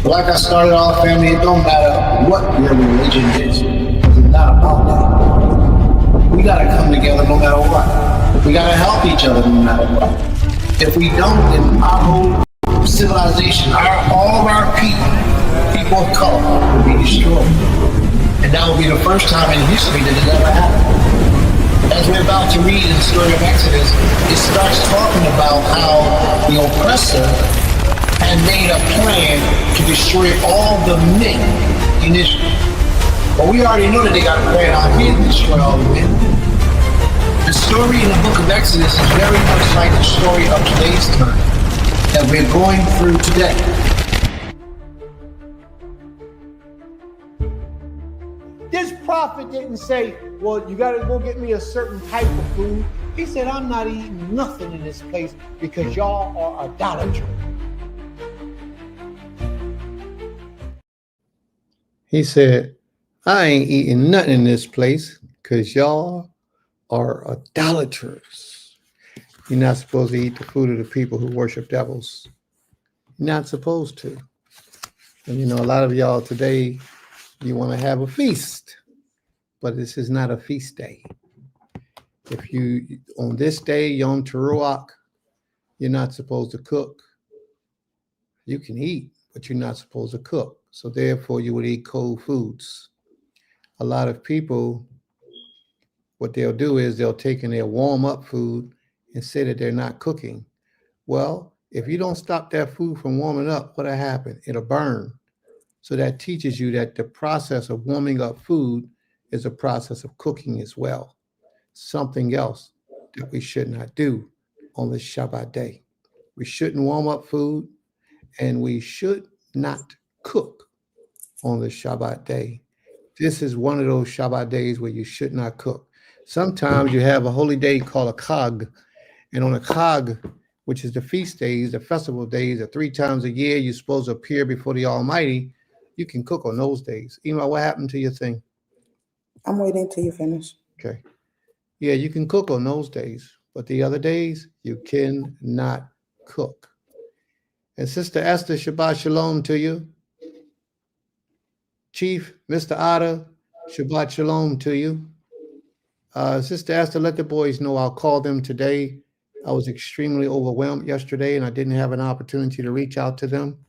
Like I started off, family, it don't matter what your religion is. It's not about that. We gotta come together no matter what. We gotta help each other no matter what. If we don't, then our whole civilization, all of our people of color, will be destroyed. And that will be the first time in history that it ever happened. As we're about to read in the story of Exodus, it starts talking about how the oppressor had made a plan to destroy all the men in Israel. But we already know that they got a plan out here to destroy all the men. The story in the book of Exodus is very much like the story of today's time that we're going through today. This prophet didn't say, well, you got to go get me a certain type of food. He said, I'm not eating nothing in this place because y'all are idolatry. He said, I ain't eating nothing in this place because y'all are idolaters. You're not supposed to eat the food of the people who worship devils. You're not supposed to. And you know, a lot of y'all today, you want to have a feast, but this is not a feast day. If you, on this day, Yom TERUACH, you're not supposed to cook. You can eat, but you're not supposed to cook. So therefore, you would eat cold foods. A lot of people, what they'll do is they'll take in their warm up food and say that they're not cooking. Well, if you don't stop that food from warming up, what'll happen? It'll burn. So that teaches you that the process of warming up food is a process of cooking as well. Something else that we should not do on the Shabbat day. We shouldn't warm up food, and we should not cook on the Shabbat day. This is one of those Shabbat days where you should not cook. Sometimes you have a holy day called a Chag, and on a Chag, which is the feast days, the festival days, the 3 times a year you're supposed to appear before the Almighty, you can cook on those days. Ema, what happened to your thing? I'm waiting till you finish. Okay. Yeah, you can cook on those days, but the other days you cannot cook. And Sister Esther, Shabbat Shalom to you. Chief, Mr. Otter, Shabbat Shalom to you. Sister Esther, let the boys know I'll call them today. I was extremely overwhelmed yesterday, and I didn't have an opportunity to reach out to them.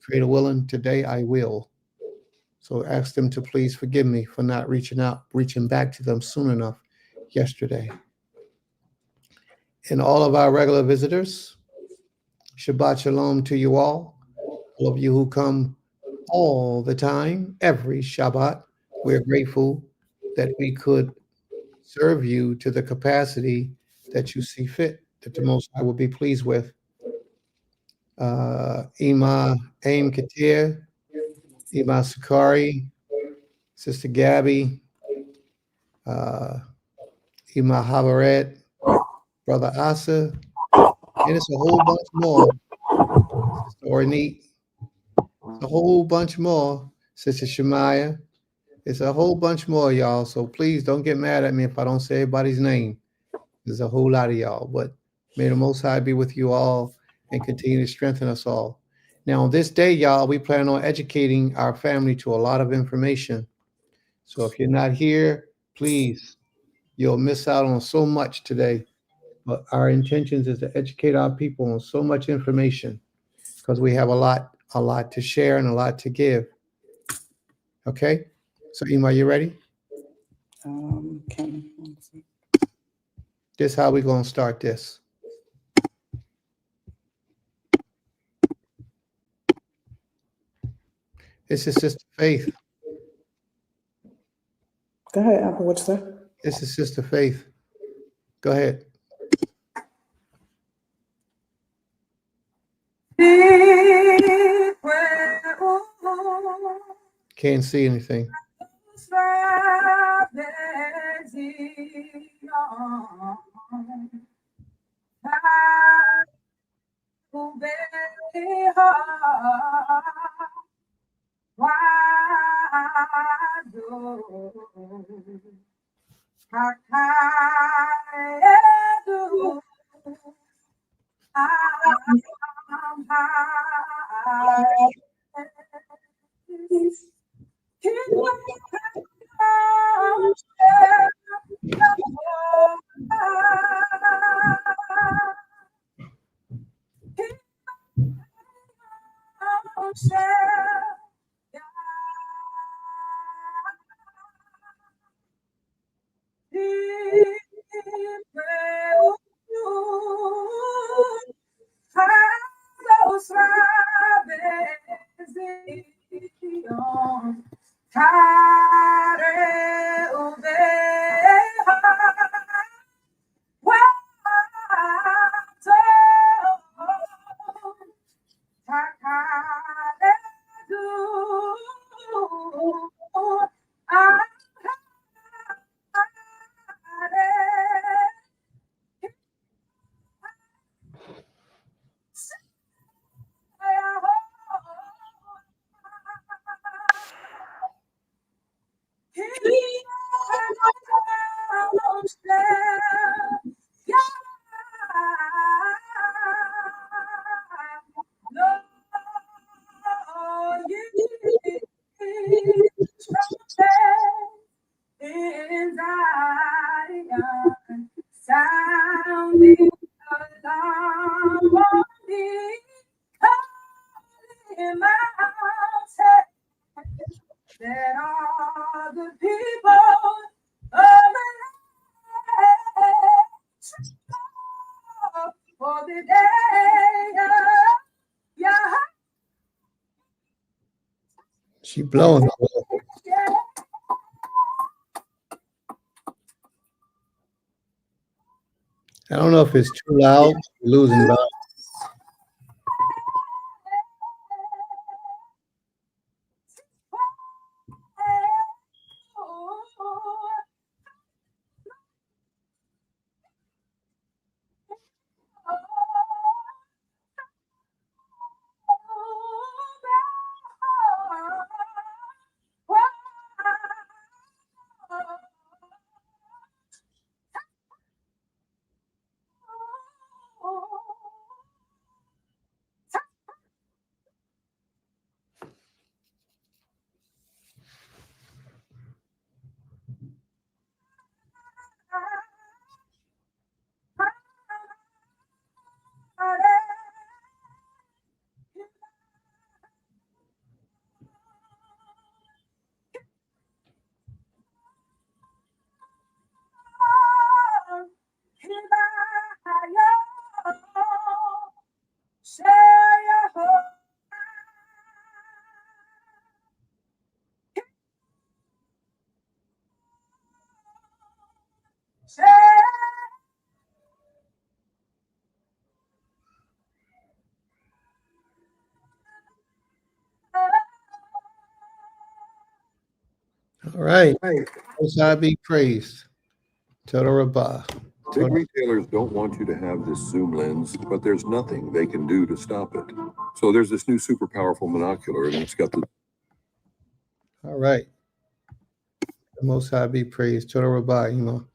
Creator willing, today I will. So ask them to please forgive me for not reaching back to them soon enough yesterday. And all of our regular visitors, Shabbat Shalom to you all. All of you who come all the time, every Shabbat, we're grateful that we could serve you to the capacity that you see fit, that the Most High will be pleased with. Ima Aim Katir, Ima Sakari, Sister Gabby, Ima Havaret, Brother Asa, and it's a whole bunch more. Sister Ornette, a whole bunch more. Sister Shemaiah, it's a whole bunch more, y'all. So please don't get mad at me if I don't say everybody's name. There's a whole lot of y'all, but may the Most High be with you all and continue to strengthen us all. Now, on this day, y'all, we plan on educating our family to a lot of information. So if you're not here, please, you'll miss out on so much today. But our intentions is to educate our people on so much information because we have a lot to share and a lot to give. Okay? So, Ima, you ready? Okay. This is how we're going to start this. This is Sister Faith. Go ahead, Apple. What's that? This is Sister Faith. Go ahead. Can't see anything. She blowing. I don't know if it's too loud. We're losing volume. All right. Most High be praised. Total Rabbah. Big retailers don't want you to have this zoom lens, but there's nothing they can do to stop it. So there's this new super powerful monocular, and it's got the. All right. The Most High be praised. Total Rabbah, you know.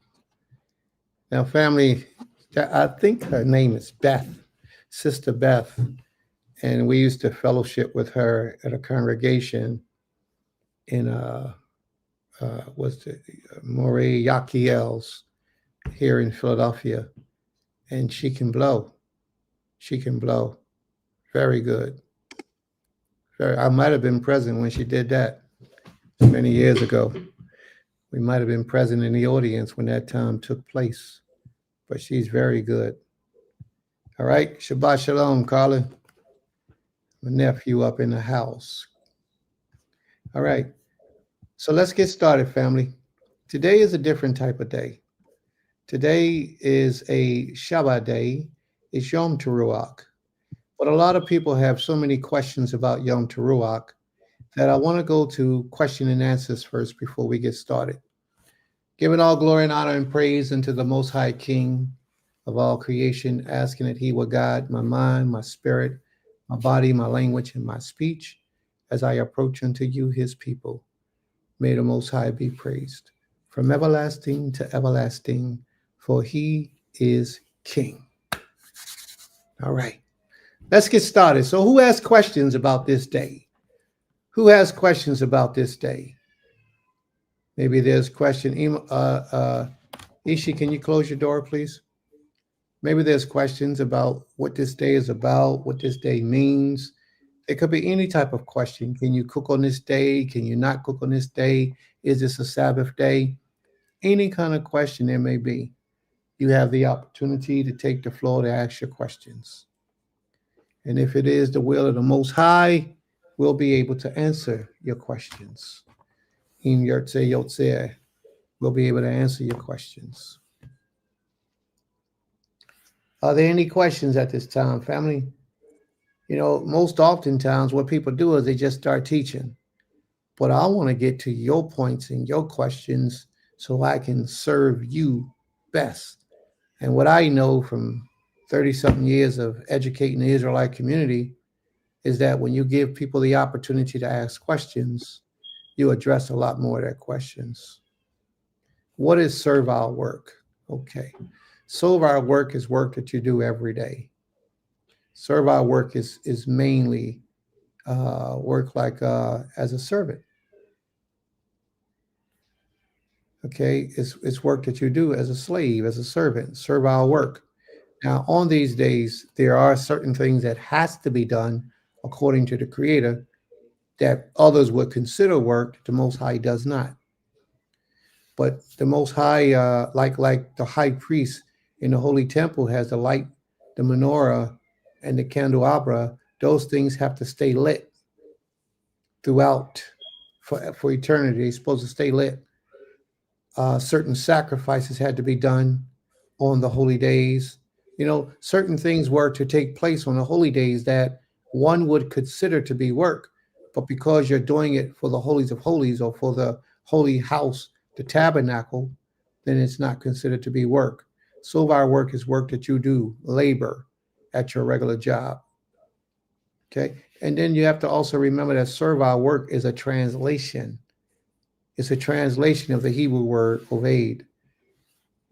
Now, family, I think her name is Beth, Sister Beth. And we used to fellowship with her at a congregation in was the Morey Yakiel's here in Philadelphia. And she can blow. She can blow. Very good. I might have been present when she did that many years ago. We might have been present in the audience when that time took place. But she's very good. All right. Shabbat Shalom, Carla. My nephew up in the house. All right. So let's get started, family. Today is a different type of day. Today is a Shabbat day. It's Yom Teruach. But a lot of people have so many questions about Yom Teruach that I want to go to question and answers first before we get started. Giving all glory and honor and praise unto the Most High King of all creation, asking that he will guide my mind, my spirit, my body, my language, and my speech as I approach unto you, his people. May the Most High be praised from everlasting to everlasting, for he is King. All right, let's get started. So who has questions about this day? Who has questions about this day? Maybe there's a question. Ishi, can you close your door, please? Maybe there's questions about what this day is about, what this day means. It could be any type of question. Can you cook on this day? Can you not cook on this day? Is this a Sabbath day? Any kind of question there may be. You have the opportunity to take the floor to ask your questions. And if it is the will of the Most High, we'll be able to answer your questions. Im Yotze Yotze, we'll be able to answer your questions. Are there any questions at this time, family? You know, most oftentimes what people do is they just start teaching. But I want to get to your points and your questions so I can serve you best. And what I know from 30-something years of educating the Israelite community is that when you give people the opportunity to ask questions, you address a lot more of their questions. What is servile work? Okay. Servile work is work that you do every day. Servile work is mainly work like as a servant. Okay, it's work that you do as a slave, as a servant, servile work. Now, on these days, there are certain things that has to be done according to the Creator that others would consider work. The Most High does not. But the Most High, like the high priest in the Holy Temple, has the light the menorah, and the candelabra, those things have to stay lit throughout for eternity. They're supposed to stay lit. Certain sacrifices had to be done on the holy days. You know, certain things were to take place on the holy days that one would consider to be work, but because you're doing it for the holies of holies or for the holy house, the tabernacle, then it's not considered to be work. So our work is work that you do, labor at your regular job. Okay. And then you have to also remember that servile work is a translation. It's a translation of the Hebrew word oved.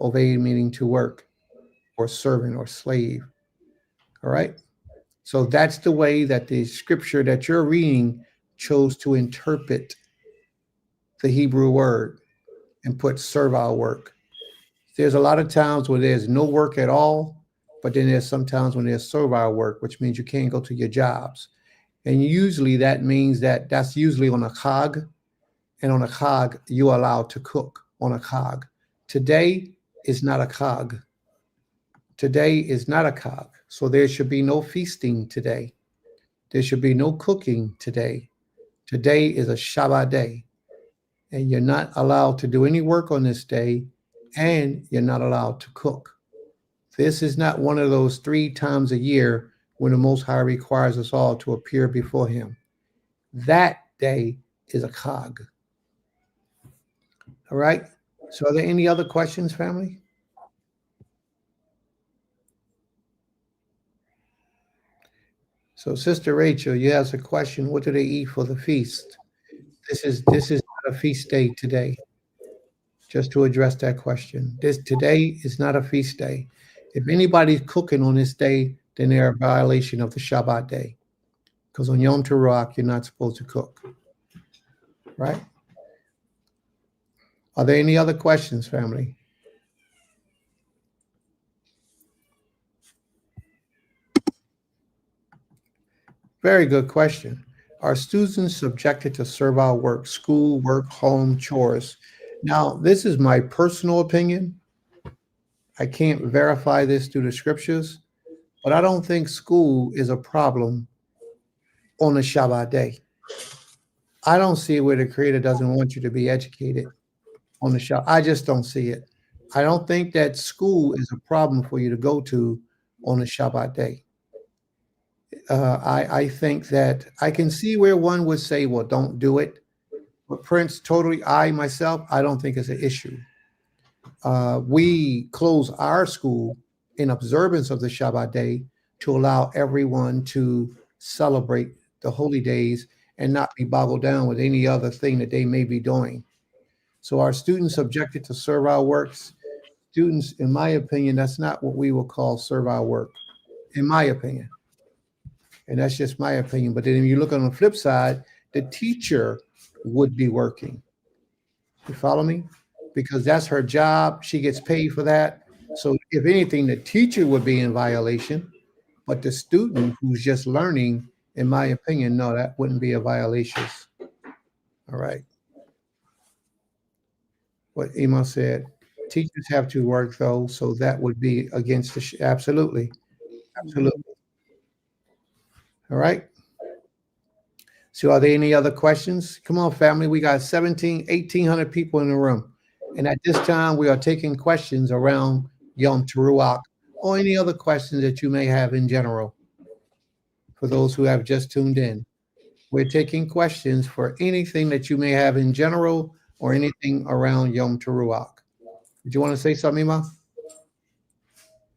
Oved meaning to work or servant or slave. All right. So that's the way that the scripture that you're reading chose to interpret the Hebrew word and put servile work. There's a lot of times where there's no work at all, but then there's some times when there's servile work, which means you can't go to your jobs. And usually that means that that's usually on a cog, and on a cog, you're allowed to cook on a cog. Today is not a cog. Today is not a cog. So there should be no feasting today. There should be no cooking today. Today is a Shabbat day, and you're not allowed to do any work on this day, and you're not allowed to cook. This is not one of those 3 times a year when the Most High requires us all to appear before Him. That day is a cog. All right. So are there any other questions, family? So Sister Rachel, you asked a question, what do they eat for the feast? This is not a feast day today. Just to address that question. Today is not a feast day. If anybody's cooking on this day, then they're a violation of the Shabbat day. Because on Yom Teruach, you're not supposed to cook. Right? Are there any other questions, family? Very good question. Are students subjected to servile work, school work, home chores? Now, this is my personal opinion. I can't verify this through the scriptures, but I don't think school is a problem on a Shabbat day. I don't see where the Creator doesn't want you to be educated on the Shabbat. I just don't see it. I don't think that school is a problem for you to go to on a Shabbat day. I think that I can see where one would say, well, don't do it. But Prince, totally, myself, I don't think it's an issue. We close our school in observance of the Shabbat day to allow everyone to celebrate the holy days and not be boggled down with any other thing that they may be doing. So are students subjected to servile works? Students, in my opinion, that's not what we will call servile work, in my opinion. And that's just my opinion. But then if you look on the flip side, the teacher would be working. You follow me? Because that's her job. She gets paid for that. So if anything, the teacher would be in violation. But the student who's just learning, in my opinion, no, that wouldn't be a violation. All right. What Emma said, teachers have to work though, so that would be against the, absolutely. Absolutely. All right. So are there any other questions? Come on, family. We got 1,800 people in the room. And at this time, we are taking questions around Yom Teruach or any other questions that you may have in general. For those who have just tuned in, we're taking questions for anything that you may have in general or anything around Yom Teruach. Did you want to say something, Ima?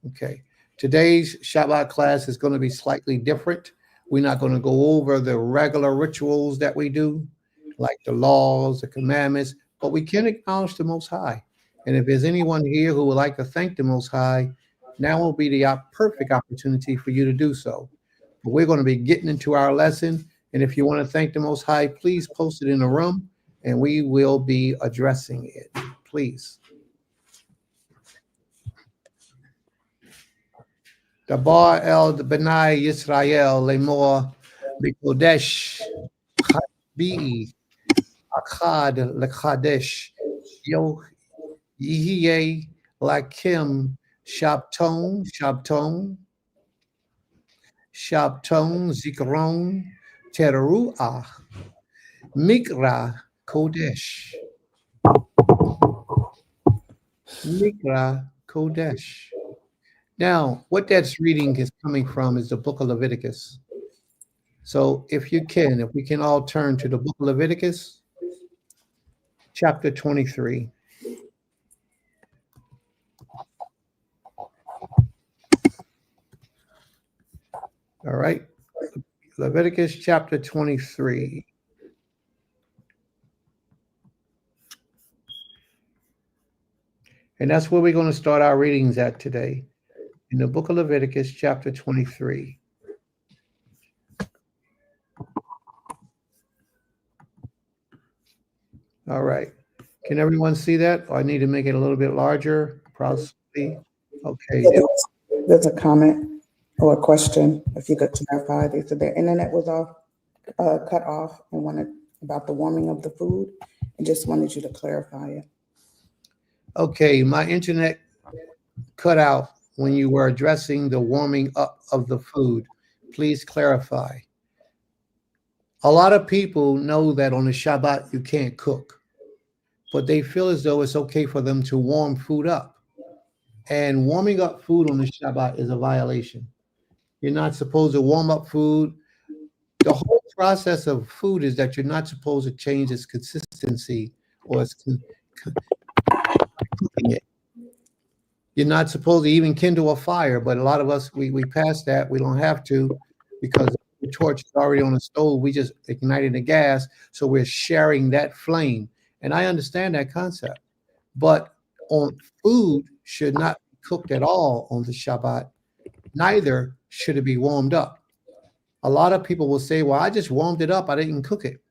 Okay. Today's Shabbat class is going to be slightly different. We're not going to go over the regular rituals that we do, like the laws, the commandments, but we can acknowledge the Most High. And if there's anyone here who would like to thank the Most High, now will be the perfect opportunity for you to do so. But we're going to be getting into our lesson. And if you want to thank the Most High, please post it in the room, and we will be addressing it. Please. Dabar el Benai Yisrael Lemor Bikodesh Bi Akkad Lekadesh Yo Yihye Lakim Shabton Shabton, Zikron, Teruach, Mikra, Kodesh. Mikra, Kodesh. Now, what that's reading is coming from is the book of Leviticus. So if we can all turn to the book of Leviticus, chapter 23. All right. Leviticus chapter 23. And that's where we're going to start our readings at today. In the book of Leviticus chapter 23. All right. Can everyone see that? Or I need to make it a little bit larger, possibly. Okay. Yeah, there's a comment or a question, if you could clarify. They said their internet was cut off and wanted about the warming of the food and just wanted you to clarify it. Okay, my internet cut out when you were addressing the warming up of the food. Please clarify. A lot of people know that on the Shabbat you can't cook, but they feel as though it's okay for them to warm food up. And warming up food on the Shabbat is a violation. You're not supposed to warm up food. The whole process of food is that you're not supposed to change its consistency or its cooking it. You're not supposed to even kindle a fire, but a lot of us, we pass that. We don't have to because the torch is already on the stove. We just ignited the gas, so we're sharing that flame. And I understand that concept. But on food should not be cooked at all on the Shabbat. Neither should it be warmed up. A lot of people will say, well, I just warmed it up. I didn't cook it.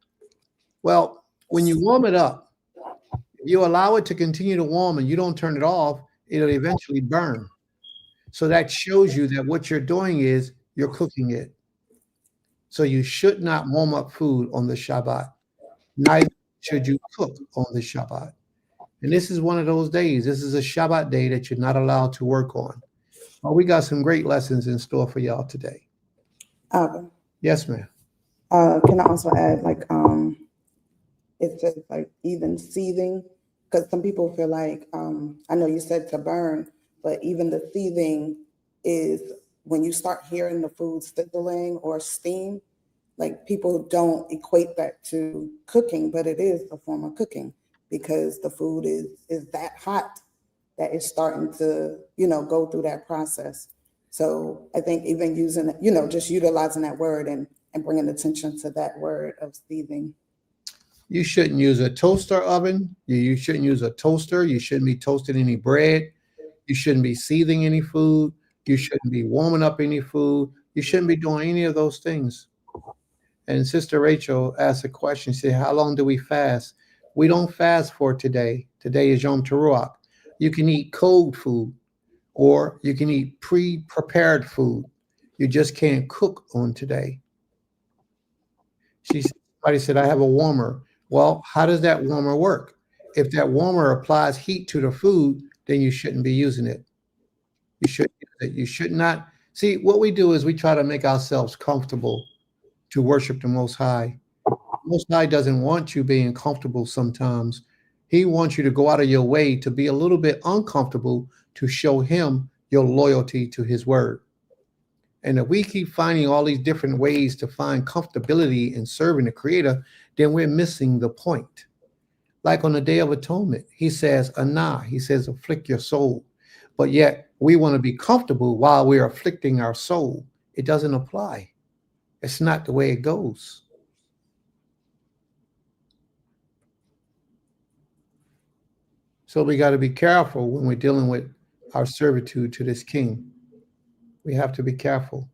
Well, when you warm it up, you allow it to continue to warm and you don't turn it off, it'll eventually burn. So that shows you that what you're doing is you're cooking it. So you should not warm up food on the Shabbat. Neither should you cook on the Shabbat. And this is one of those days. This is a Shabbat day that you're not allowed to work on. Well, we got some great lessons in store for y'all today. Alvin, Yes, ma'am. can I also add, like, it says like even seething, because some people feel like, I know you said to burn, but even the seething is when you start hearing the food sizzling or steam, like people don't equate that to cooking, but it is a form of cooking because the food is that hot that is starting to, go through that process. So I think even using, just utilizing that word and bringing attention to that word of seething. You shouldn't use a toaster oven. You shouldn't use a toaster. You shouldn't be toasting any bread. You shouldn't be seething any food. You shouldn't be warming up any food. You shouldn't be doing any of those things. And Sister Rachel asked a question. She said, how long do we fast? We don't fast for today. Today is Yom Teruach. You can eat cold food or you can eat pre-prepared food. You just can't cook on today. Somebody said, I have a warmer. Well, how does that warmer work? If that warmer applies heat to the food, then you shouldn't be using it. You shouldn't use it. You should not. See, what we do is we try to make ourselves comfortable to worship the Most High. The Most High doesn't want you being comfortable sometimes. He wants you to go out of your way to be a little bit uncomfortable to show him your loyalty to his word. And if we keep finding all these different ways to find comfortability in serving the Creator, then we're missing the point. Like on the Day of Atonement, he says, Anah, he says, afflict your soul. But yet we want to be comfortable while we're afflicting our soul. It doesn't apply. It's not the way it goes. So we got to be careful when we're dealing with our servitude to this king. We have to be careful.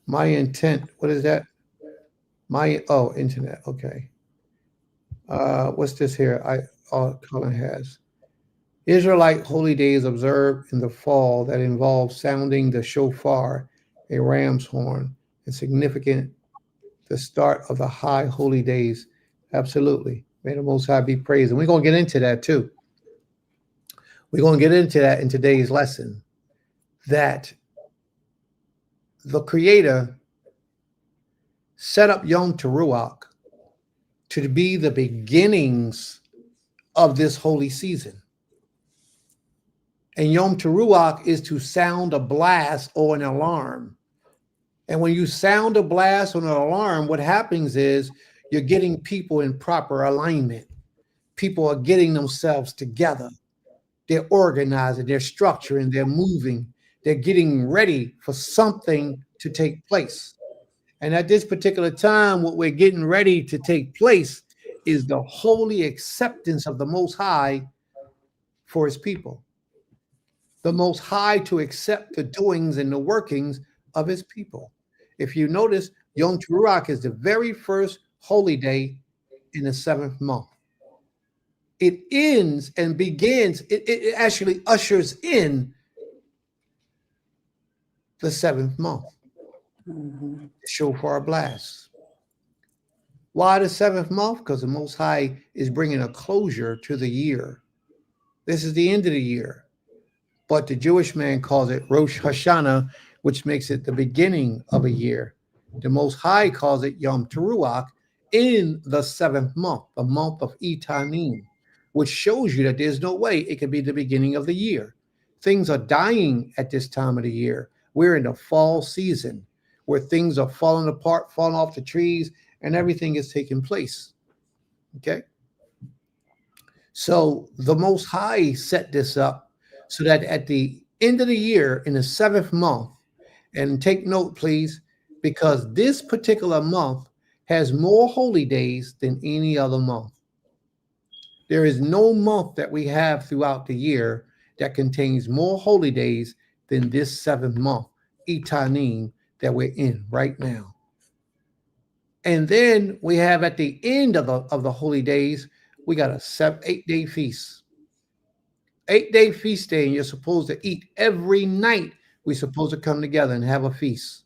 My intent, what is that? Internet, okay. What's this here? Colin has. Israelite holy days observed in the fall that involve sounding the shofar, a ram's horn, and significant the start of the high holy days. Absolutely. May the Most High be praised. And we're going to get into that too. We're going to get into that in today's lesson. that the Creator set up Yom Teruach to be the beginnings of this holy season. And Yom Teruach is to sound a blast or an alarm. And when you sound a blast or an alarm, what happens is you're getting people in proper alignment. People are getting themselves together. They're organizing, they're structuring, they're moving, they're getting ready for something to take place. And at this particular time, what we're getting ready to take place is the holy acceptance of the Most High for his people. The Most High to accept the doings and the workings of his people. If you notice, Yom Teruach is the very first holy day in the 7th month. It ends and begins, it actually ushers in the 7th month. Shofar blast. Why the 7th month? Because the Most High is bringing a closure to the year. This is the end of the year. But the Jewish man calls it Rosh Hashanah, which makes it the beginning of a year. The Most High calls it Yom Teruach in the 7th month, the month of Etanim, which shows you that there's no way it could be the beginning of the year. Things are dying at this time of the year. We're in the fall season where things are falling apart, falling off the trees, and everything is taking place. Okay? So the Most High set this up so that at the end of the year, in the 7th month, and take note, please, because this particular month has more holy days than any other month. There is no month that we have throughout the year that contains more holy days than this 7th month, Etanim, that we're in right now. And then we have at the end of the holy days, we got a 8-day feast. 8-day feast day, and you're supposed to eat every night. We're supposed to come together and have a feast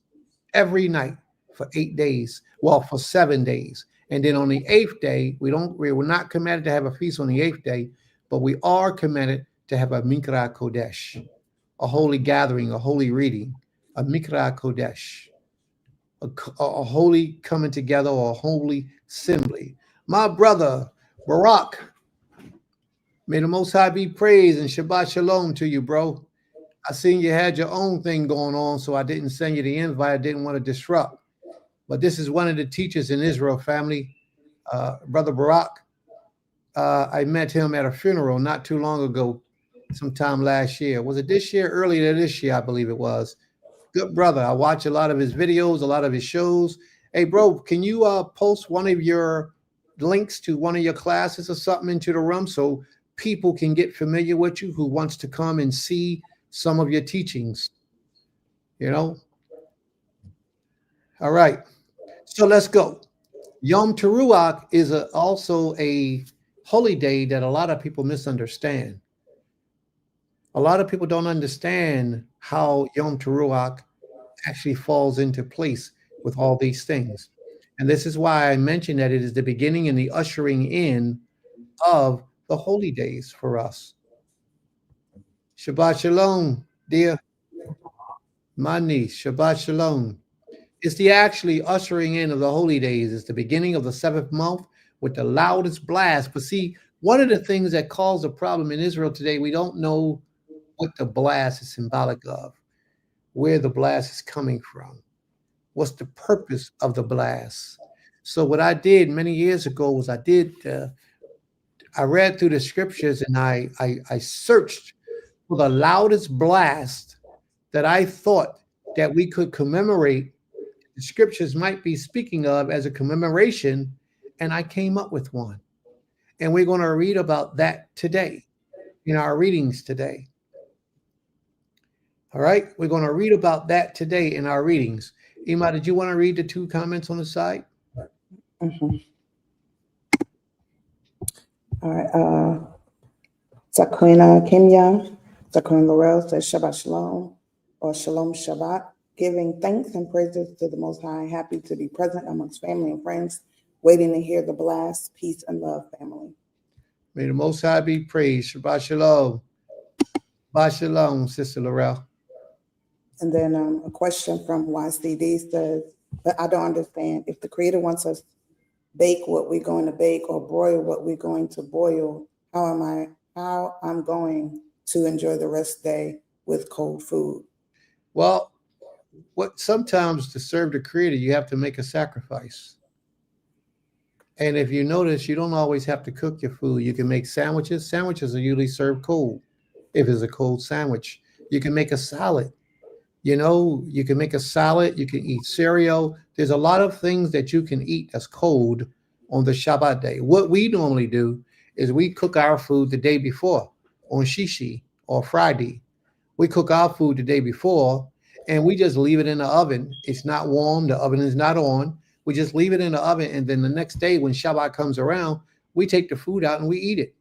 every night for 8 days. Well, for 7 days. And then on the 8th day, we're not commanded to have a feast on the 8th day, but we are commanded to have a Mikra Kodesh, a holy gathering, a holy reading, a Mikra Kodesh, a holy coming together or a holy assembly. My brother, Barak, may the Most High be praised and Shabbat Shalom to you, bro. I seen you had your own thing going on, so I didn't send you the invite. I didn't want to disrupt. But this is one of the teachers in Israel, family, Brother Barak. I met him at a funeral not too long ago, sometime last year. Was it this year? Earlier this year, I believe it was. Good brother. I watch a lot of his videos, a lot of his shows. Hey, bro, can you post one of your links to one of your classes or something into the room so people can get familiar with you who wants to come and see some of your teachings? You know? All right. So let's go. Yom Teruach is also a holy day that a lot of people misunderstand. A lot of people don't understand how Yom Teruach actually falls into place with all these things. And this is why I mentioned that it is the beginning and the ushering in of the holy days for us. Shabbat Shalom, dear. My niece, Shabbat Shalom. It's the actually ushering in of the holy days. It's the beginning of the 7th month with the loudest blast. But see, one of the things that caused a problem in Israel today, we don't know what the blast is symbolic of, where the blast is coming from, what's the purpose of the blast. So what I did many years ago was I read through the scriptures and I searched for the loudest blast that I thought that we could commemorate the scriptures might be speaking of as a commemoration, and I came up with one. And we're going to read about that today in our readings today. All right, we're going to read about that today in our readings. Ima, did you want to read the 2 comments on the side? Mm-hmm. All right. Zaquina Kenya, Zaquina Laurel says Shabbat Shalom or Shalom Shabbat, giving thanks and praises to the Most High, happy to be present amongst family and friends, waiting to hear the blast, peace and love, family. May the Most High be praised. Shabbat Shalom. Shabbat Shalom, Sister Laurel. And then a question from YCD says, but I don't understand. If the Creator wants us bake what we're going to bake or broil what we're going to boil, how I'm going to enjoy the rest day with cold food? Well, what sometimes to serve the Creator, you have to make a sacrifice. And if you notice, you don't always have to cook your food. You can make sandwiches. Sandwiches are usually served cold. If it's a cold sandwich, you can make a salad. You know, you can make a salad. You can eat cereal. There's a lot of things that you can eat that's cold on the Shabbat day. What we normally do is we cook our food the day before on Shishi or Friday. We cook our food the day before and we just leave it in the oven. It's not warm, the oven is not on. We just leave it in the oven. And then the next day, when Shabbat comes around, we take the food out and we eat it.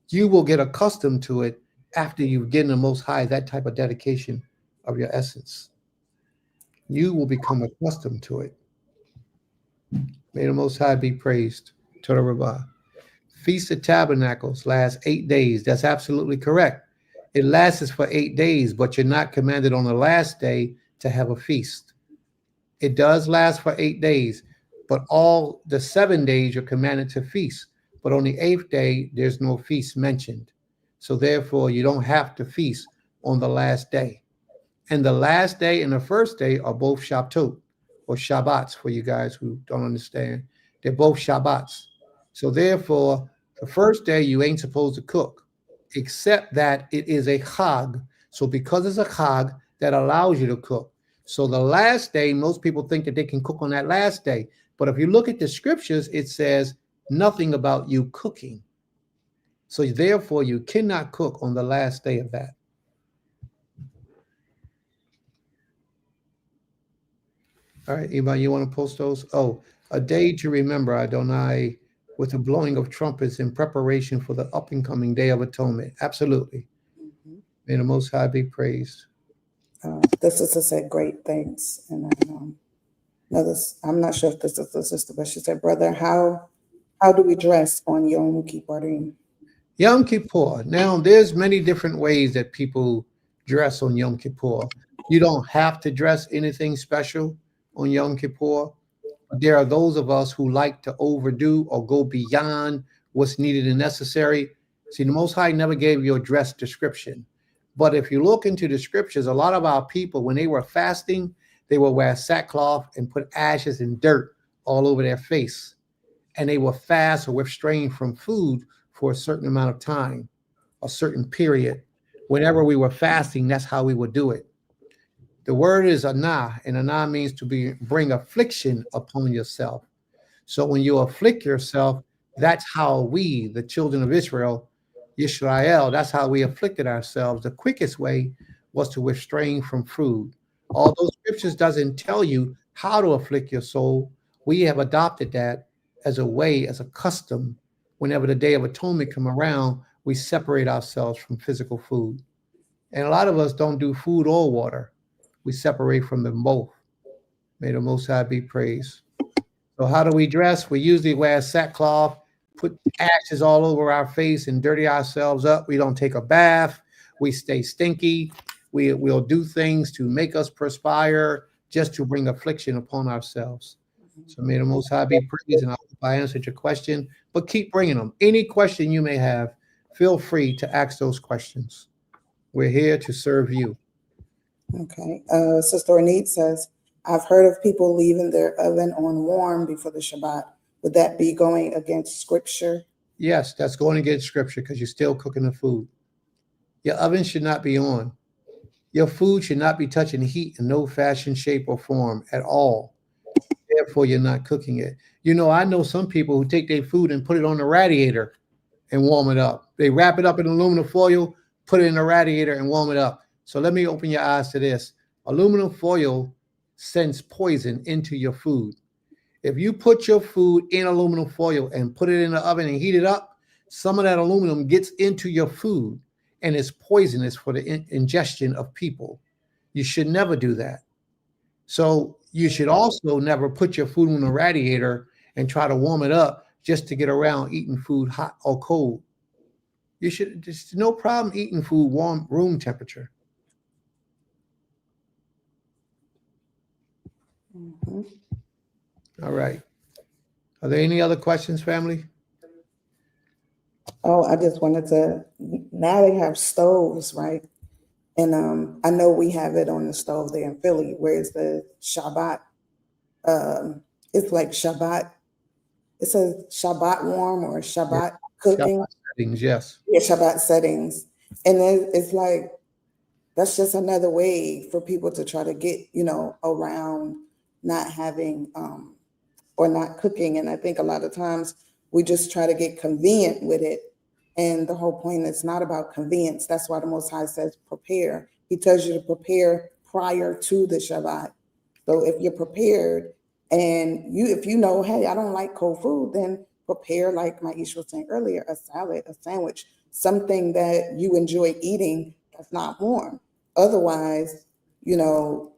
You will get accustomed to it after you've given the Most High that type of dedication of your essence. You will become accustomed to it. May the Most High be praised. Torah Rabbah. Feast of Tabernacles lasts 8 days. That's absolutely correct. It lasts for 8 days, but you're not commanded on the last day to have a feast. It does last for 8 days, but all the 7 days you're commanded to feast. But on the 8th day, there's no feast mentioned. So therefore, you don't have to feast on the last day. And the last day and the first day are both Shabtot or Shabbats for you guys who don't understand. They're both Shabbats. So therefore, the first day you ain't supposed to cook, except that it is a Chag. So because it's a Chag, that allows you to cook. So the last day, most people think that they can cook on that last day. But if you look at the scriptures, it says nothing about you cooking. So therefore, you cannot cook on the last day of that. All right, anybody, you want to post those? Oh, a day to remember Adonai with the blowing of trumpets in preparation for the up and coming Day of Atonement. Absolutely. Mm-hmm. May the Most High be praised. This sister said great thanks. And then I'm not sure if this is the sister, but she said, brother, how do we dress on Yom Kippurim? Yom Kippur. Now, there's many different ways that people dress on Yom Kippur. You don't have to dress anything special on Yom Kippur. There are those of us who like to overdo or go beyond what's needed and necessary. See, the Most High never gave you a dress description. But if you look into the scriptures, a lot of our people, when they were fasting, they would wear sackcloth and put ashes and dirt all over their face. And they will fast or restrain from food for a certain amount of time, a certain period. Whenever we were fasting, that's how we would do it. The word is anah, and anah means to bring affliction upon yourself. So when you afflict yourself, that's how we, the children of Israel, Yisrael, that's how we afflicted ourselves. The quickest way was to restrain from food. Although scriptures doesn't tell you how to afflict your soul, we have adopted that as a way, as a custom. Whenever the Day of Atonement come around, we separate ourselves from physical food. And a lot of us don't do food or water. We separate from them both. May the Most High be praised. So how do we dress? We usually wear sackcloth, put ashes all over our face and dirty ourselves up. We don't take a bath. We stay stinky. We'll do things to make us perspire just to bring affliction upon ourselves. So may the Most High be praised, and I hope I answered your question. But keep bringing them. Any question you may have, feel free to ask those questions. We're here to serve you. Okay. Sister Anit says, I've heard of people leaving their oven on warm before the Shabbat. Would that be going against scripture? Yes, that's going against scripture because you're still cooking the food. Your oven should not be on. Your food should not be touching heat in no fashion, shape, or form at all. Therefore, you're not cooking it. You know, I know some people who take their food and put it on the radiator and warm it up. They wrap it up in aluminum foil, put it in the radiator and warm it up. So let me open your eyes to this. Aluminum foil sends poison into your food. If you put your food in aluminum foil and put it in the oven and heat it up, some of that aluminum gets into your food and is poisonous for the ingestion of people. You should never do that. So you should also never put your food on a radiator and try to warm it up just to get around eating food hot or cold. You should, there's no problem eating food warm room temperature. Mhm. All right. Are there any other questions, family? Oh, I just wanted to, now they have stoves, right? And I know we have it on the stove there in Philly, where it's the Shabbat. It's like Shabbat. It says Shabbat warm or Yeah. Shabbat Shabbat cooking. settings, yes. Yeah, Shabbat settings. And then it's like, that's just another way for people to try to get, around not having or not cooking. And I think a lot of times we just try to get convenient with it. And the whole point is not about convenience. That's why the Most High says prepare. He tells you to prepare prior to the Shabbat. So if you're prepared and if you know, hey, I don't like cold food, then prepare, like Maisha was saying earlier, a salad, a sandwich, something that you enjoy eating that's not warm. Otherwise, you know,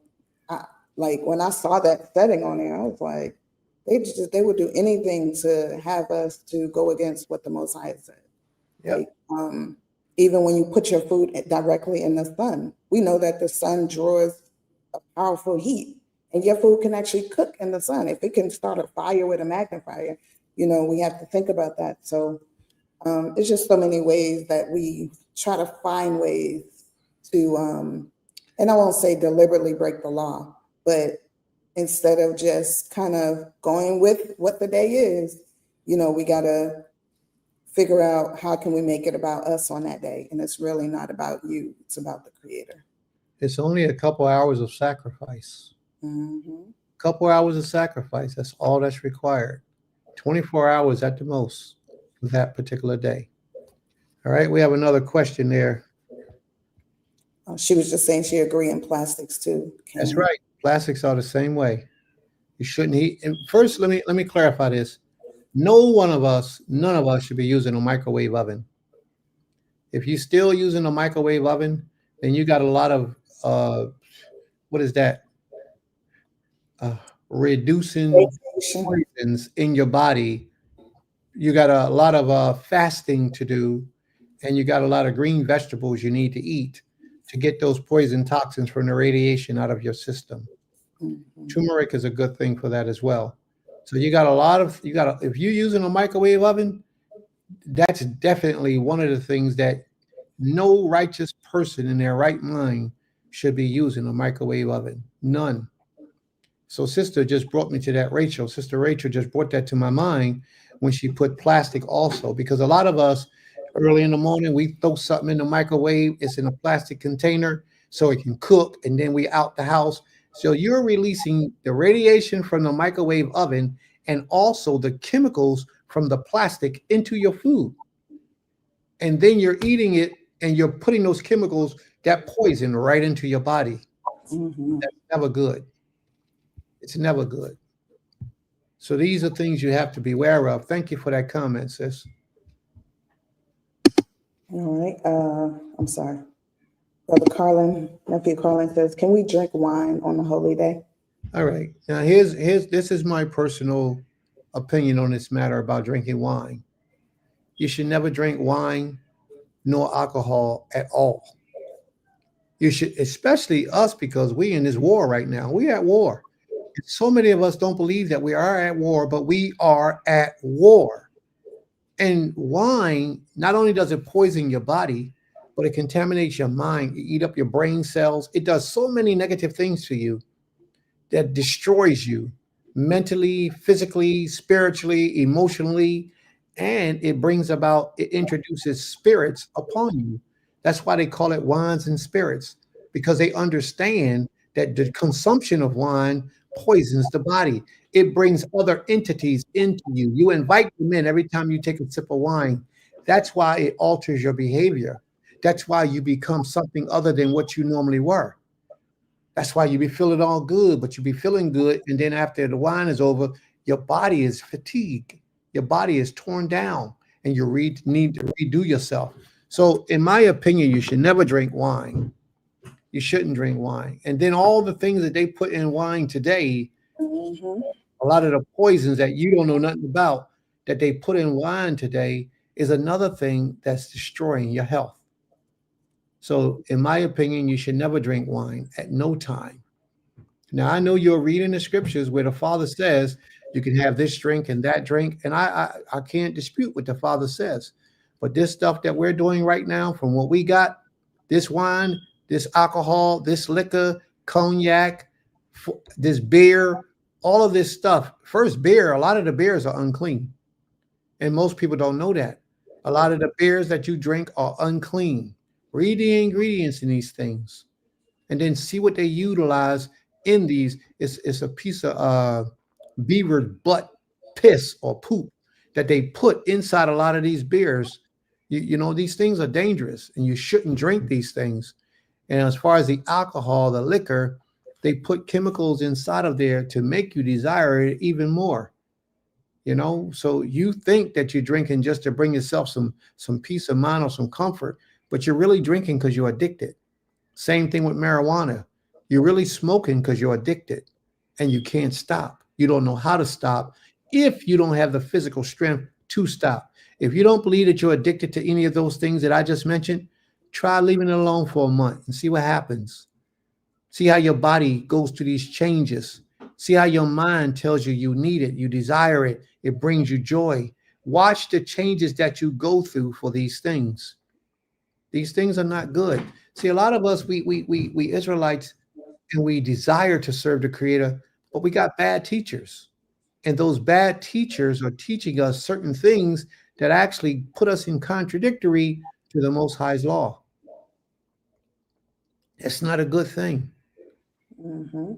like when I saw that setting on there, I was like, they would do anything to have us to go against what the Most High said. Yep. Like even when you put your food directly in the sun, we know that the sun draws a powerful heat, and your food can actually cook in the sun. If it can start a fire with a magnifier, we have to think about that. So it's just so many ways that we try to find ways to, and I won't say deliberately break the law, but instead of just kind of going with what the day is, we got to figure out how can we make it about us on that day. And it's really not about you. It's about the Creator. It's only a couple hours of sacrifice. Mm-hmm. Couple hours of sacrifice. That's all that's required. 24 hours at the most for that particular day. All right. We have another question there. She was just saying she agreed in plastics too. That's right. Plastics are the same way. You shouldn't eat. And first, let me clarify this. None of us should be using a microwave oven. If you're still using a microwave oven, then you got a lot of what is that? Reducing Vacation. poisons in your body. You got a lot of fasting to do, and you got a lot of green vegetables you need to eat to get those poison toxins from the radiation out of your system. Mm-hmm. Turmeric is a good thing for that as well. So you got if you're using a microwave oven, that's definitely one of the things that no righteous person in their right mind should be using a microwave oven. None. So sister just brought me to that, Rachel. Sister Rachel just brought that to my mind when she put plastic also, because a lot of us early in the morning, we throw something in the microwave. It's in a plastic container so it can cook, and then we out the house. So you're releasing the radiation from the microwave oven and also the chemicals from the plastic into your food. And then you're eating it and you're putting those chemicals, that poison, right into your body. Mm-hmm. That's never good. It's never good. So these are things you have to be aware of. Thank you for that comment, sis. All right. I'm sorry. Brother Carlin, nephew Carlin says, can we drink wine on the holy day? All right. Now here's this is my personal opinion on this matter about drinking wine. You should never drink wine nor alcohol at all. You should, especially us, because we in this war right now. We at war. So many of us don't believe that we are at war, but we are at war. And wine, not only does it poison your body, but it contaminates your mind. You eat up your brain cells. It does so many negative things to you that destroys you mentally, physically, spiritually, emotionally, and it introduces spirits upon you. That's why they call it wines and spirits, because they understand that the consumption of wine poisons the body. It brings other entities into you. You invite them in every time you take a sip of wine. That's why it alters your behavior. That's why you become something other than what you normally were. That's why you be feeling all good, but you be feeling good. And then after the wine is over, your body is fatigued. Your body is torn down and you need to redo yourself. So in my opinion, you should never drink wine. You shouldn't drink wine. And then all the things that they put in wine today, Mm-hmm. a lot of the poisons that you don't know nothing about that they put in wine today is another thing that's destroying your health. So in my opinion, you should never drink wine at no time. Now I know you're reading the scriptures where the Father says you can have this drink and that drink, and I can't dispute what the Father says. But this stuff that we're doing right now, from what we got, this wine, this alcohol, this liquor, cognac, this beer, all of this stuff. First, beer, a lot of the beers are unclean. And most people don't know that. A lot of the beers that you drink are unclean. Read the ingredients in these things and then see what they utilize in these. It's a piece of beaver butt piss or poop that they put inside a lot of these beers. You know, these things are dangerous and you shouldn't drink these things. And as far as the alcohol, the liquor, they put chemicals inside of there to make you desire it even more. You know, so you think that you're drinking just to bring yourself some peace of mind or some comfort, but you're really drinking because you're addicted. Same thing with marijuana. You're really smoking because you're addicted and you can't stop. You don't know how to stop if you don't have the physical strength to stop. If you don't believe that you're addicted to any of those things that I just mentioned, try leaving it alone for a month and see what happens. See how your body goes through these changes. See how your mind tells you you need it, you desire it, it brings you joy. Watch the changes that you go through for these things. These things are not good. See, a lot of us, we Israelites, and we desire to serve the Creator, but we got bad teachers. And those bad teachers are teaching us certain things that actually put us in contradictory to the Most High's law. It's not a good thing. Mm-hmm.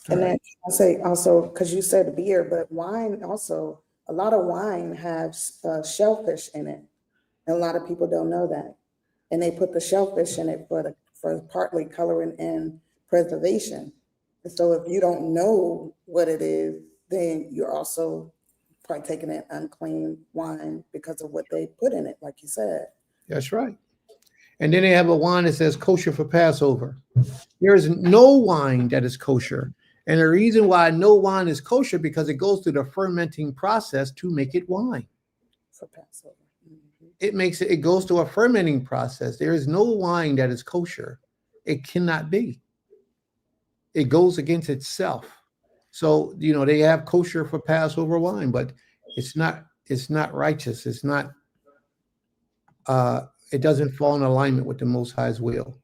And then I say also, because you said beer, but wine also, a lot of wine has shellfish in it. And a lot of people don't know that. And they put the shellfish in it for partly coloring and preservation. And so if you don't know what it is, then you're also partaking in unclean wine because of what they put in it, like you said. That's right. And then they have a wine that says kosher for Passover. There is no wine that is kosher. And the reason why no wine is kosher because it goes through the fermenting process to make it wine. For Passover. Mm-hmm. It goes through a fermenting process. There is no wine that is kosher. It cannot be. It goes against itself. So, you know, they have kosher for Passover wine, but it's not righteous. It's not, it doesn't fall in alignment with the Most High's will.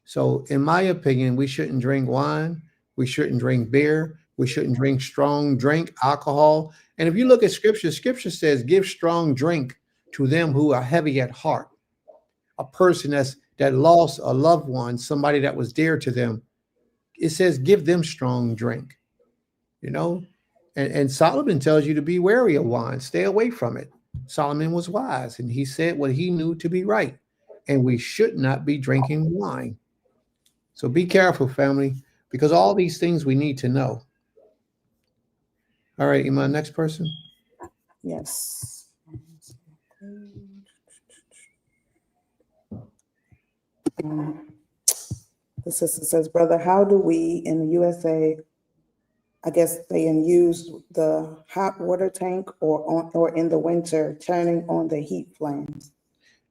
So in my opinion, we shouldn't drink wine. We shouldn't drink beer. We shouldn't drink strong drink, alcohol. And if you look at scripture says, give strong drink to them who are heavy at heart. A person that lost a loved one, somebody that was dear to them. It says, give them strong drink, you know? And Solomon tells you to be wary of wine, stay away from it. Solomon was wise and he said what he knew to be right. And we should not be drinking wine. So be careful, family, because all these things we need to know. All right, Iman, next person. Yes. The sister says, brother, how do we in the USA, I guess they use the hot water tank or in the winter turning on the heat flames?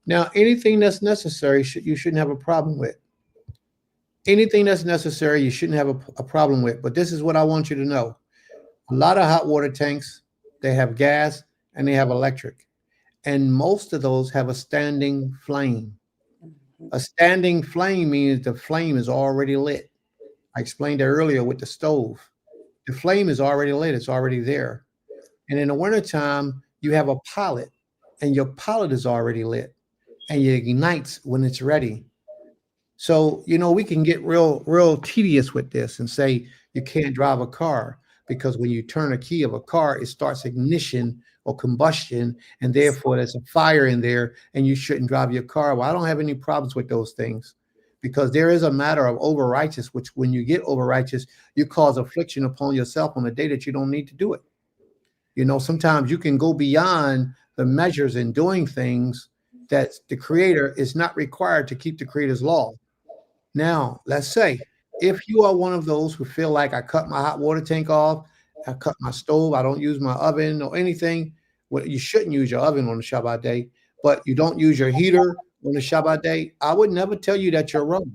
Now, anything that's necessary, you shouldn't have a problem with. Anything that's necessary, you shouldn't have a problem with. But this is what I want you to know. A lot of hot water tanks, they have gas and they have electric. And most of those have a standing flame. A standing flame means the flame is already lit. I explained that earlier with the stove. The flame is already lit. It's already there. And in the wintertime, you have a pilot and your pilot is already lit and it ignites when it's ready. So, you know, we can get real tedious with this and say you can't drive a car because when you turn a key of a car, it starts ignition or combustion, and therefore there's a fire in there and you shouldn't drive your car. Well, I don't have any problems with those things because there is a matter of overrighteous, which when you get overrighteous, you cause affliction upon yourself on a day that you don't need to do it. You know, sometimes you can go beyond the measures in doing things that the Creator is not required to keep the Creator's law. Now, let's say if you are one of those who feel like I cut my hot water tank off, I cut my stove, I don't use my oven or anything. Well, you shouldn't use your oven on the Shabbat day, but you don't use your heater on the Shabbat day. I would never tell you that you're wrong.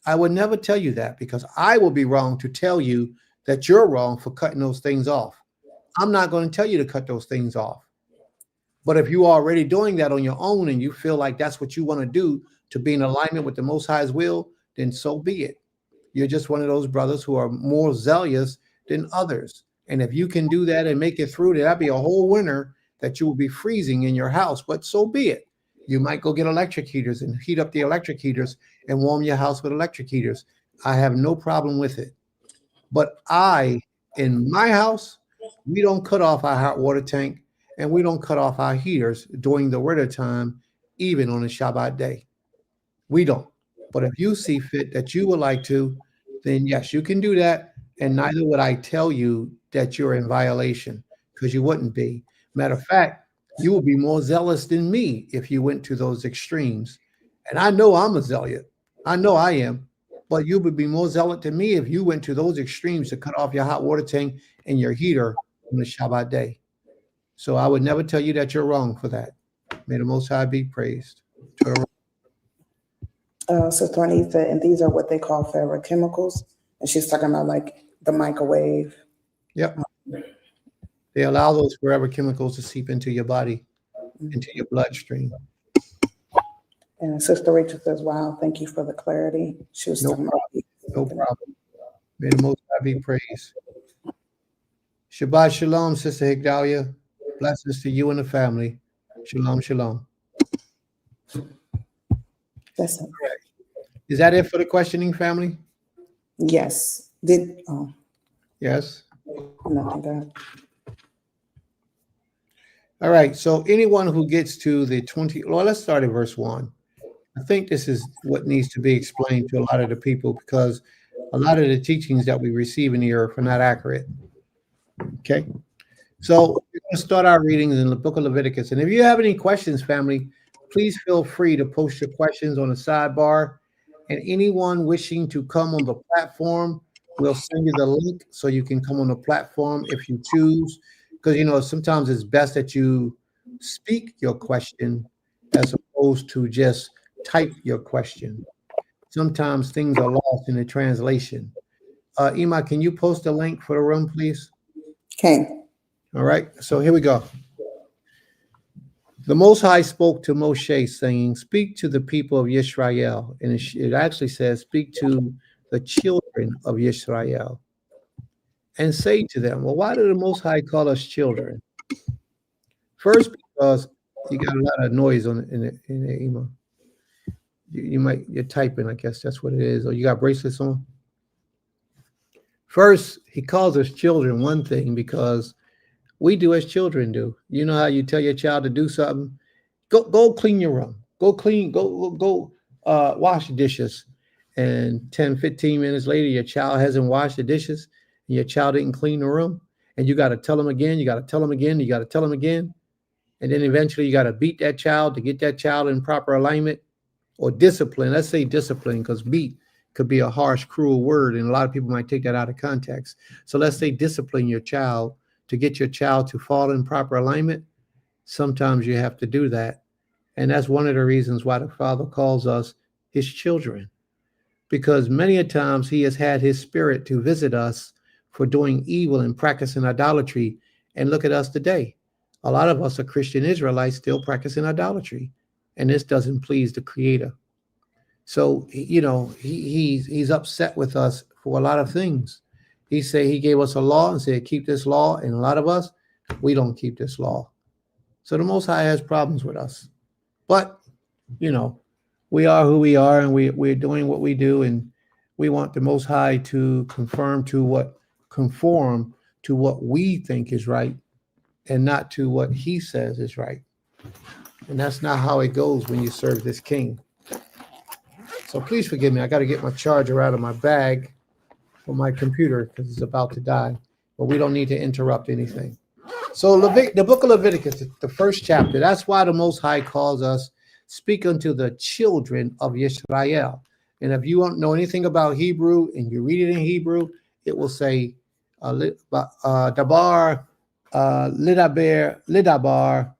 I would never tell you that because I will be wrong to tell you that you're wrong for cutting those things off. I'm not going to tell you to cut those things off. But if you're already doing that on your own and you feel like that's what you want to do to be in alignment with the Most High's will, then so be it. You're just one of those brothers who are more zealous than others. And if you can do that and make it through, that'd be a whole winter that you will be freezing in your house. But so be it. You might go get electric heaters and heat up the electric heaters and warm your house with electric heaters. I have no problem with it. But in my house, we don't cut off our hot water tank and we don't cut off our heaters during the winter time, even on a Shabbat day. We don't. But if you see fit that you would like to, then yes, you can do that. And neither would I tell you that you're in violation because you wouldn't be. Matter of fact, you would be more zealous than me if you went to those extremes. And I know I'm a zealot. I know I am. But you would be more zealot than me if you went to those extremes to cut off your hot water tank and your heater on the Shabbat day. So I would never tell you that you're wrong for that. May the Most High be praised. Sister Anita, and these are what they call ferrochemicals. And she's talking about like the microwave. Yep. They allow those forever chemicals to seep into your body, into your bloodstream. And Sister Rachel says, wow, thank you for the clarity. She was talking about no problem. May the Most High be praised. Shabbat shalom, Sister Higdalia. Blessings to you and the family. Shalom, shalom. That's it. Is that it for the questioning, family? Yes. Yes. Nothing bad. All right. So anyone who gets to the 20, well, let's start at verse 1. I think this is what needs to be explained to a lot of the people because a lot of the teachings that we receive in the earth are not accurate. Okay. So we're going to start our readings in the book of Leviticus. And if you have any questions, family, please feel free to post your questions on the sidebar. And anyone wishing to come on the platform, we'll send you the link so you can come on the platform if you choose. Because, sometimes it's best that you speak your question as opposed to just type your question. Sometimes things are lost in the translation. Ima, can you post a link for the room, please? Okay. All right. So here we go. The Most High spoke to Moshe, saying, speak to the people of Yisrael. And it actually says, speak to the children of Yisrael. And say to them, well, why did the Most High call us children? First, because you got a lot of noise in the email. You're typing, I guess that's what it is. Or you got bracelets on. First, he calls us children, one thing, because we do as children do. You know how you tell your child to do something? Go clean your room. Go wash the dishes. And 10, 15 minutes later, your child hasn't washed the dishes and your child didn't clean the room. And you got to tell them again. You got to tell them again. You got to tell them again. And then eventually you got to beat that child to get that child in proper alignment or discipline. Let's say discipline because beat could be a harsh, cruel word. And a lot of people might take that out of context. So let's say discipline your child to get your child to fall in proper alignment. Sometimes you have to do that. And that's one of the reasons why the Father calls us his children. Because many a times he has had his spirit to visit us for doing evil and practicing idolatry. And look at us today. A lot of us are Christian Israelites still practicing idolatry. And this doesn't please the Creator. So, he's upset with us for a lot of things. He gave us a law and said, keep this law. And a lot of us, we don't keep this law. So the Most High has problems with us. But, we are who we are and we're doing what we do. And we want the Most High to conform to what we think is right and not to what he says is right. And that's not how it goes when you serve this king. So please forgive me. I got to get my charger out of my bag for my computer because it's about to die. But we don't need to interrupt anything. So the book of Leviticus, the first chapter, that's why the Most High calls us, speak unto the children of Yisrael. And if you don't know anything about Hebrew and you read it in Hebrew, it will say, Dabar, Lidabar,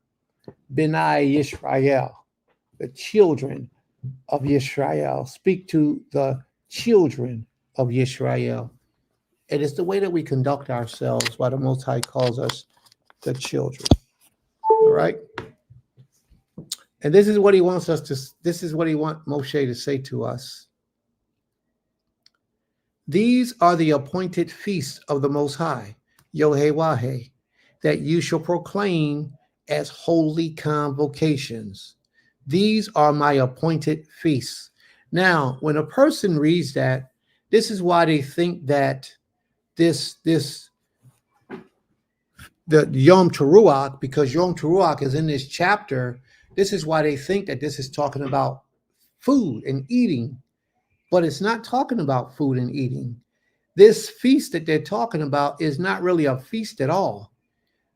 Benai Yisrael, the children of Yisrael. Speak to the children of Yisrael. It is the way that we conduct ourselves why the Most High calls us the children. All right. And this is what he wants us to, this is what he wants Moshe to say to us. These are the appointed feasts of the Most High, Yohewahe, that you shall proclaim as holy convocations. These are my appointed feasts. Now, when a person reads that, this is why they think that the Yom Teruach, because Yom Teruach is in this chapter, this is why they think that this is talking about food and eating, but it's not talking about food and eating. This feast that they're talking about is not really a feast at all.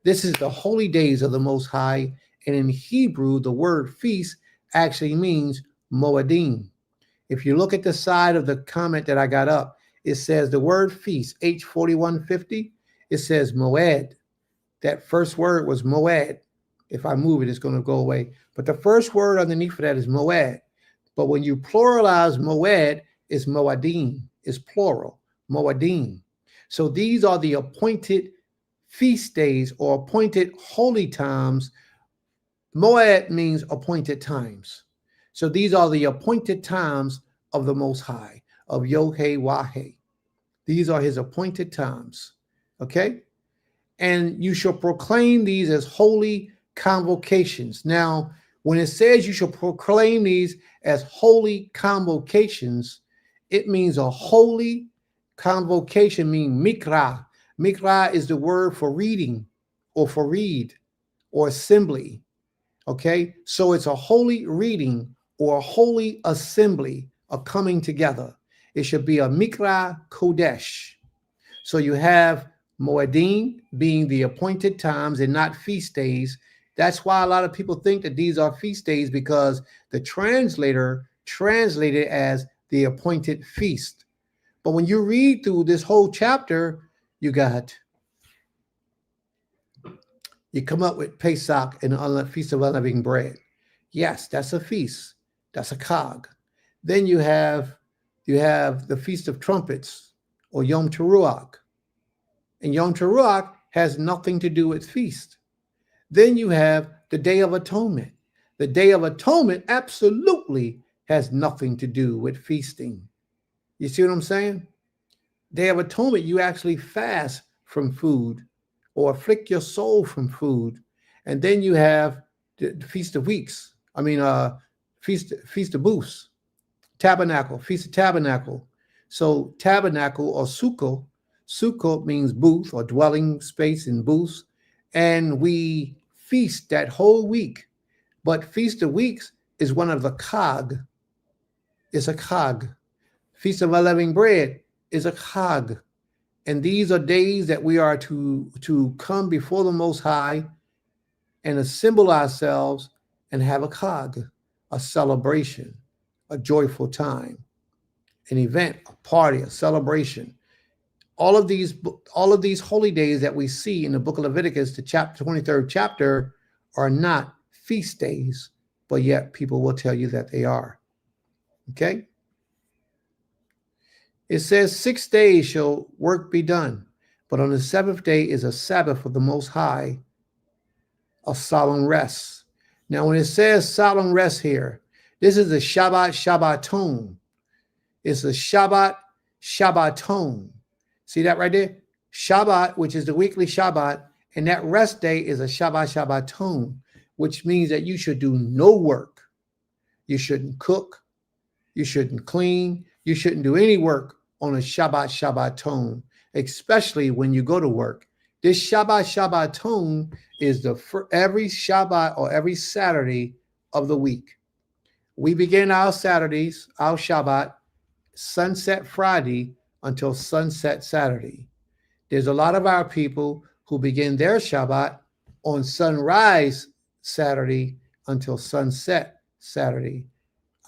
This is the holy days of the Most High, and in Hebrew, the word feast actually means moedim. If you look at the side of the comment that I got up, it says the word feast, H4150, it says moed. That first word was moed. If I move it, it's going to go away. But the first word underneath of that is moed. But when you pluralize moed, it's moadim. It's plural, moadim. So these are the appointed feast days or appointed holy times. Moed means appointed times. So these are the appointed times of the Most High, of Yohewahe. These are his appointed times. Okay? And you shall proclaim these as holy convocations. Now, when it says you shall proclaim these as holy convocations, it means a holy convocation, meaning mikra. Mikra is the word for reading or for read or assembly. Okay, so it's a holy reading or a holy assembly, a coming together. It should be a mikra kodesh. So you have Moedim being the appointed times and not feast days. That's why a lot of people think that these are feast days, because the translator translated as the appointed feast. But when you read through this whole chapter, you come up with Pesach and the Feast of Unleavened Bread. Yes, that's a feast. That's a Chag. Then you have the Feast of Trumpets or Yom Teruach. And Yom Teruach has nothing to do with feast. Then you have the Day of Atonement. The Day of Atonement absolutely has nothing to do with feasting. You see what I'm saying? Day of Atonement, you actually fast from food or afflict your soul from food. And then you have the Feast of Weeks. Feast of Booths, Tabernacle, Feast of Tabernacle. So tabernacle or sukkah means booth or dwelling space in booths. And we feast that whole week. But Feast of Weeks is one of the Chag. It's a Chag. Feast of Unleavened Bread is a Chag. And these are days that we are to come before the Most High and assemble ourselves and have a Chag, a celebration, a joyful time, an event, a party, a celebration. All of these holy days that we see in the book of Leviticus, the 23rd chapter, are not feast days, but yet people will tell you that they are. Okay? It says 6 days shall work be done, but on the seventh day is a Sabbath of the Most High, a solemn rest. Now, when it says solemn rest here, this is a Shabbat Shabbaton. It's a Shabbat Shabbaton. See that right there? Shabbat, which is the weekly Shabbat, and that rest day is a Shabbat Shabbaton, which means that you should do no work. You shouldn't cook. You shouldn't clean. You shouldn't do any work on a Shabbat Shabbaton, especially when you go to work. This Shabbat Shabbaton is every Shabbat or every Saturday of the week. We begin our Saturdays, our Shabbat, sunset Friday until sunset Saturday. There's a lot of our people who begin their Shabbat on sunrise Saturday until sunset Saturday.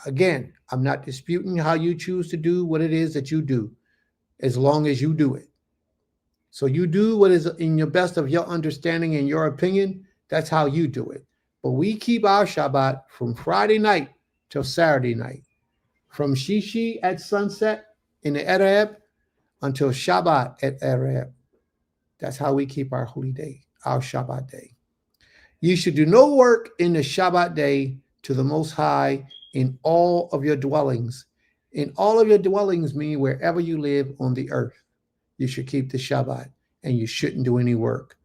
Again, I'm not disputing how you choose to do what it is that you do, as long as you do it. So you do what is in your best of your understanding and your opinion. That's how you do it. But we keep our Shabbat from Friday night till Saturday night, from Shishi at sunset in the Erev until Shabbat at Erev. That's how we keep our holy day, our Shabbat day. You should do no work in the Shabbat day to the Most High in all of your dwellings. In all of your dwellings mean wherever you live on the earth. You should keep the Shabbat and you shouldn't do any work.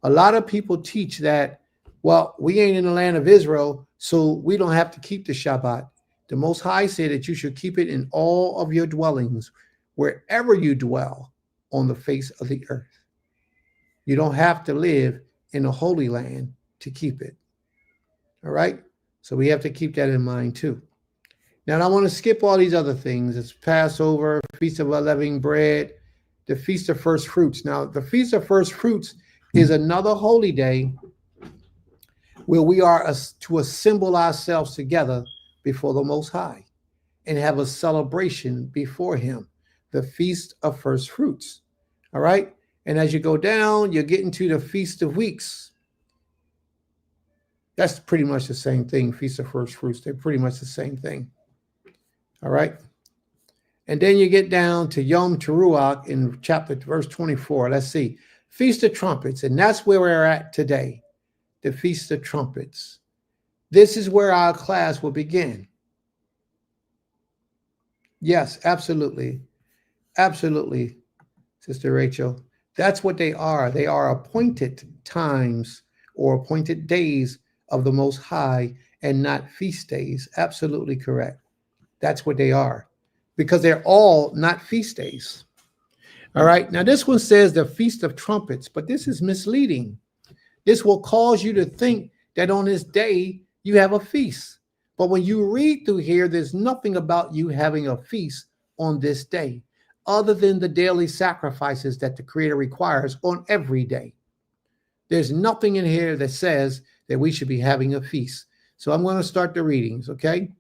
A lot of people teach that, well, we ain't in the land of Israel, so we don't have to keep the Shabbat. The Most High said that you should keep it in all of your dwellings, wherever you dwell on the face of the earth. You don't have to live in the Holy Land to keep it. All right? So we have to keep that in mind too. Now, I want to skip all these other things. It's Passover, Feast of Unleavened Bread, the Feast of First Fruits. Now, the Feast of First Fruits is another holy day where we are to assemble ourselves together before the Most High and have a celebration before Him, the Feast of First Fruits. All right? And as you go down, you're getting to the Feast of Weeks. That's pretty much the same thing, Feast of First Fruits. They're pretty much the same thing. All right? And then you get down to Yom Teruach in verse 24. Let's see. Feast of Trumpets. And that's where we're at today, the Feast of Trumpets. This is where our class will begin. Yes, absolutely. Absolutely, Sister Rachel. That's what they are. They are appointed times or appointed days of the Most High and not feast days. Absolutely correct. That's what they are, because they're all not feast days. All right. Now, this one says the Feast of Trumpets, but this is misleading. This will cause you to think that on this day you have a feast. But when you read through here, there's nothing about you having a feast on this day, other than the daily sacrifices that the Creator requires on every day. There's nothing in here that says that we should be having a feast. So I'm going to start the readings, okay?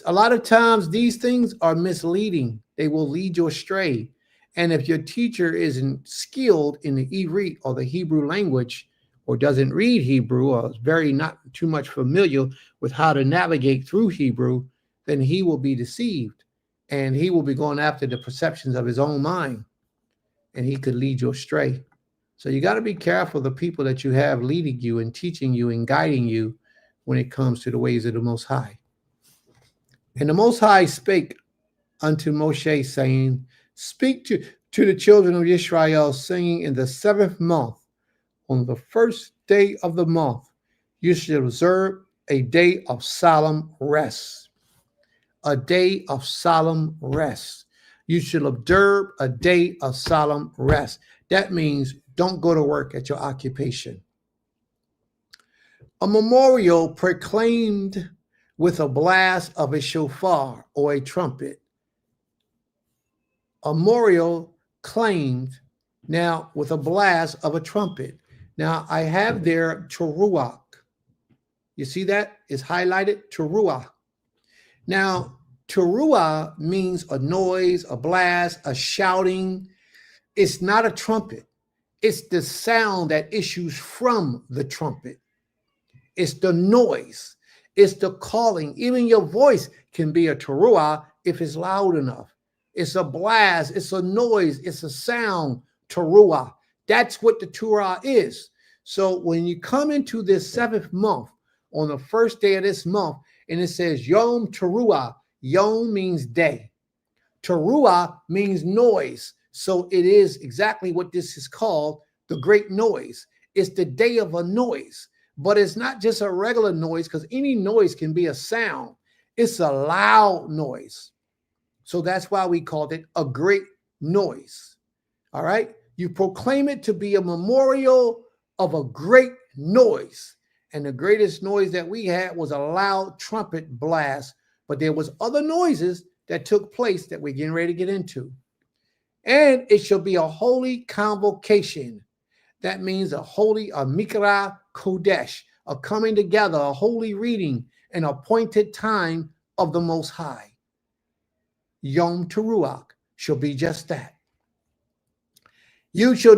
A lot of times these things are misleading. They will lead you astray. And if your teacher isn't skilled in the Ivrit or the Hebrew language, or doesn't read Hebrew, or is very not too much familiar with how to navigate through Hebrew, then he will be deceived. And he will be going after the perceptions of his own mind. And he could lead you astray. So you got to be careful of the people that you have leading you and teaching you and guiding you when it comes to the ways of the Most High. And the Most High spake unto Moshe, saying, speak to the children of Israel, saying, in the 7th month, on the 1st day of the month, you shall observe a day of solemn rest. A day of solemn rest. You should observe a day of solemn rest. That means don't go to work at your occupation. A memorial proclaimed with a blast of a shofar or a trumpet. A memorial claimed now with a blast of a trumpet. Now I have there TERUACH. You see that? It's highlighted, TERUACH. Now, teruah means a noise, a blast, a shouting. It's not a trumpet. It's the sound that issues from the trumpet. It's the noise. It's the calling. Even your voice can be a teruah if it's loud enough. It's a blast. It's a noise. It's a sound, teruah. That's what the teruah is. So when you come into this 7th month, on the 1st day of this month, and it says Yom Teruah. Yom means day. Teruah means noise. So it is exactly what this is called, the great noise. It's the day of a noise. But it's not just a regular noise, because any noise can be a sound. It's a loud noise. So that's why we called it a great noise. All right? You proclaim it to be a memorial of a great noise. And the greatest noise that we had was a loud trumpet blast. But there was other noises that took place that we're getting ready to get into. And it shall be a holy convocation. That means a Mikra Kodesh, a coming together, a holy reading, an appointed time of the Most High. Yom Teruach shall be just that. You shall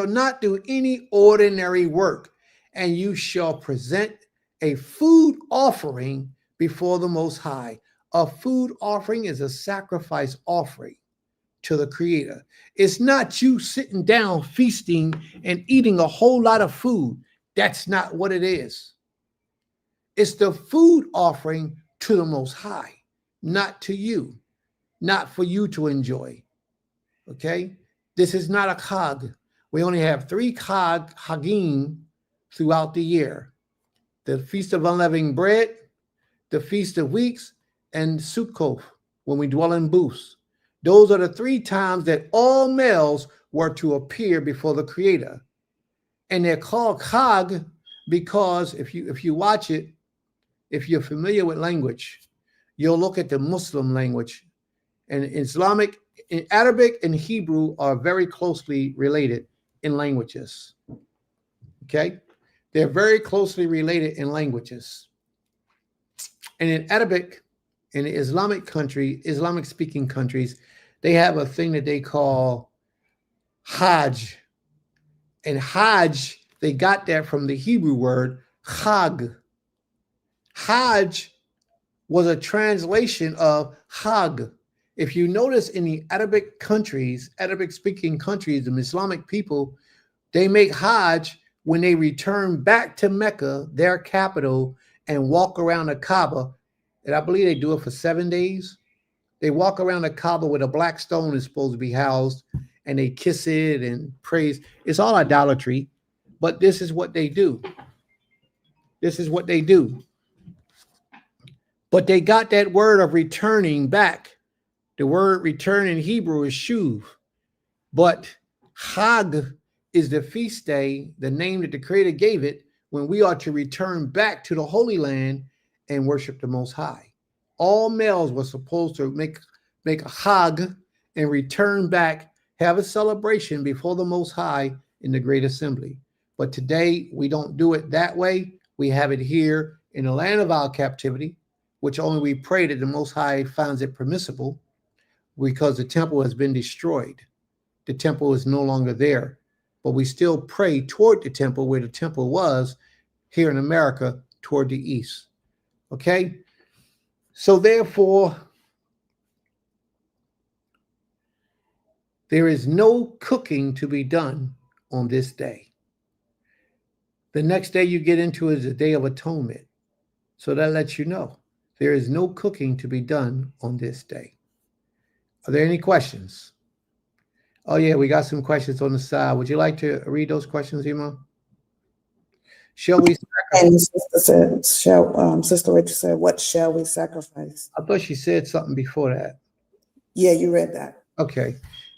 not do any ordinary work, and you shall present a food offering before the Most High, A food offering is a sacrifice offering to the Creator. It's not you sitting down feasting and eating a whole lot of food. That's not what it is. It's the food offering to the Most High, not to you, not for you to enjoy. Okay? This is not a Chag. We only have 3 Hagim throughout the year: the Feast of Unleavened Bread, the Feast of Weeks, and Sukkot, when we dwell in booths. Those are the 3 times that all males were to appear before the Creator. And they're called Chag because if you watch it, if you're familiar with language, you'll look at the Muslim language. And Islamic, in Arabic and Hebrew are very closely related in languages. Okay? They're very closely related in languages. And in Arabic, in the Islamic speaking countries, they have a thing that they call Hajj. And Hajj, they got that from the Hebrew word Chag. Hajj was a translation of Chag. If you notice in the Arabic countries, Arabic speaking countries, the Islamic people, they make Hajj when they return back to Mecca, their capital, and walk around the Kaaba. And I believe they do it for 7 days. They walk around the Kaaba where the black stone is supposed to be housed, and they kiss it and praise. It's all idolatry, but this is what they do. This is what they do. But they got that word of returning back. The word return in Hebrew is shuv. But Chag is the feast day, the name that the Creator gave it, when we are to return back to the Holy Land and worship the Most High. All males were supposed to make a Chag and return back, have a celebration before the Most High in the Great Assembly. But today, we don't do it that way. We have it here in the land of our captivity, which only we pray that the Most High finds it permissible, because the temple has been destroyed. The temple is no longer there. But we still pray toward the temple where the temple was here in America, toward the east. Okay? So therefore, there is no cooking to be done on this day. The next day you get into is the Day of Atonement. So that lets you know there is no cooking to be done on this day. Are there any questions? Oh yeah, we got some questions on the side. Would you like to read those questions, Ima? Shall we sacrifice? And Sister Rachel said, what shall we sacrifice? I thought she said something before that. Yeah, you read that. Okay.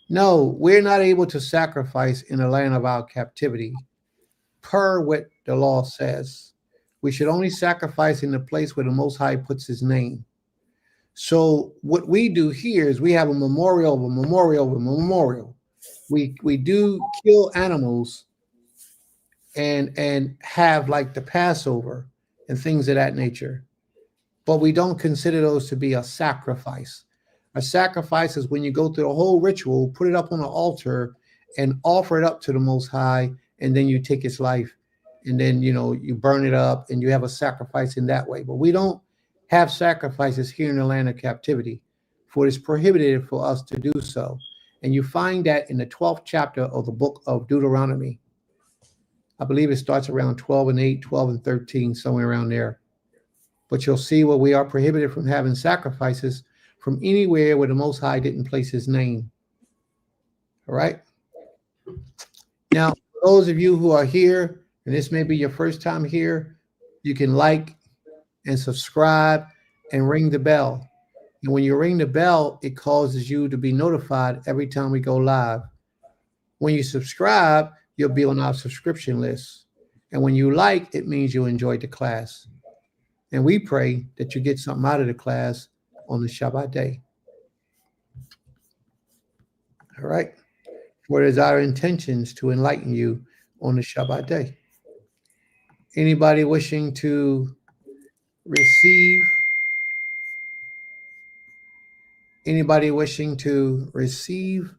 No, we're not able to sacrifice in the land of our captivity, per what the law says. We should only sacrifice in the place where the Most High puts his name. So what we do here is we have a memorial of a memorial of a memorial. We do kill animals and have like the Passover and things of that nature. But we don't consider those to be a sacrifice. A sacrifice is when you go through the whole ritual, put it up on the altar, and offer it up to the Most High, and then you take its life, and then you burn it up, and you have a sacrifice in that way. But we don't have sacrifices here in the land of captivity, for it is prohibited for us to do so. And you find that in the 12th chapter of the book of Deuteronomy. I believe it starts around 12 and 8, 12 and 13, somewhere around there. But you'll see where we are prohibited from having sacrifices from anywhere where the Most High didn't place his name. All right? Now, for those of you who are here, and this may be your first time here, you can like and subscribe and ring the bell. And when you ring the bell, it causes you to be notified every time we go live. When you subscribe, you'll be on our subscription list. And when you like, it means you enjoyed the class. And we pray that you get something out of the class on the Shabbat day. All right? For it is our intentions to enlighten you on the Shabbat day. Anybody wishing to receive? Anybody wishing to receive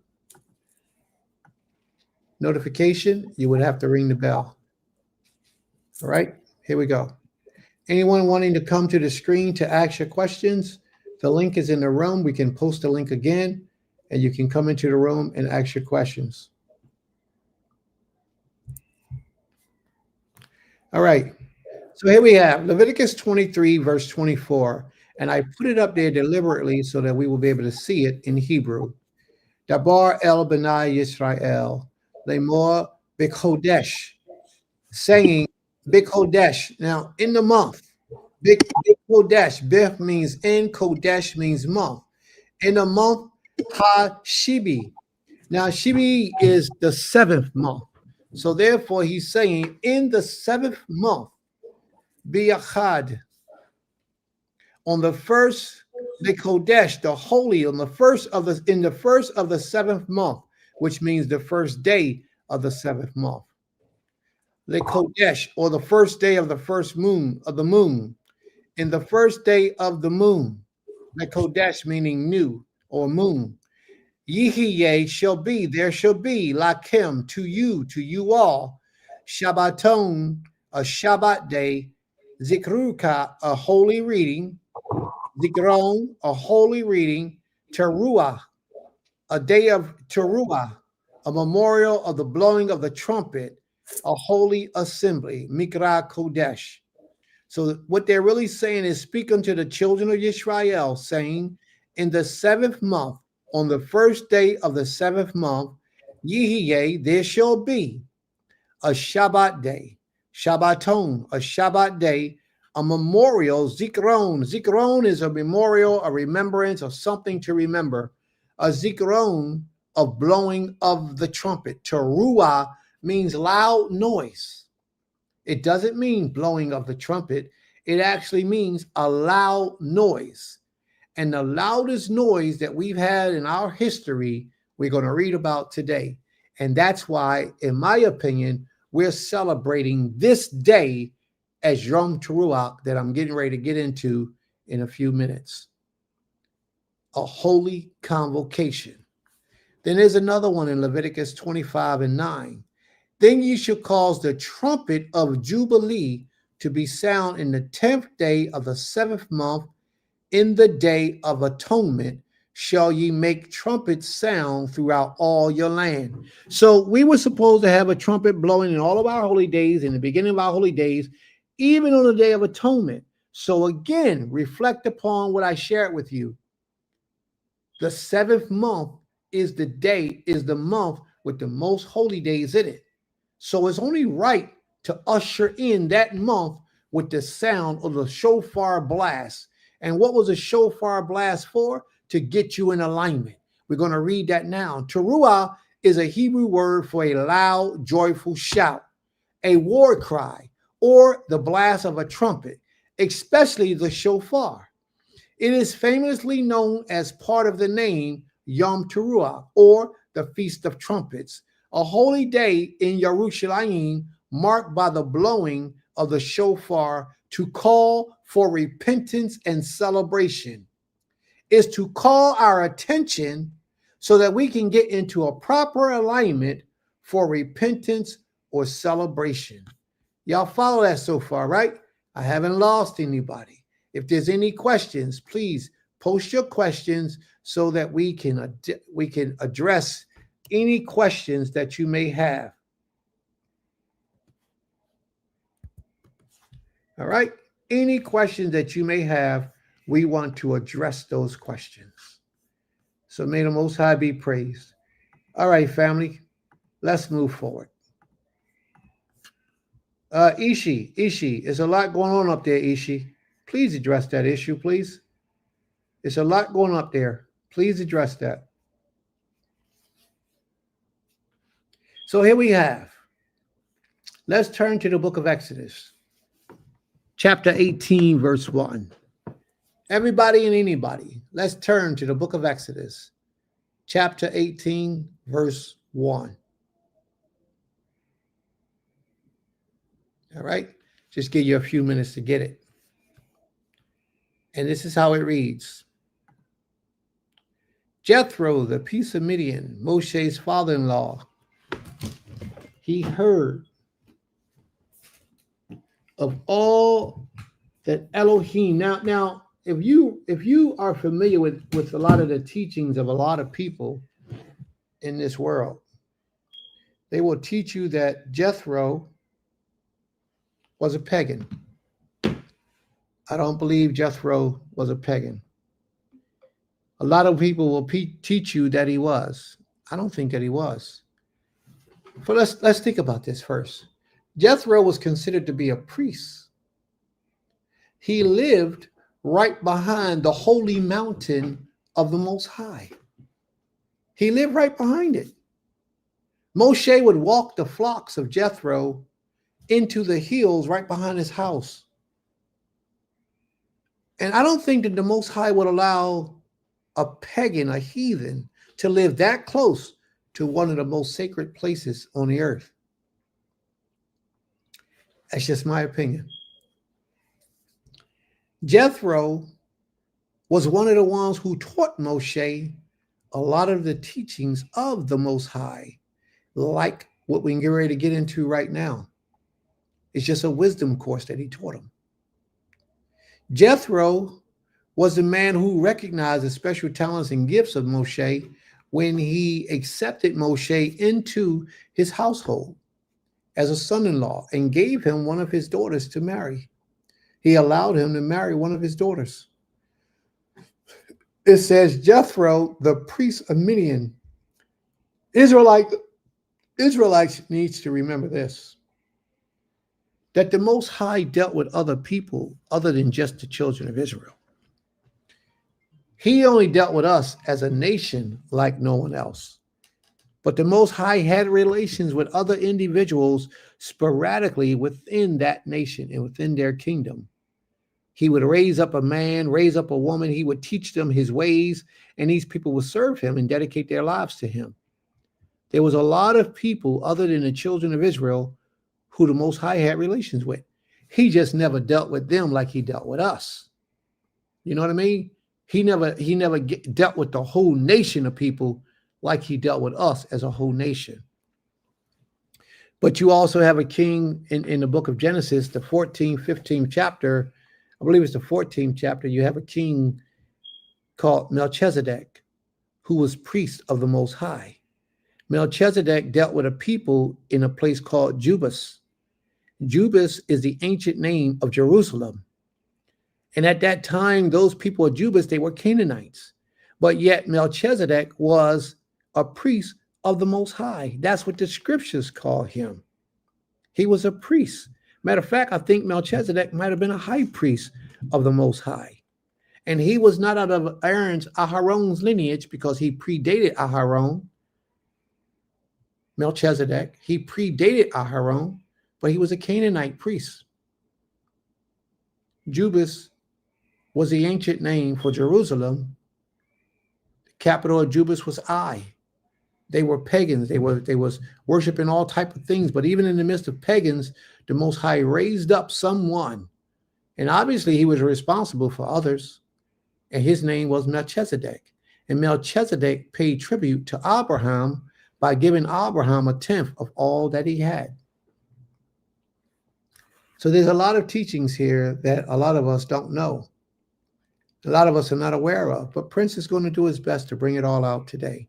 notification, you would have to ring the bell. All right, here we go. Anyone wanting to come to the screen to ask your questions, The link is in the room. We can post the link again, and you can come into the room and ask your questions. All right. So here we have Leviticus 23, verse 24. And I put it up there deliberately so that we will be able to see it in Hebrew. Dabar el Benai Yisrael, Lemor Bikodesh, saying Bikodesh. Now, in the month, Bikodesh, Bih means in, Kodesh means month. In the month, Ha Shibi. Now, Shibi is the 7th month. So therefore, he's saying in the 7th month, Biachad, on the first, the Kodesh, the holy, on the first of the in the first of the 7th month, which means the first day of the 7th month. The Kodesh, or the first day of the first moon of the moon, in the first day of the moon. The Kodesh meaning new or moon. Yihye shall be, there shall be, lakim, to you all, Shabbaton, a Shabbat day, Zikruka, a holy reading, Zikron, a holy reading, Teruah, a day of Teruah, a memorial of the blowing of the trumpet, a holy assembly, Mikra Kodesh. So what they're really saying is, speak unto the children of Israel, saying, in the 7th month, on the first day of the 7th month, Yihye, there shall be a Shabbat day, Shabbaton, a Shabbat day, a memorial, Zikron. Zikron is a memorial, a remembrance, or something to remember. A Zikron of blowing of the trumpet. Teruah means loud noise. It doesn't mean blowing of the trumpet. It actually means a loud noise. And the loudest noise that we've had in our history, we're going to read about today. And that's why, in my opinion, we're celebrating this day as Yom Teruach that I'm getting ready to get into in a few minutes. A holy convocation. Then there's another one in Leviticus 25 and 9. Then you shall cause the trumpet of Jubilee to be sound in the 10th day of the 7th month. In the day of atonement shall ye make trumpets sound throughout all your land. So we were supposed to have a trumpet blowing in all of our holy days, in the beginning of our holy days, even on the day of atonement. So again, reflect upon what I shared with you. The 7th month is the month with the most holy days in it. So it's only right to usher in that month with the sound of the shofar blast. And what was a shofar blast for? To get you in alignment. We're going to read that now. Teruah is a Hebrew word for a loud, joyful shout, a war cry, or the blast of a trumpet, especially the shofar. It is famously known as part of the name Yom Teruah, or the Feast of Trumpets, a holy day in Yerushalayim marked by the blowing of the shofar to call for repentance and celebration. Is to call our attention so that we can get into a proper alignment for repentance or celebration. Y'all follow that so far, right? I haven't lost anybody. If there's any questions, please post your questions so that we can address any questions that you may have. All right? Any questions that you may have, we want to address those questions. So may the Most High be praised. All right, family, let's move forward. Ishi, there's a lot going on up there, Ishi. Please address that issue, please. There's a lot going up there. Please address that. So here we have. Let's turn to the book of Exodus, chapter 18, verse 1. Everybody and anybody, let's turn to the book of Exodus, chapter 18, verse 1. All right? Just give you a few minutes to get it. And this is how it reads. Jethro, the priest of Midian, Moshe's father-in-law, he heard of all that Elohim. Now, if you are familiar with a lot of the teachings of a lot of people in this world, they will teach you that Jethro was a pagan. I don't believe Jethro was a pagan. A lot of people will teach you that he was. I don't think that he was. But let's think about this first. Jethro was considered to be a priest. He lived right behind the holy mountain of the Most High. He lived right behind it. Moshe would walk the flocks of Jethro into the hills right behind his house. And I don't think that the Most High would allow a pagan, a heathen, to live that close to one of the most sacred places on the earth. That's just my opinion. Jethro was one of the ones who taught Moshe a lot of the teachings of the Most High, like what we can get ready to get into right now. It's just a wisdom course that he taught him. Jethro was the man who recognized the special talents and gifts of Moshe when he accepted Moshe into his household as a son-in-law and gave him one of his daughters to marry. He allowed him to marry one of his daughters. It says Jethro, the priest of Midian. Israelites needs to remember this, that the Most High dealt with other people other than just the children of Israel. He only dealt with us as a nation like no one else. But the Most High had relations with other individuals sporadically within that nation and within their kingdom. He would raise up a man, raise up a woman. He would teach them his ways, and these people would serve him and dedicate their lives to him. There was a lot of people other than the children of Israel who the Most High had relations with. He just never dealt with them like he dealt with us. You know what I mean? He never dealt with the whole nation of people like he dealt with us as a whole nation. But you also have a king in the book of Genesis, the 14th, 15th chapter. I believe it's the 14th chapter. You have a king called Melchizedek, who was priest of the Most High. Melchizedek dealt with a people in a place called Jubas. Jubas is the ancient name of Jerusalem. And at that time, those people of Jubas, they were Canaanites. But yet Melchizedek was a priest of the Most High. That's what the scriptures call him. He was a priest. Matter of fact, I think Melchizedek might have been a high priest of the Most High. And he was not out of Aharon's lineage because he predated Aharon. Melchizedek, he predated Aharon, but he was a Canaanite priest. Jubas was the ancient name for Jerusalem. The capital of Jubas was Ai. They were pagans. They was worshiping all type of things. But even in the midst of pagans, the Most High raised up someone. And obviously he was responsible for others. And his name was Melchizedek. And Melchizedek paid tribute to Abraham by giving Abraham a tenth of all that he had. So there's a lot of teachings here that a lot of us don't know. A lot of us are not aware of. But Prince is going to do his best to bring it all out today.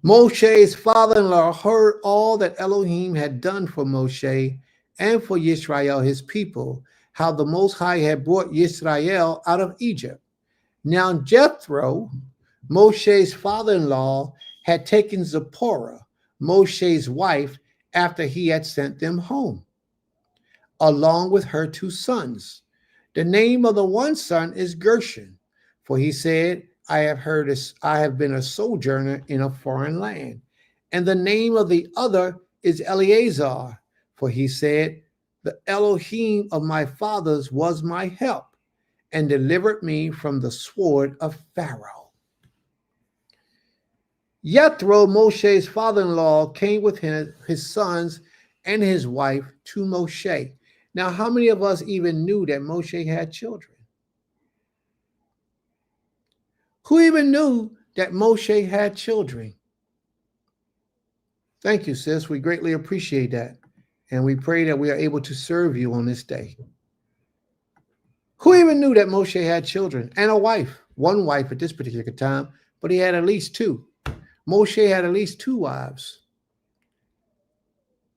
Moshe's father-in-law heard all that Elohim had done for Moshe and for Yisrael, his people, how the Most High had brought Yisrael out of Egypt. Now Jethro, Moshe's father-in-law, had taken Zipporah, Moshe's wife, after he had sent them home, along with her 2 sons. The name of the one son is Gershon, for he said, I have been a sojourner in a foreign land. And the name of the other is Eleazar, for he said, the Elohim of my fathers was my help and delivered me from the sword of Pharaoh. Jethro, Moshe's father-in-law, came with his sons and his wife to Moshe. Now, how many of us even knew that Moshe had children? Who even knew that Moshe had children? Thank you, sis. We greatly appreciate that. And we pray that we are able to serve you on this day. Who even knew that Moshe had children and a wife? One wife at this particular time, but he had at least two. Moshe had at least two wives.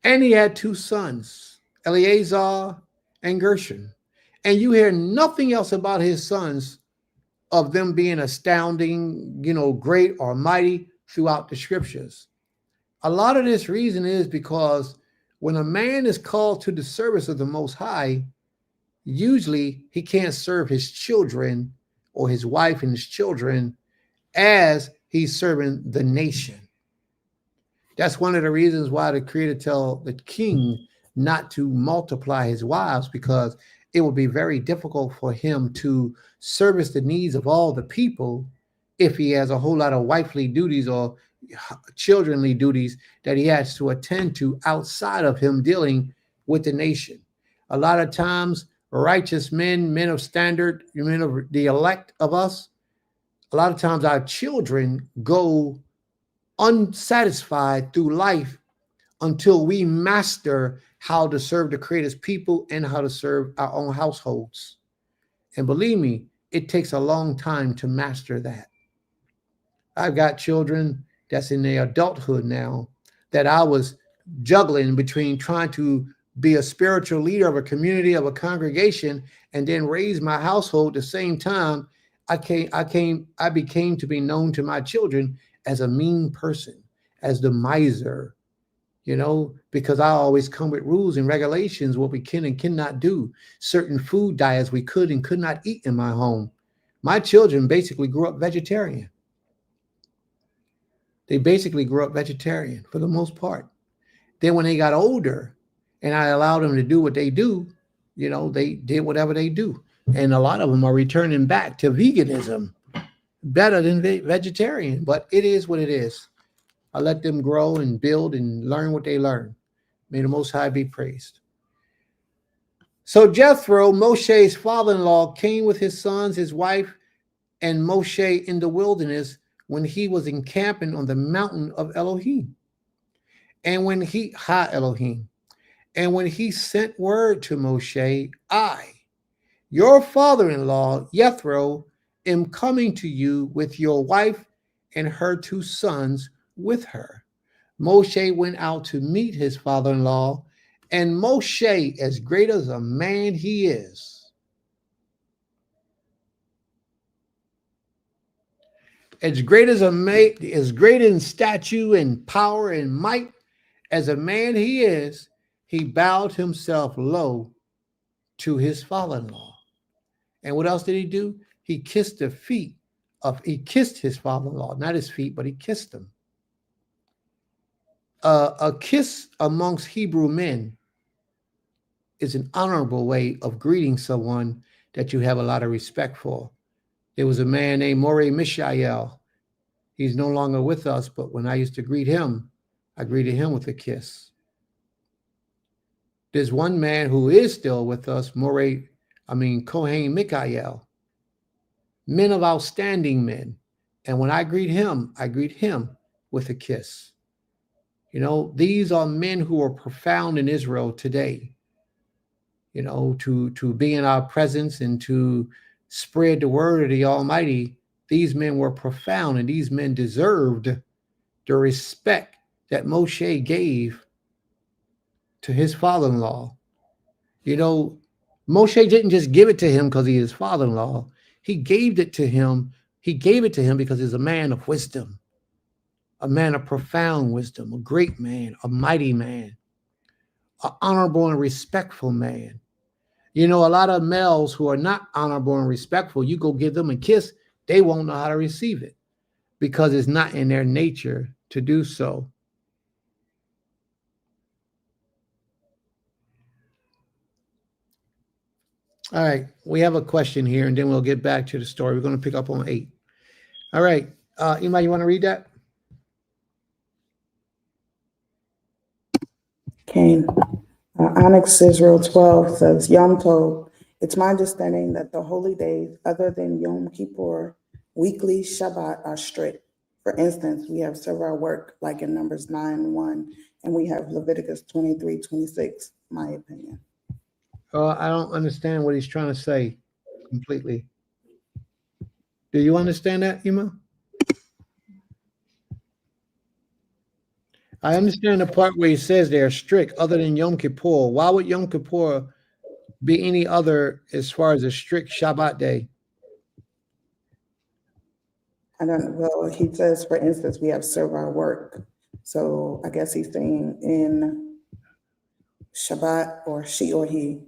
And he had two sons, Eleazar and Gershon. And you hear nothing else about his sons of them being astounding, great or mighty throughout the scriptures. A lot of this reason is because when a man is called to the service of the Most High, usually he can't serve his children or his wife and his children as he's serving the nation. That's one of the reasons why the Creator tell the king not to multiply his wives, because it would be very difficult for him to service the needs of all the people if he has a whole lot of wifely duties or childrenly duties that he has to attend to outside of him dealing with the nation. A lot of times, righteous men, men of standard, men of the elect of us, a lot of times our children go unsatisfied through life until we master how to serve the Creator's people and how to serve our own households. And believe me, it takes a long time to master that. I've got children that's in their adulthood now that I was juggling between trying to be a spiritual leader of a community, of a congregation, and then raise my household at the same time. I became to be known to my children as a mean person, as the miser, because I always come with rules and regulations, what we can and cannot do, certain food diets we could and could not eat in my home. My children basically grew up vegetarian. They basically grew up vegetarian for the most part. Then when they got older and I allowed them to do what they do, they did whatever they do. And a lot of them are returning back to veganism better than vegetarian, but it is what it is. I let them grow and build and learn what they learn. May the Most High be praised. So Jethro, Moshe's father-in-law, came with his sons, his wife, and Moshe in the wilderness when he was encamping on the mountain of Elohim. And when he sent word to Moshe, I, your father-in-law, Jethro, am coming to you with your wife and her two sons with her. Moshe went out to meet his father-in-law, and Moshe, as great as a man he is, as great in stature and power and might as a man he is, he bowed himself low to his father-in-law. And what else did he do? He kissed he kissed his father-in-law, not his feet, but he kissed him. A kiss amongst Hebrew men is an honorable way of greeting someone that you have a lot of respect for. There was a man named Moreh Mishael. He's no longer with us, but when I used to greet him, I greeted him with a kiss. There's one man who is still with us, Kohen Mikael, men of outstanding men. And when I greet him with a kiss. These are men who are profound in Israel today, to be in our presence and to spread the word of the Almighty. These men were profound, and these men deserved the respect that Moshe gave to his father-in-law. Moshe didn't just give it to him because he is father-in-law. He gave it to him. He gave it to him because he's a man of wisdom, a man of profound wisdom, a great man, a mighty man, an honorable and respectful man. A lot of males who are not honorable and respectful, you go give them a kiss, they won't know how to receive it because it's not in their nature to do so. All right, we have a question here, and then we'll get back to the story. We're going to pick up on 8. All right, Ima, you want to read that? Cain. Onyx Israel 12 says, Yom Tov, it's my understanding that the holy days other than Yom Kippur, weekly Shabbat are strict. For instance, we have several work like in Numbers 9:1, and we have Leviticus 23:26, my opinion. I don't understand what he's trying to say. completely. Do you understand that, Ima? I understand the part where he says they are strict other than Yom Kippur. Why would Yom Kippur be any other as far as a strict Shabbat day? I don't know. Well, he says, for instance, we have serve our work. So I guess he's saying in Shabbat or she or he.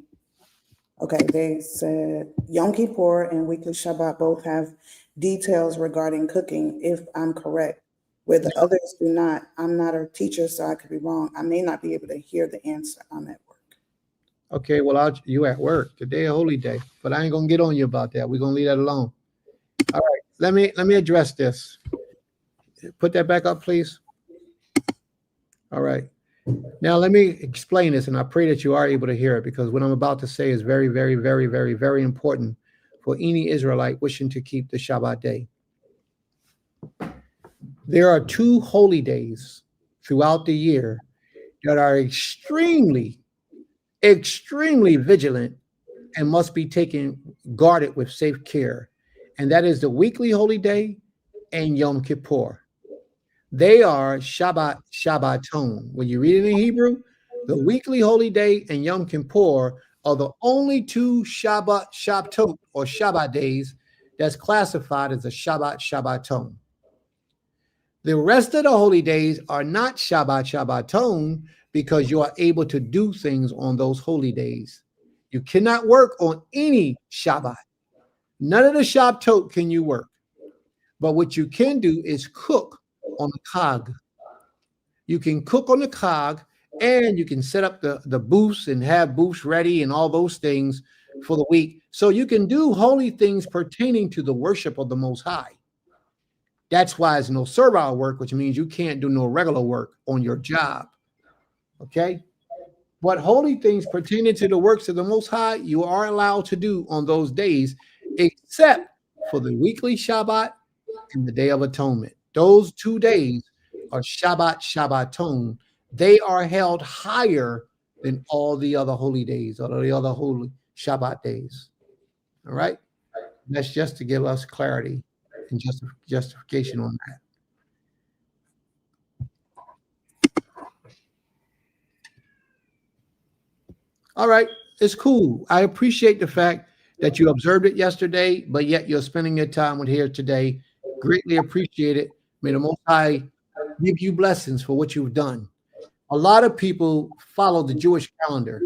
Okay, they said Yom Kippur and weekly Shabbat both have details regarding cooking, if I'm correct, where the others do not. I'm not a teacher, so I could be wrong. I may not be able to hear the answer. I'm at work. Okay, well, you at work today, a holy day, but I ain't gonna get on you about that. We're gonna leave that alone. All right, let me address this. Put that back up, please. All right. Now let me explain this, and I pray that you are able to hear it, because what I'm about to say is very, very, very, very, very important for any Israelite wishing to keep the Shabbat day. There are 2 holy days throughout the year that are extremely, extremely vigilant and must be taken guarded with safe care. And that is the weekly holy day and Yom Kippur. They are Shabbat, Shabbaton. When you read it in Hebrew, the weekly holy day and Yom Kippur are the only 2 Shabbat, Shabbatot, or Shabbat days that's classified as a Shabbat, Shabbaton. The rest of the holy days are not Shabbat, Shabbaton, because you are able to do things on those holy days. You cannot work on any Shabbat. None of the Shabbatot can you work. But what you can do is cook on the cog. You can cook on the cog, and you can set up the booths and have booths ready and all those things for the week. So you can do holy things pertaining to the worship of the Most High. That's why it's no servile work, which means you can't do no regular work on your job. Okay? But holy things pertaining to the works of the Most High, you are allowed to do on those days, except for the weekly Shabbat and the Day of Atonement. Those 2 days are Shabbat, Shabbaton. They are held higher than all the other holy days, or the other holy Shabbat days. All right? That's just to give us clarity and justification on that. All right, it's cool. I appreciate the fact that you observed it yesterday, but yet you're spending your time with here today. Greatly appreciate it. May the Most High give you blessings for what you've done. A lot of people follow the Jewish calendar.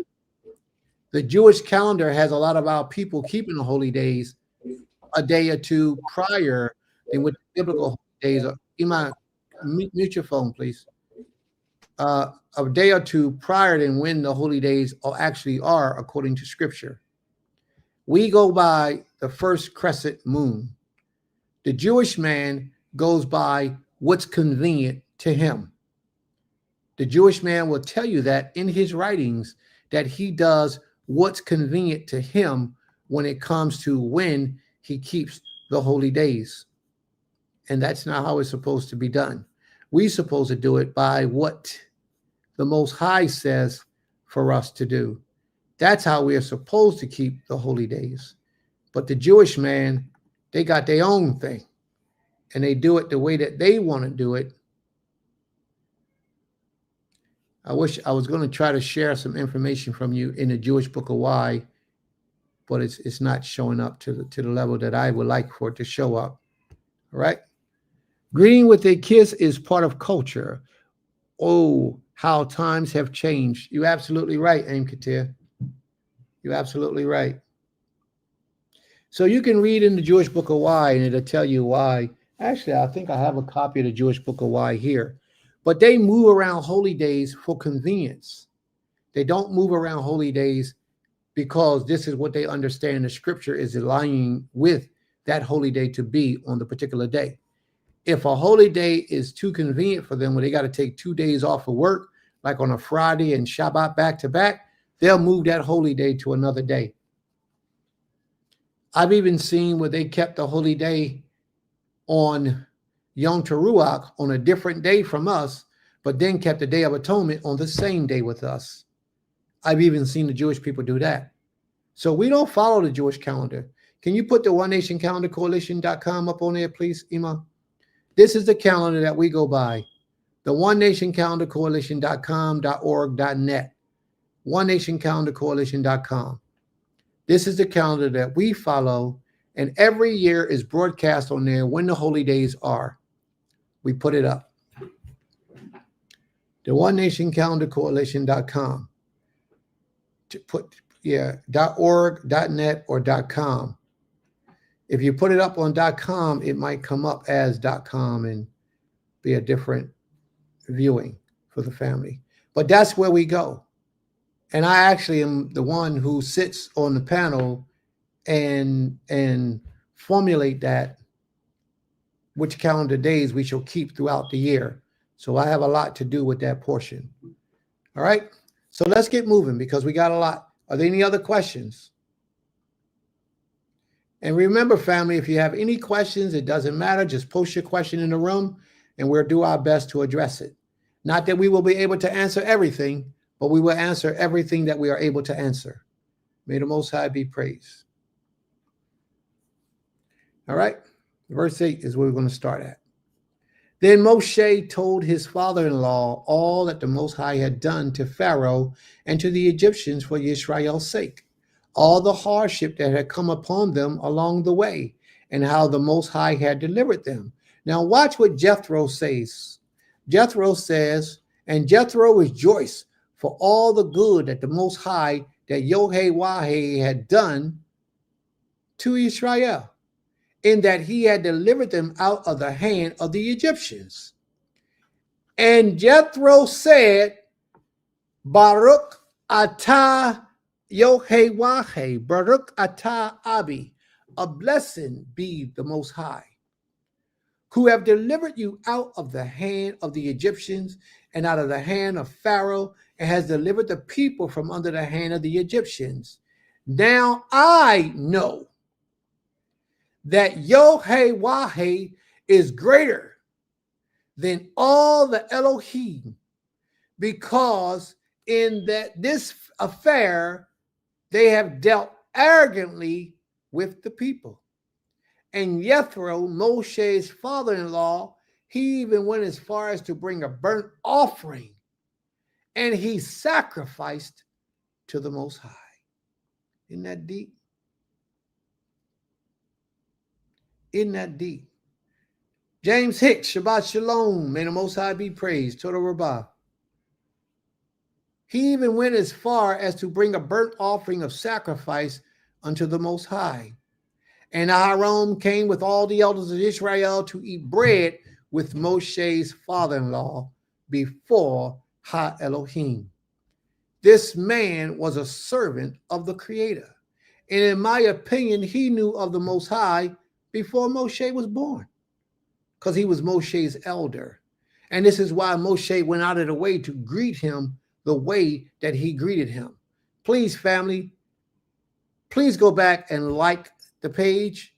The Jewish calendar has a lot of our people keeping the holy days a day or 2 prior than what the biblical days are. Iman, mute your phone, please. A day or 2 prior than when the holy days actually are, according to Scripture. We go by the first crescent moon. The Jewish man goes by what's convenient to him. The Jewish man will tell you that in his writings, that he does what's convenient to him when it comes to when he keeps the holy days. And that's not how it's supposed to be done. We're supposed to do it by what the Most High says for us to do. That's how we are supposed to keep the holy days. But the Jewish man, they got their own thing, and they do it the way that they want to do it. I wish I was going to try to share some information from you in the Jewish Book of Why, but it's not showing up to the level that I would like for it to show up. All right. Greeting with a kiss is part of culture. Oh, how times have changed. You're absolutely right, Aim Katir. You're absolutely right. So you can read in the Jewish Book of Why, and it'll tell you why. Actually, I think I have a copy of the Jewish Book of Why here. But they move around holy days for convenience. They don't move around holy days because this is what they understand the Scripture is aligning with that holy day to be on the particular day. If a holy day is too convenient for them, where they got to take 2 days off of work, like on a Friday and Shabbat back to back, they'll move that holy day to another day. I've even seen where they kept the holy day on Yom TERUACH on a different day from us, but then kept the Day of Atonement on the same day with us. I've even seen the Jewish people do that. So we don't follow the Jewish calendar. Can you put the OneNationCalendarCoalition.com up on there, please, Ima? This is the calendar that we go by. The OneNationCalendarCoalition.com.org.net. OneNationCalendarCoalition.com. This is the calendar that we follow, and every year is broadcast on there when the holy days are. We put it up. The OneNationCalendarCoalition.com. To put, .org, .net, or .com. If you put it up on .com, it might come up as .com and be a different viewing for the family. But that's where we go. And I actually am the one who sits on the panel and formulate that, which calendar days we shall keep throughout the year. So I have a lot to do with that portion. All right. So let's get moving because we got a lot. Are there any other questions? And remember, family, if you have any questions, it doesn't matter. Just post your question in the room and we'll do our best to address it. Not that we will be able to answer everything, but we will answer everything that we are able to answer. May the Most High be praised. All right. Verse 8 is where we're going to start at. Then Moshe told his father-in-law all that the Most High had done to Pharaoh and to the Egyptians for Israel's sake, all the hardship that had come upon them along the way, and how the Most High had delivered them. Now watch what Jethro says. Jethro says, and Jethro rejoiced for all the good that the Most High, that Yod-Heh-Wah-Heh had done to Israel, in that he had delivered them out of the hand of the Egyptians. And Jethro said, Baruch atah Yod-Heh-Wah-Heh, Baruch atah Abi, a blessing be the Most High, who have delivered you out of the hand of the Egyptians and out of the hand of Pharaoh, and has delivered the people from under the hand of the Egyptians. Now I know that Yod-Heh-Wah-Heh is greater than all the Elohim, because in that this affair they have dealt arrogantly with the people. And Jethro, Moshe's father-in-law, he even went as far as to bring a burnt offering, and he sacrificed to the Most High. Isn't that deep? Isn't that deep? James Hicks, Shabbat Shalom. May the Most High be praised. Toda Rabbah. He even went as far as to bring a burnt offering of sacrifice unto the Most High. And Aaron came with all the elders of Israel to eat bread with Moshe's father-in-law before Ha Elohim. This man was a servant of the Creator. And in my opinion, he knew of the Most High before Moshe was born, because he was Moshe's elder. And this is why Moshe went out of the way to greet him the way that he greeted him. Please, family, please go back and like the page,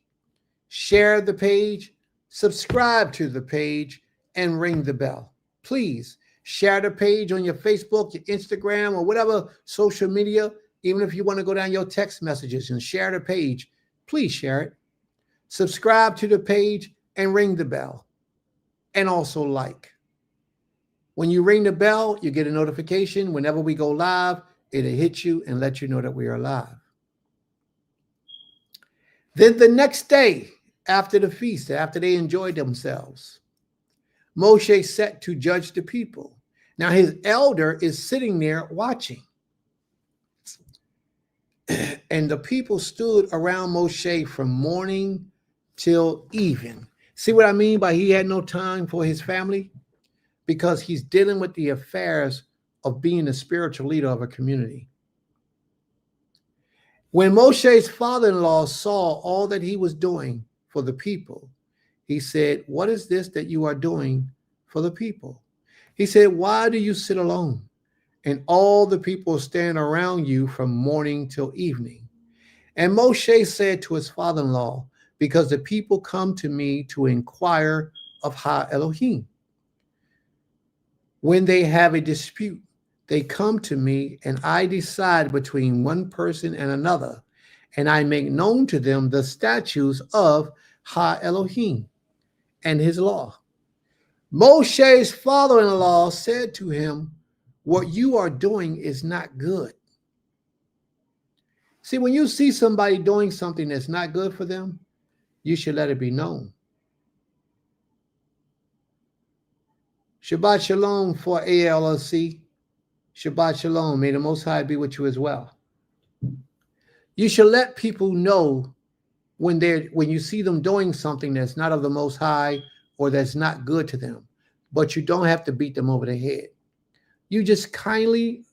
share the page, subscribe to the page, and ring the bell. Please share the page on your Facebook, your Instagram, or whatever social media. Even if you want to go down your text messages and share the page, please share it. Subscribe to the page and ring the bell, and also like. When you ring the bell, you get a notification. Whenever we go live, it'll hit you and let you know that we are live. Then the next day, after the feast, after they enjoyed themselves, Moshe set to judge the people. Now his elder is sitting there watching. And the people stood around Moshe from morning till even. See what I mean by he had no time for his family? Because he's dealing with the affairs of being a spiritual leader of a community. When Moshe's father-in-law saw all that he was doing for the people, he said, "What is this that you are doing for the people?" He said, "Why do you sit alone? And all the people stand around you from morning till evening." And Moshe said to his father-in-law, "Because the people come to me to inquire of Ha Elohim. When they have a dispute, they come to me, and I decide between one person and another. and I make known to them the statutes of Ha Elohim and his law. Moshe's father-in-law said to him, what you are doing is not good. See, when you see somebody doing something that's not good for them, you should let it be known. Shabbat Shalom for ALLC. Shabbat Shalom. May the Most High be with you as well. You should let people know when you see them doing something that's not of the Most High or that's not good to them, but you don't have to beat them over the head. You just kindly,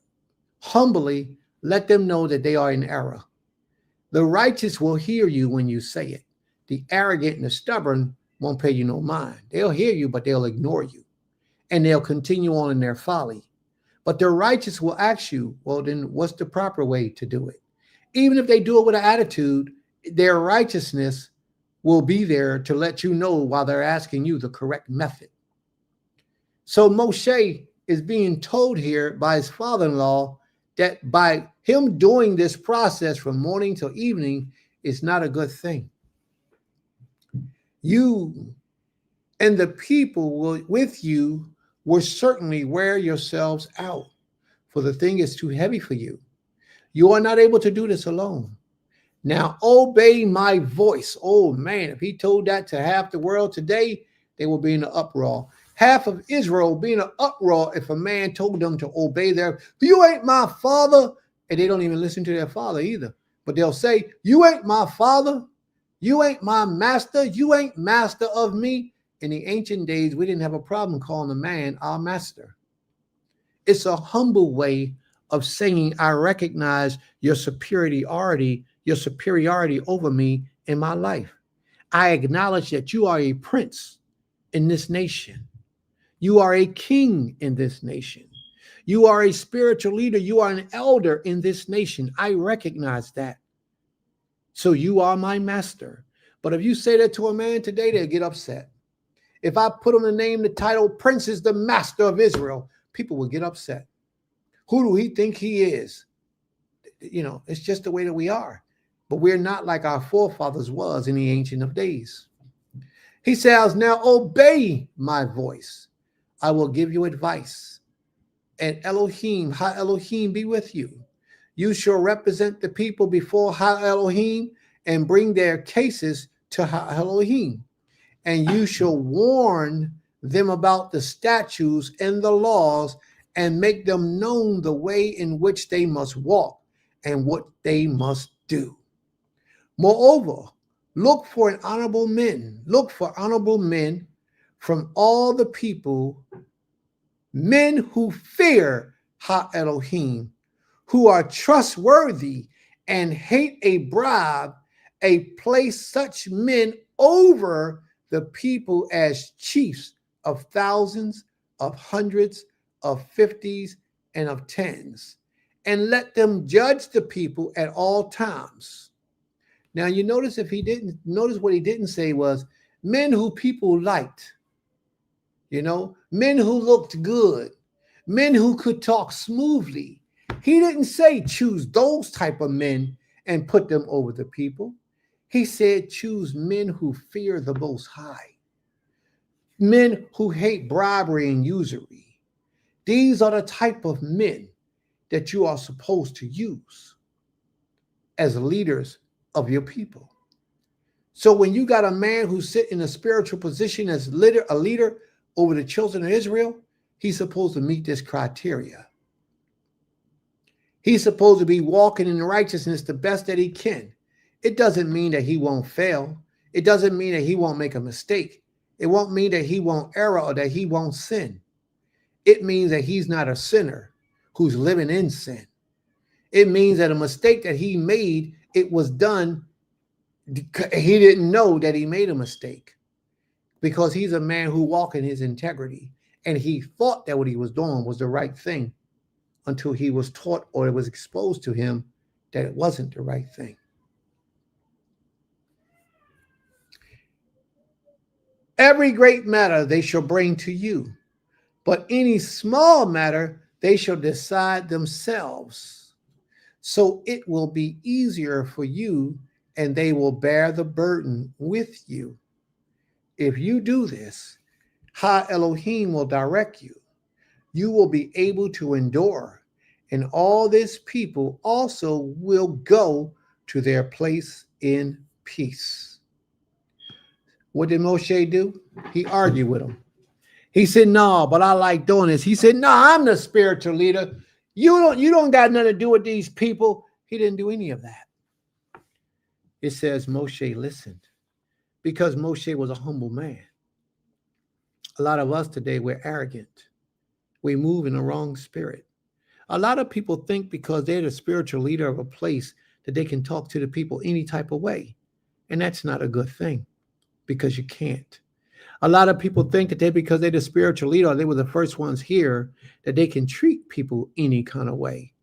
humbly let them know that they are in error. The righteous will hear you when you say it. The arrogant and the stubborn won't pay you no mind. They'll hear you, but they'll ignore you, and they'll continue on in their folly. But the righteous will ask you, well, then what's the proper way to do it? Even if they do it with an attitude, their righteousness will be there to let you know while they're asking you the correct method. So Moshe is being told here by his father-in-law that by him doing this process from morning till evening is not a good thing. You and the people with you will certainly wear yourselves out, for the thing is too heavy for you. You are not able to do this alone. Now obey my voice. Oh man, if he told that to half the world today, they will be in an uproar. Half of Israel will be in an uproar if a man told them to obey their, you ain't my father. And they don't even listen to their father either. But they'll say, you ain't my father. You ain't my master. You ain't master of me. In the ancient days, we didn't have a problem calling a man our master. It's a humble way of saying, I recognize your superiority over me in my life. I acknowledge that you are a prince in this nation. You are a king in this nation. You are a spiritual leader. You are an elder in this nation. I recognize that. So you are my master. But if you say that to a man today, they'll get upset. If I put on the title, Prince is the master of Israel, people will get upset. Who do he think he is? You know, it's just the way that we are. But we're not like our forefathers was in the ancient of days. He says, now obey my voice. I will give you advice. And Elohim, Ha Elohim, be with you. You shall represent the people before Ha Elohim and bring their cases to Ha Elohim. And you shall warn them about the statutes and the laws and make them known the way in which they must walk and what they must do. Moreover, look for honorable men from all the people, men who fear Ha Elohim, who are trustworthy and hate a bribe, place such men over the people as chiefs of thousands, of hundreds, of fifties, and of tens, and let them judge the people at all times. Now you notice what he didn't say was men who people liked, men who looked good, men who could talk smoothly. He didn't say choose those type of men and put them over the people. He said choose men who fear the Most High, men who hate bribery and usury. These are the type of men that you are supposed to use as leaders of your people. So when you got a man who sit in a spiritual position as a leader over the children of Israel, he's supposed to meet this criteria. He's supposed to be walking in righteousness the best that he can. It doesn't mean that he won't fail. It doesn't mean that he won't make a mistake. It won't mean that he won't err or that he won't sin. It means that he's not a sinner who's living in sin. It means that a mistake that he made, it was done. He didn't know that he made a mistake because he's a man who walks in his integrity. And he thought that what he was doing was the right thing until he was taught or it was exposed to him that it wasn't the right thing. Every great matter they shall bring to you, but any small matter they shall decide themselves. so it will be easier for you, and they will bear the burden with you. If you do this, Ha Elohim will direct you. You will be able to endure, and all this people also will go to their place in peace. What did Moshe do? He argued with him. He said, "No, but I like doing this." He said, "No, I'm the spiritual leader. You don't got nothing to do with these people." He didn't do any of that. It says Moshe listened because Moshe was a humble man. A lot of us today, we're arrogant. We move in the wrong spirit. A lot of people think because they're the spiritual leader of a place that they can talk to the people any type of way. And that's not a good thing because you can't. A lot of people think that because they're the spiritual leader, or they were the first ones here, that they can treat people any kind of way.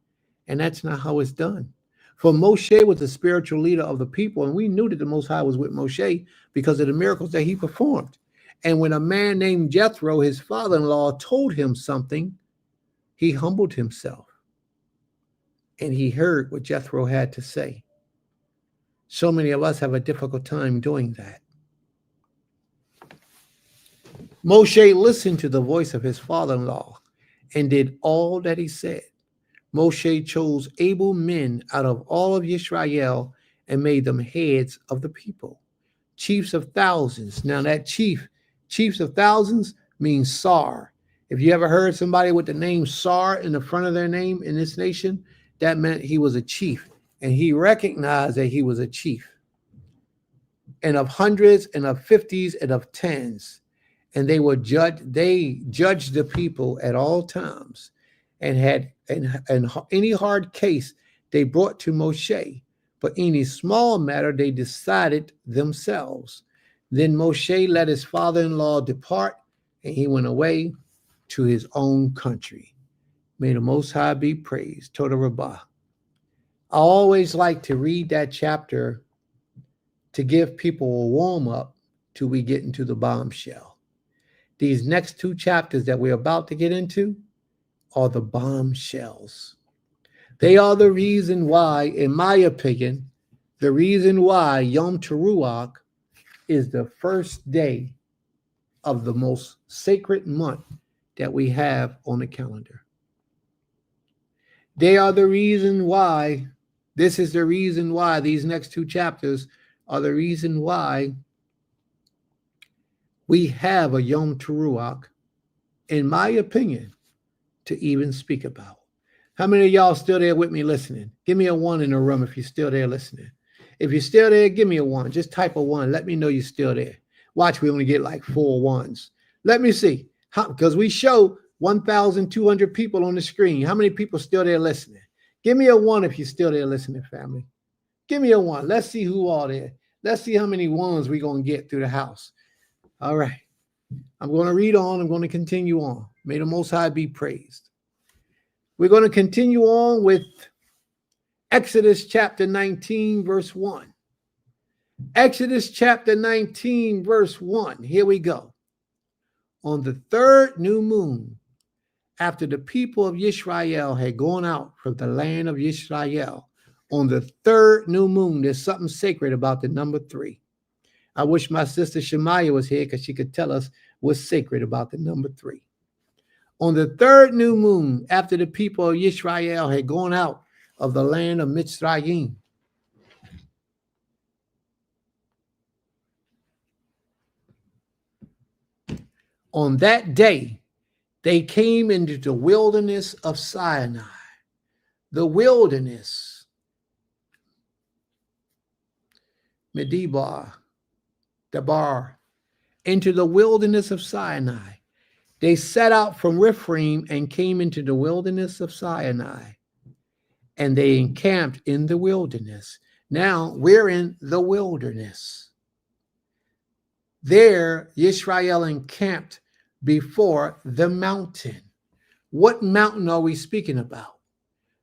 And that's not how it's done. For Moshe was the spiritual leader of the people, and we knew that the Most High was with Moshe because of the miracles that he performed. And when a man named Jethro, his father-in-law, told him something, he humbled himself. And he heard what Jethro had to say. So many of us have a difficult time doing that. Moshe listened to the voice of his father-in-law and did all that he said. Moshe chose able men out of all of Israel and made them heads of the people, chiefs of thousands. Now that chiefs of thousands means Sar. If you ever heard somebody with the name Sar in the front of their name in this nation, that meant he was a chief, and he recognized that he was a chief. And of hundreds and of fifties and of tens. And they judged the people at all times, and had any hard case they brought to Moshe, but any small matter they decided themselves. Then Moshe let his father-in-law depart, and he went away to his own country. May the Most High be praised. Toda Rabbah. I always like to read that chapter to give people a warm-up till we get into the bombshell. These next two chapters that we're about to get into are the bombshells. They are the reason why, in my opinion, the reason why Yom Teruach is the first day of the most sacred month that we have on the calendar. They are the reason why, this is the reason why these next two chapters are the reason why we have a Yom Teruach, in my opinion, to even speak about. How many of y'all still there with me listening? Give me a 1 in the room if you're still there listening. If you're still there, give me a 1. Just type a 1. Let me know you're still there. Watch, we only get like 4 ones. Let me see. Because we show 1,200 people on the screen. How many people still there listening? Give me a 1 if you're still there listening, family. Give me a 1. Let's see who all there. Let's see how many ones we're going to get through the house. All right. I'm going to read on. I'm going to continue on. May the Most High be praised. We're going to continue on with Exodus chapter 19, verse 1. Exodus chapter 19, verse 1. Here we go. On the third new moon, after the people of Israel had gone out from the land of Israel, on the third new moon, there's something sacred about the number 3. I wish my sister Shemaiah was here because she could tell us what's sacred about the number 3. On the third new moon, after the people of Israel had gone out of the land of Mitzrayim, on that day, they came into the wilderness of Sinai. The wilderness, Medibar, Dabar, into the wilderness of Sinai. They set out from Rephaim and came into the wilderness of Sinai, and they encamped in the wilderness. Now we're in the wilderness. There, Israel encamped before the mountain. What mountain are we speaking about?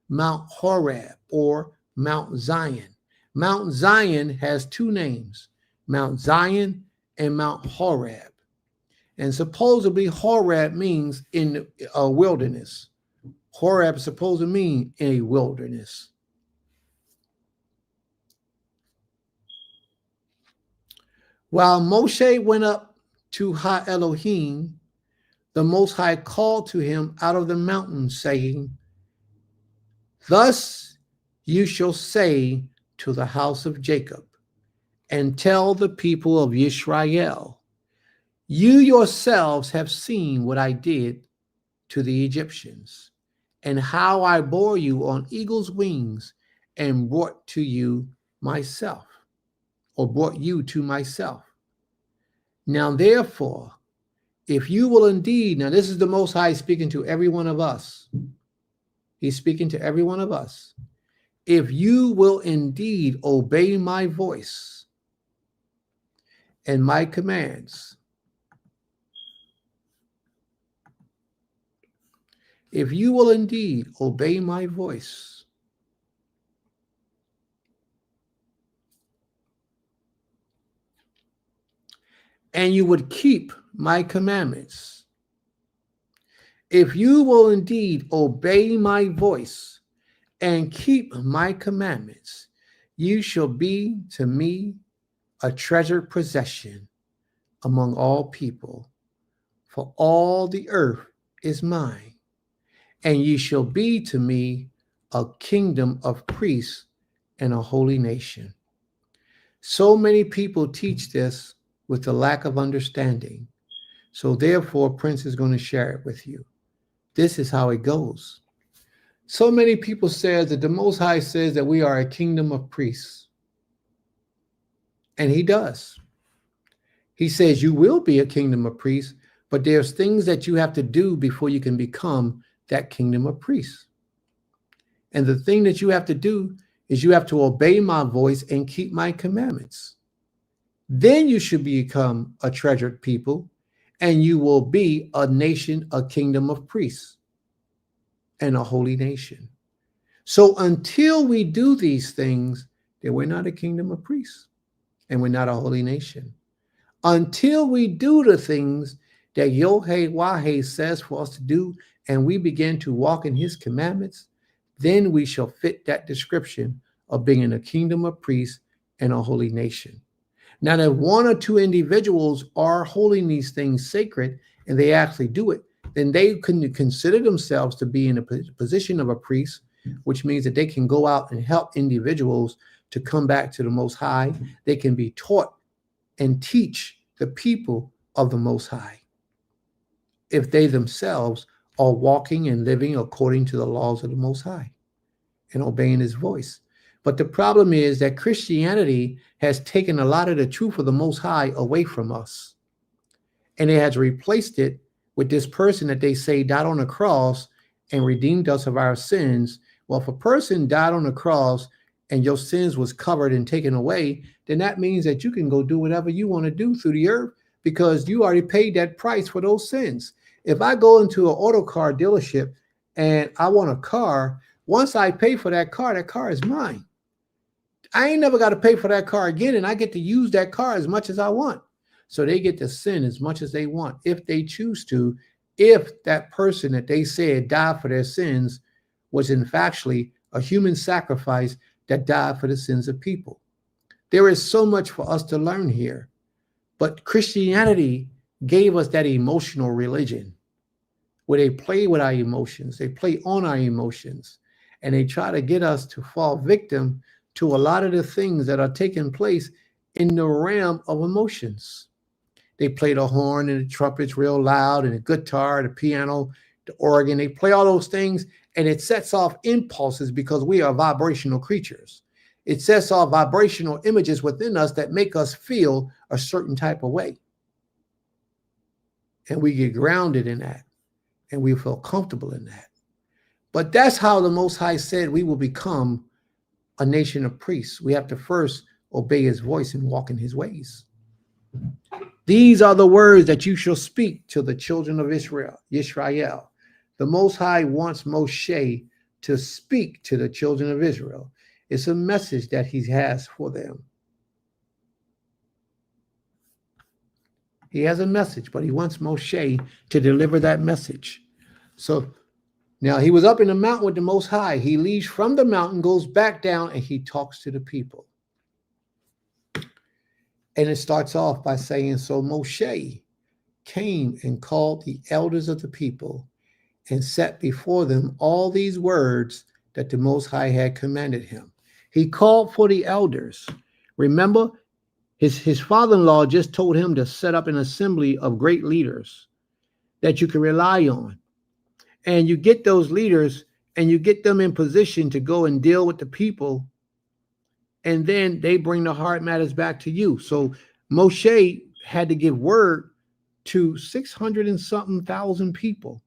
Mount Horeb or Mount Zion. Mount Zion has 2 names, Mount Zion and Mount Horeb. And supposedly Horeb means in a wilderness. Horeb is supposed to mean a wilderness. While Moshe went up to Ha Elohim, the Most High called to him out of the mountain, saying, Thus you shall say to the house of Jacob, and tell the people of Israel, you yourselves have seen what I did to the Egyptians, and how I bore you on eagle's wings and brought you to myself. Now therefore, if you will indeed, now this is the Most High speaking to every one of us. He's speaking to every one of us. If you will indeed obey my voice and my commands, if you will indeed obey my voice and you would keep my commandments, if you will indeed obey my voice and keep my commandments, you shall be to me a treasured possession among all people, for all the earth is mine, and ye shall be to me a kingdom of priests and a holy nation. So many people teach this with a lack of understanding. So therefore, Prince is going to share it with you. This is how it goes. So many people say that the Most High says that we are a kingdom of priests. And he does. He says you will be a kingdom of priests, but there's things that you have to do before you can become that kingdom of priests. And the thing that you have to do is you have to obey my voice and keep my commandments. Then you should become a treasured people, and you will be a nation, a kingdom of priests, and a holy nation. So until we do these things, then we're not a kingdom of priests, and we're not a holy nation. Until we do the things that Yod-Heh-Wah-Heh says for us to do, and we begin to walk in his commandments, then we shall fit that description of being a kingdom of priests and a holy nation. Now, if one or two individuals are holding these things sacred and they actually do it, then they can consider themselves to be in a position of a priest, which means that they can go out and help individuals to come back to the Most High. They can be taught and teach the people of the Most High if they themselves are walking and living according to the laws of the Most High and obeying his voice. But the problem is that Christianity has taken a lot of the truth of the Most High away from us. And it has replaced it with this person that they say died on the cross and redeemed us of our sins. Well, if a person died on the cross and your sins was covered and taken away, then that means that you can go do whatever you want to do through the earth because you already paid that price for those sins. If I go into an auto car dealership and I want a car, once I pay for that car is mine. I ain't never got to pay for that car again, and I get to use that car as much as I want. So they get to sin as much as they want if they choose to, if that person that they said died for their sins was in factually a human sacrifice that died for the sins of people. There is so much for us to learn here, but Christianity gave us that emotional religion where they play with our emotions, they play on our emotions, and they try to get us to fall victim to a lot of the things that are taking place in the realm of emotions. They play the horn and the trumpets real loud and the guitar, the piano, the organ. They play all those things and it sets off impulses because we are vibrational creatures. It sets off vibrational images within us that make us feel a certain type of way. And we get grounded in that and we feel comfortable in that. But that's how the Most High said we will become a nation of priests. We have to first obey his voice and walk in his ways. These are the words that you shall speak to the children of Israel. The Most High wants Moshe to speak to the children of Israel. It's a message that he has for them. He has a message, but he wants Moshe to deliver that message. So now he was up in the mountain with the Most High. He leaves from the mountain, goes back down, and he talks to the people. And it starts off by saying, so Moshe came and called the elders of the people and set before them all these words that the Most High had commanded him. He called for the elders. Remember, his father-in-law just told him to set up an assembly of great leaders that you can rely on. And you get those leaders and you get them in position to go and deal with the people. And then they bring the hard matters back to you. So Moshe had to give word to 600 and something thousand people.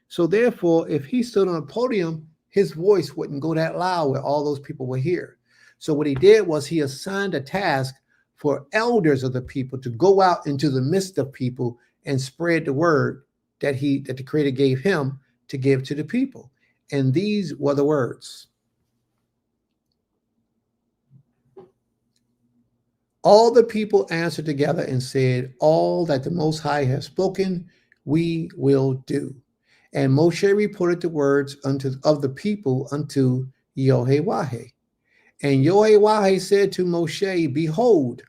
So therefore, if he stood on a podium, his voice wouldn't go that loud where all those people were here. So what he did was he assigned a task for elders of the people to go out into the midst of people and spread the word that the Creator gave him to give to the people. And these were the words. All the people answered together and said, all that the Most High has spoken, we will do. And Moshe reported the words of the people unto Yohewah. And Yohewah said to Moshe, behold,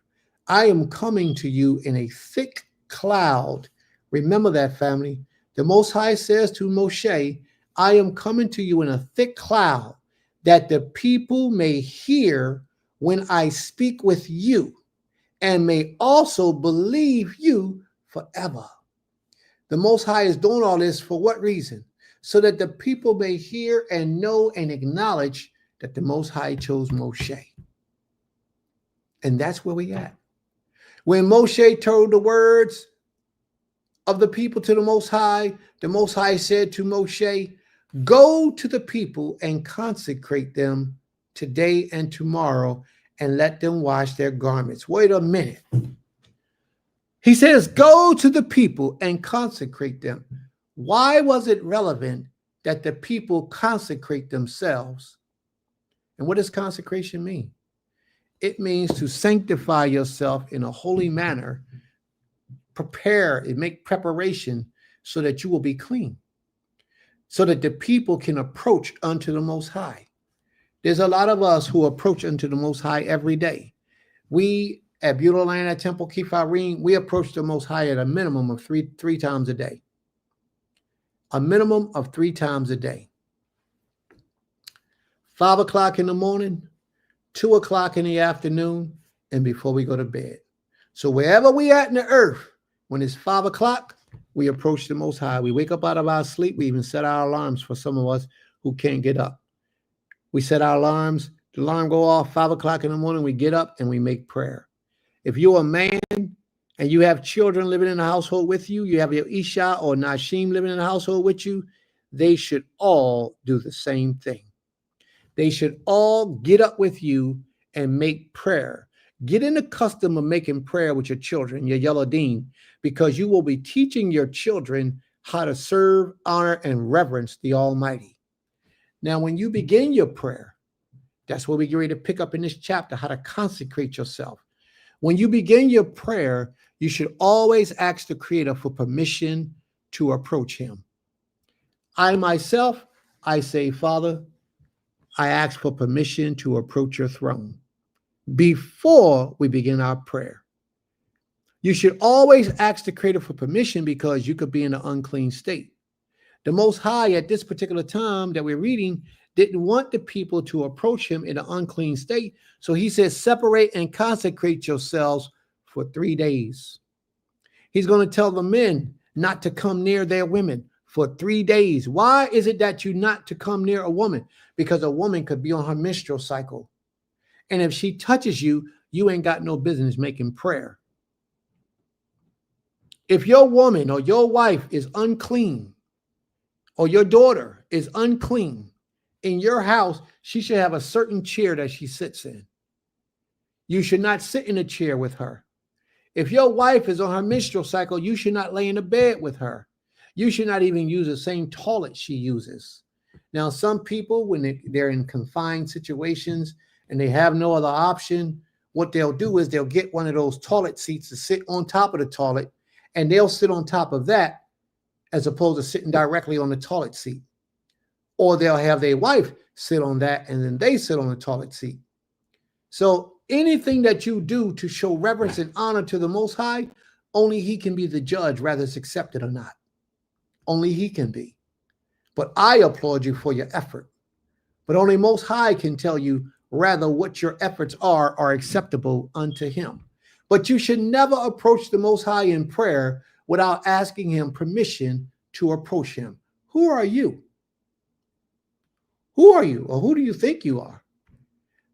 I am coming to you in a thick cloud. Remember that, family. The Most High says to Moshe, I am coming to you in a thick cloud, that the people may hear when I speak with you, and may also believe you forever. The Most High is doing all this for what reason? So that the people may hear and know and acknowledge that the Most High chose Moshe. And that's where we at. When Moshe told the words of the people to the Most High said to Moshe, go to the people and consecrate them today and tomorrow, and let them wash their garments. Wait a minute. He says, go to the people and consecrate them. Why was it relevant that the people consecrate themselves? And what does consecration mean? It means to sanctify yourself in a holy manner, prepare and make preparation so that you will be clean, so that the people can approach unto the Most High. There's a lot of us who approach unto the Most High every day. We at Beulah Land at Temple Kifarim, we approach the Most High at a minimum of three times a day. A minimum of 3 times a day. 5 o'clock in the morning, 2 o'clock in the afternoon, and before we go to bed. So wherever we at in the earth, when it's 5 o'clock, we approach the Most High. We wake up out of our sleep. We even set our alarms for some of us who can't get up. We set our alarms. The alarm go off 5 o'clock in the morning. We get up and we make prayer. If you're a man and you have children living in the household with you, you have your Isha or Nashim living in the household with you, they should all do the same thing. They should all get up with you and make prayer. Get in the custom of making prayer with your children, your Yelodim, because you will be teaching your children how to serve, honor, and reverence the Almighty. Now, when you begin your prayer, that's what we get ready to pick up in this chapter, how to consecrate yourself. When you begin your prayer, you should always ask the Creator for permission to approach him. I myself, I say, Father, I ask for permission to approach your throne before we begin our prayer. You should always ask the Creator for permission because you could be in an unclean state. The Most High at this particular time that we're reading didn't want the people to approach him in an unclean state. So he says, separate and consecrate yourselves for 3 days. He's going to tell the men not to come near their women for 3 days. Why is it that you not to come near a woman? Because a woman could be on her menstrual cycle. And if she touches you, you ain't got no business making prayer. If your woman or your wife is unclean, or your daughter is unclean, in your house, she should have a certain chair that she sits in. You should not sit in a chair with her. If your wife is on her menstrual cycle, you should not lay in a bed with her. You should not even use the same toilet she uses. Now, some people, when they're in confined situations and they have no other option, what they'll do is they'll get one of those toilet seats to sit on top of the toilet, and they'll sit on top of that as opposed to sitting directly on the toilet seat. Or they'll have their wife sit on that and then they sit on the toilet seat. So anything that you do to show reverence and honor to the Most High, only He can be the judge, whether it's accepted or not. Only He can be. But I applaud you for your effort. But only Most High can tell you rather what your efforts are acceptable unto Him. But you should never approach the Most High in prayer without asking Him permission to approach Him. Who are you? Who are you, or who do you think you are?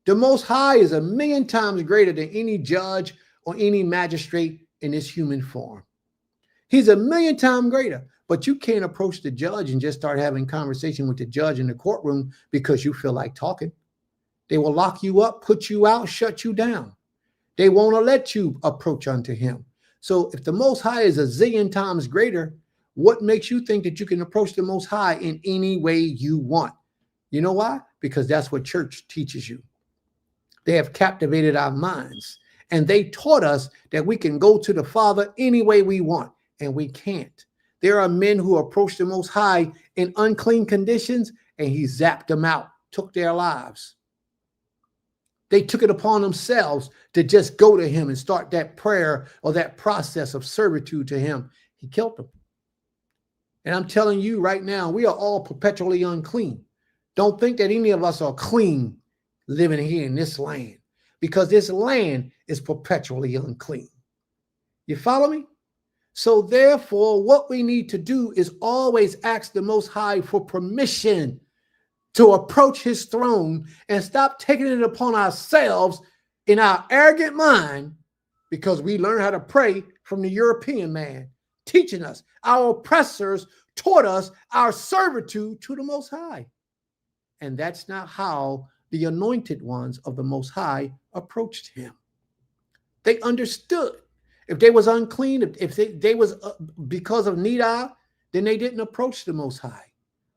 The Most High is 1,000,000 times greater than any judge or any magistrate in this human form. He's 1,000,000 times greater, but you can't approach the judge and just start having conversation with the judge in the courtroom because you feel like talking. They will lock you up, put you out, shut you down. They won't let you approach unto Him. So if the Most High is 1,000,000 times greater, what makes you think that you can approach the Most High in any way you want? You know why? Because that's what church teaches you. They have captivated our minds, and they taught us that we can go to the Father any way we want, and we can't. There are men who approach the Most High in unclean conditions, and He zapped them out, took their lives. They took it upon themselves to just go to Him and start that prayer or that process of servitude to Him. He killed them. And I'm telling you right now, we are all perpetually unclean. Don't think that any of us are clean living here in this land, because this land is perpetually unclean. You follow me? So therefore, what we need to do is always ask the Most High for permission to approach His throne and stop taking it upon ourselves in our arrogant mind, because we learn how to pray from the European man teaching us. Our oppressors taught us our servitude to the Most High. And that's not how the anointed ones of the Most High approached Him. They understood. If they was unclean, if they was because of nida, then they didn't approach the Most High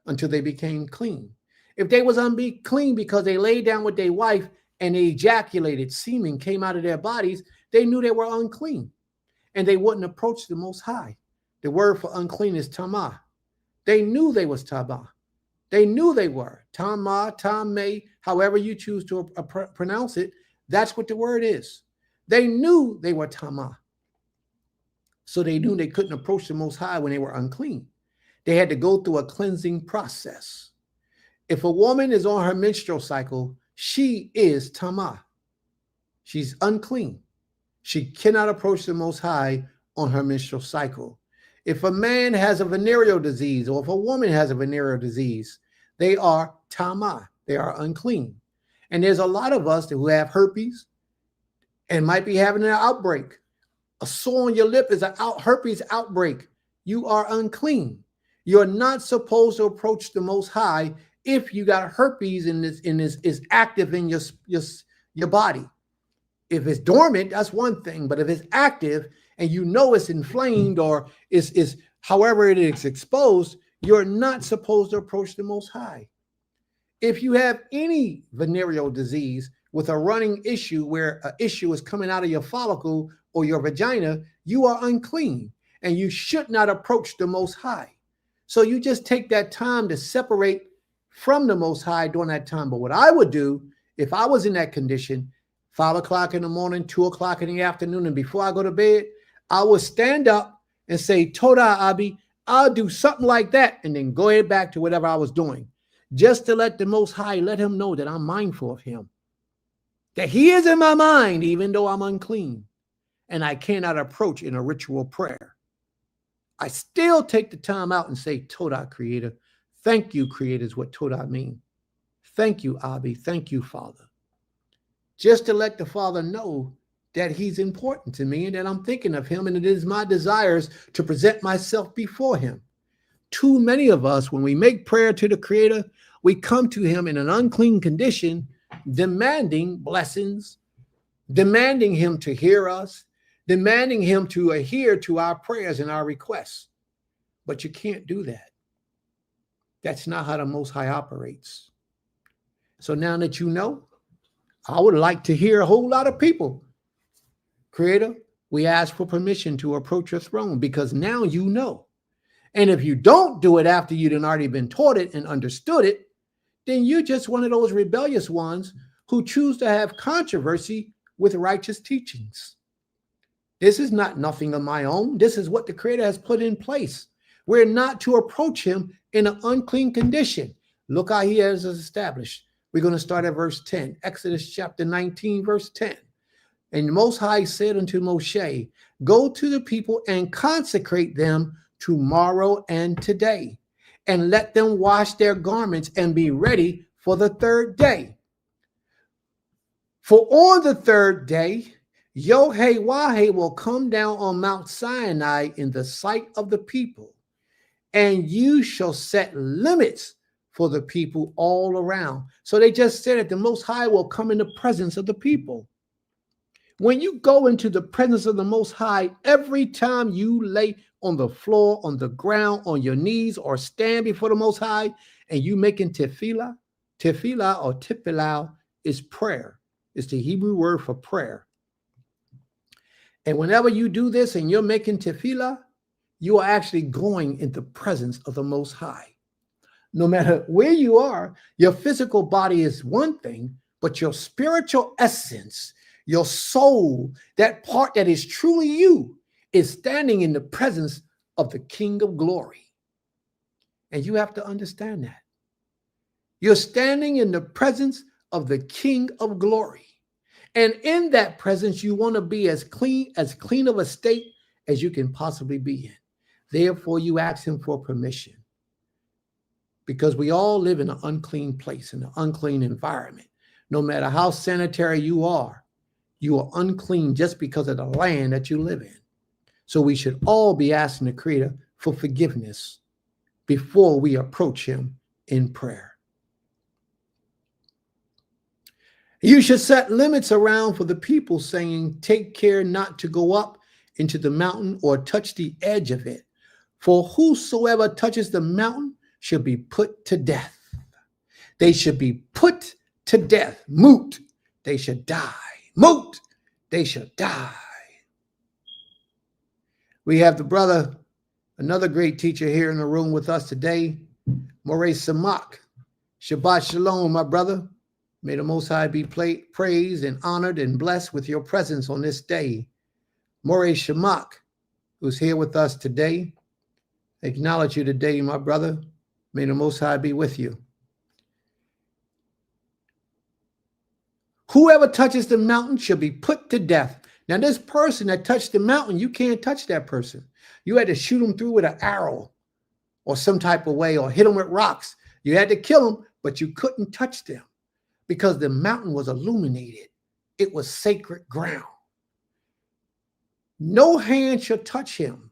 until they became clean. If they was unclean because they laid down with their wife and they ejaculated, semen came out of their bodies, they knew they were unclean, and they wouldn't approach the Most High. The word for unclean is tamah. They knew they was tamah. They knew they were tamah, tameh, however you choose to pronounce it. That's what the word is. They knew they were tamah. So they knew they couldn't approach the Most High when they were unclean. They had to go through a cleansing process. If a woman is on her menstrual cycle, she is tamah. She's unclean. She cannot approach the Most High on her menstrual cycle. If a man has a venereal disease, or if a woman has a venereal disease, they are tamah. They are unclean. And there's a lot of us who have herpes and might be having an outbreak. A sore on your lip is a herpes outbreak. You are unclean. You're not supposed to approach the Most High if you got herpes and is active in your body. If it's dormant, that's one thing. But if it's active and you know it's inflamed or is however it is exposed, you're not supposed to approach the Most High. If you have any venereal disease with a running issue where an issue is coming out of your follicle or your vagina, you are unclean and you should not approach the Most High. So you just take that time to separate from the Most High during that time. But what I would do if I was in that condition, 5 o'clock in the morning, 2 o'clock in the afternoon, and before I go to bed, I would stand up and say, Toda Abi, I'll do something like that, and then go ahead back to whatever I was doing, just to let the Most High, let Him know that I'm mindful of Him, that He is in my mind, even though I'm unclean, and I cannot approach in a ritual prayer. I still take the time out and say, Toda, Creator. Thank you, Creator, is what Toda mean. Thank you, Abi. Thank you, Father. Just to let the Father know that He's important to me and that I'm thinking of Him, and it is my desires to present myself before Him. Too many of us, when we make prayer to the Creator, we come to Him in an unclean condition, demanding blessings, demanding Him to hear us, demanding Him to adhere to our prayers and our requests. But you can't do that. That's not how the Most High operates. So now that you know, I would like to hear a whole lot of people. Creator, we ask for permission to approach your throne, because now you know. And if you don't do it after you'd already been taught it and understood it, then you're just one of those rebellious ones who choose to have controversy with righteous teachings. This is not nothing of my own. This is what the Creator has put in place. We're not to approach him in an unclean condition. Look how he has established. We're going to start at verse 10. Exodus chapter 19, verse 10. And the Most High said unto Moshe, go to the people and consecrate them tomorrow and today, and let them wash their garments and be ready for the third day. For on the third day, Yod-Heh-Wah-Heh will come down on Mount Sinai in the sight of the people, and you shall set limits for the people all around. So they just said that the Most High will come in the presence of the people. When you go into the presence of the Most High, every time you lay on the floor, on the ground, on your knees, or stand before the Most High, and you making tefillah, tefillah or tipilau is prayer. It's the Hebrew word for prayer. And whenever you do this and you're making tefillah, you are actually going in the presence of the Most High. No matter where you are, your physical body is one thing, but your spiritual essence, your soul, that part that is truly you, is standing in the presence of the King of Glory. And you have to understand that. You're standing in the presence of the King of Glory. And in that presence, you want to be as clean of a state as you can possibly be in. Therefore, you ask him for permission. Because we all live in an unclean place, in an unclean environment. No matter how sanitary you are unclean just because of the land that you live in. So we should all be asking the Creator for forgiveness before we approach him in prayer. You should set limits around for the people, saying, take care not to go up into the mountain or touch the edge of it. For whosoever touches the mountain should be put to death. They should be put to death. Moot. They should die. Moot. They should die. We have the brother, another great teacher here in the room with us today, Moreh Samak. Shabbat Shalom, my brother. May the Most High be praised and honored and blessed with your presence on this day. Moreh Samak, who's here with us today, acknowledge you today, my brother. May the Most High be with you. Whoever touches the mountain shall be put to death. Now, this person that touched the mountain, you can't touch that person. You had to shoot him through with an arrow or some type of way, or hit him with rocks. You had to kill him, but you couldn't touch them because the mountain was illuminated. It was sacred ground. No hand shall touch him,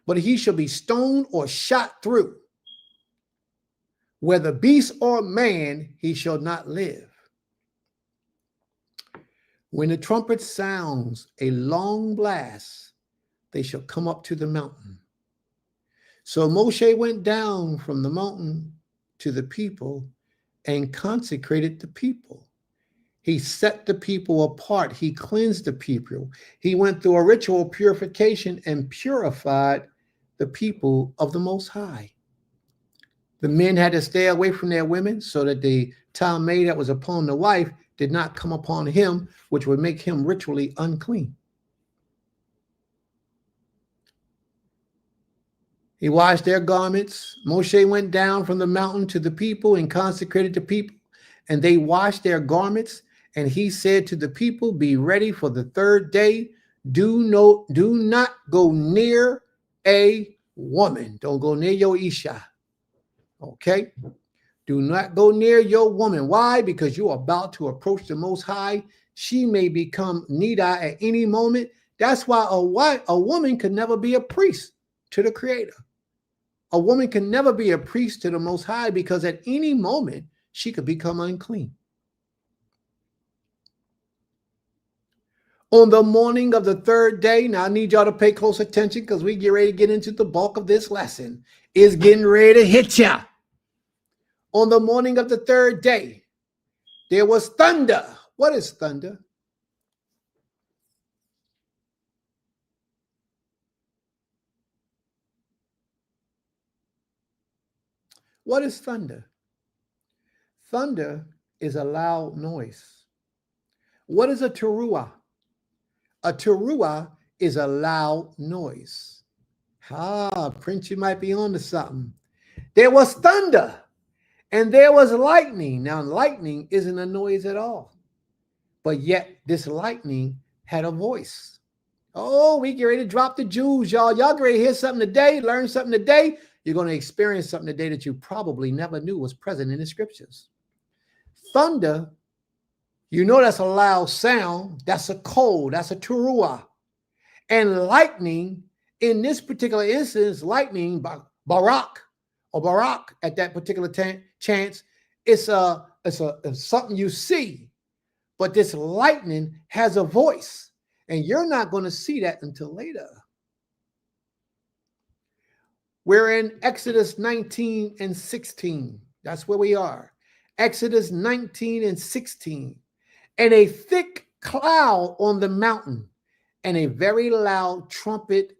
but he shall be stoned or shot through. Whether beast or man, he shall not live. When the trumpet sounds a long blast, they shall come up to the mountain. So Moshe went down from the mountain to the people and consecrated the people. He set the people apart. He cleansed the people. He went through a ritual purification and purified the people of the Most High. The men had to stay away from their women so that the talmud that was upon the wife did not come upon him, which would make him ritually unclean. He washed their garments. Moshe went down from the mountain to the people and consecrated the people, and they washed their garments. And he said to the people, be ready for the third day. Do not go near a woman. Don't go near your Isha. Okay? Do not go near your woman. Why? Because you're about to approach the Most High. She may become Nida at any moment. That's why a woman could never be a priest to the Creator. A woman can never be a priest to the Most High because at any moment she could become unclean. On the morning of the third day, now I need y'all to pay close attention because we get ready to get into the bulk of this lesson. It's getting ready to hit ya. On the morning of the third day, there was thunder. What is thunder? What is thunder? Thunder is a loud noise. What is a teruah? A teruah is a loud noise. Prince, you might be on to something. There was thunder and there was lightning. Now, lightning isn't a noise at all, but yet this lightning had a voice. Oh, we get ready to drop the jewels, y'all. Y'all get ready to hear something today, learn something today. You're going to experience something today that you probably never knew was present in the scriptures. Thunder, you know that's a loud sound. That's a cold. That's a teruah. And lightning, in this particular instance, lightning, barak at that particular chance, it's something you see. But this lightning has a voice. And you're not going to see that until later. We're in Exodus 19 and 16. That's where we are. Exodus 19 and 16. And a thick cloud on the mountain and a very loud trumpet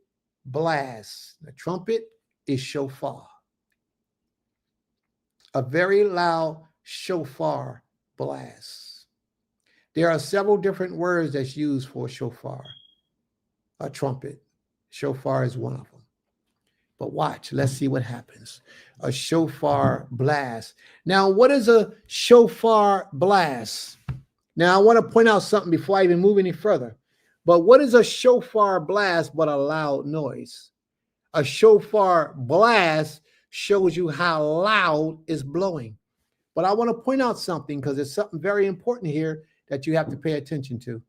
blast. The trumpet is shofar. A very loud shofar blast. There are several different words that's used for shofar. A trumpet. Shofar is one of them. But watch, let's see what happens. A shofar blast. Now, what is a shofar blast? Now, I want to point out something before I even move any further. But what is a shofar blast but a loud noise? A shofar blast shows you how loud it's blowing. But I want to point out something because there's something very important here that you have to pay attention to.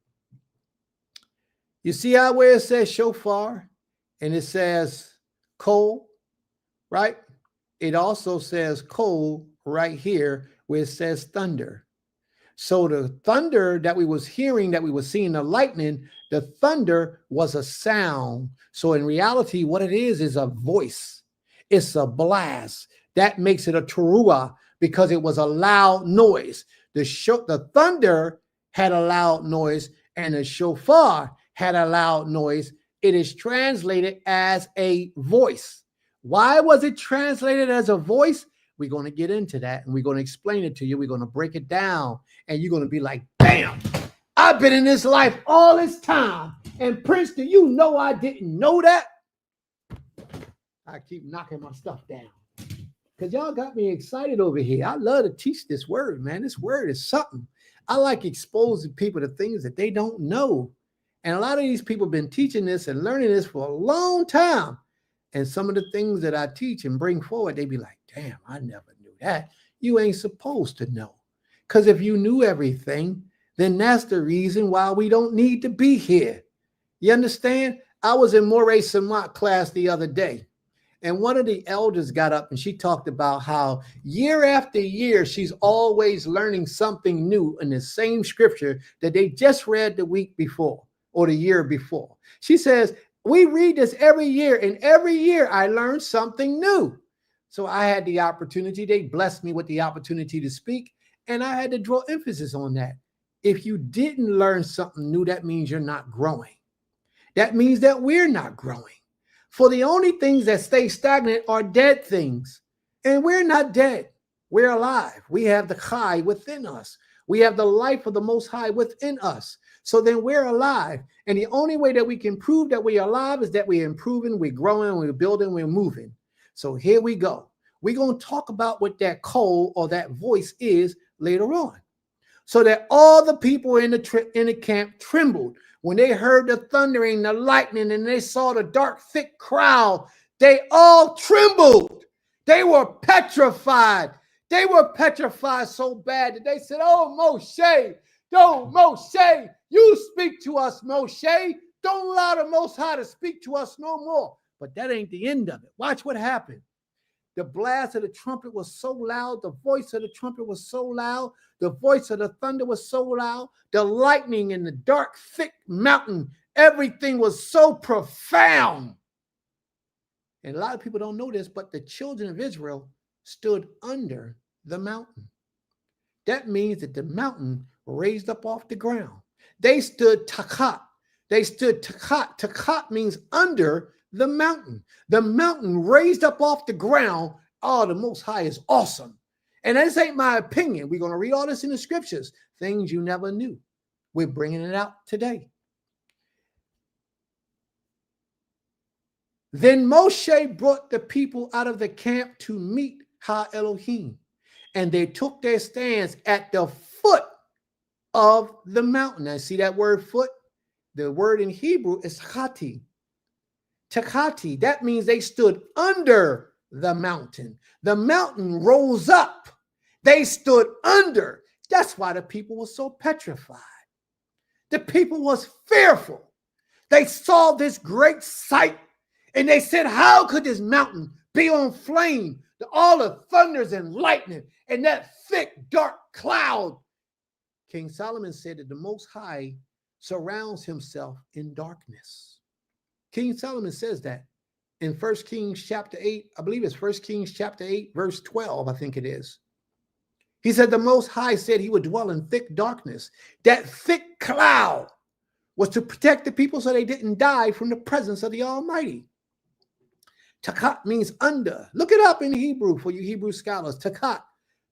You see how where it says shofar and it says coal, right? It also says coal right here where it says thunder. So the thunder that we was hearing, that we were seeing the lightning, the thunder was a sound. So in reality, what it is a voice. It's a blast. That makes it a teruah because it was a loud noise. The thunder had a loud noise and the shofar had a loud noise. It is translated as a voice. Why was it translated as a voice? We're going to get into that and we're going to explain it to you. We're going to break it down and you're going to be like, damn, I've been in this life all this time. And Prince, do you know I didn't know that? I keep knocking my stuff down because y'all got me excited over here. I love to teach this word, man. This word is something. I like exposing people to things that they don't know. And a lot of these people have been teaching this and learning this for a long time. And some of the things that I teach and bring forward, they be like, damn, I never knew that. You ain't supposed to know. Because if you knew everything, then that's the reason why we don't need to be here. You understand? I was in Moray Samat class the other day. And one of the elders got up and she talked about how year after year, she's always learning something new in the same scripture that they just read the week before or the year before. She says, we read this every year and every year I learn something new. So I had the opportunity. They blessed me with the opportunity to speak. And I had to draw emphasis on that. If you didn't learn something new, that means you're not growing. That means that we're not growing. For the only things that stay stagnant are dead things. And we're not dead. We're alive. We have the Chai within us. We have the life of the Most High within us. So then we're alive. And the only way that we can prove that we're alive is that we're improving, we're growing, we're building, we're moving. So here we go. We're going to talk about what that call or that voice is later on. So that all the people in the camp trembled when they heard the thundering, the lightning, and they saw the dark, thick crowd. They all trembled. They were petrified. They were petrified so bad that they said, oh, Moshe, don't, Moshe, you speak to us, Moshe. Don't allow the Most High to speak to us no more. But that ain't the end of it. Watch what happened. The blast of the trumpet was so loud. The voice of the trumpet was so loud. The voice of the thunder was so loud. The lightning in the dark, thick mountain, everything was so profound. And a lot of people don't know this, but the children of Israel stood under the mountain. That means that the mountain raised up off the ground. They stood takat. They stood takat. Takat means under the mountain. The mountain raised up off the ground. Oh, the Most High is awesome. And this ain't my opinion. We're going to read all this in the scriptures. Things you never knew. We're bringing it out today. Then Moshe brought the people out of the camp to meet Ha Elohim, and they took their stands at the foot of the mountain. Now, see that word foot? The word in Hebrew is chati. Takati, that means they stood under the mountain. The mountain rose up. They stood under. That's why the people were so petrified. The people was fearful. They saw this great sight and they said, how could this mountain be on flame? All the thunders and lightning and that thick, dark cloud. King Solomon said that the Most High surrounds himself in darkness. King Solomon says that in 1 Kings chapter 8, I believe it's 1 Kings chapter 8, verse 12, I think it is. He said the Most High said he would dwell in thick darkness. That thick cloud was to protect the people so they didn't die from the presence of the Almighty. Takat means under. Look it up in Hebrew for you Hebrew scholars. Takat.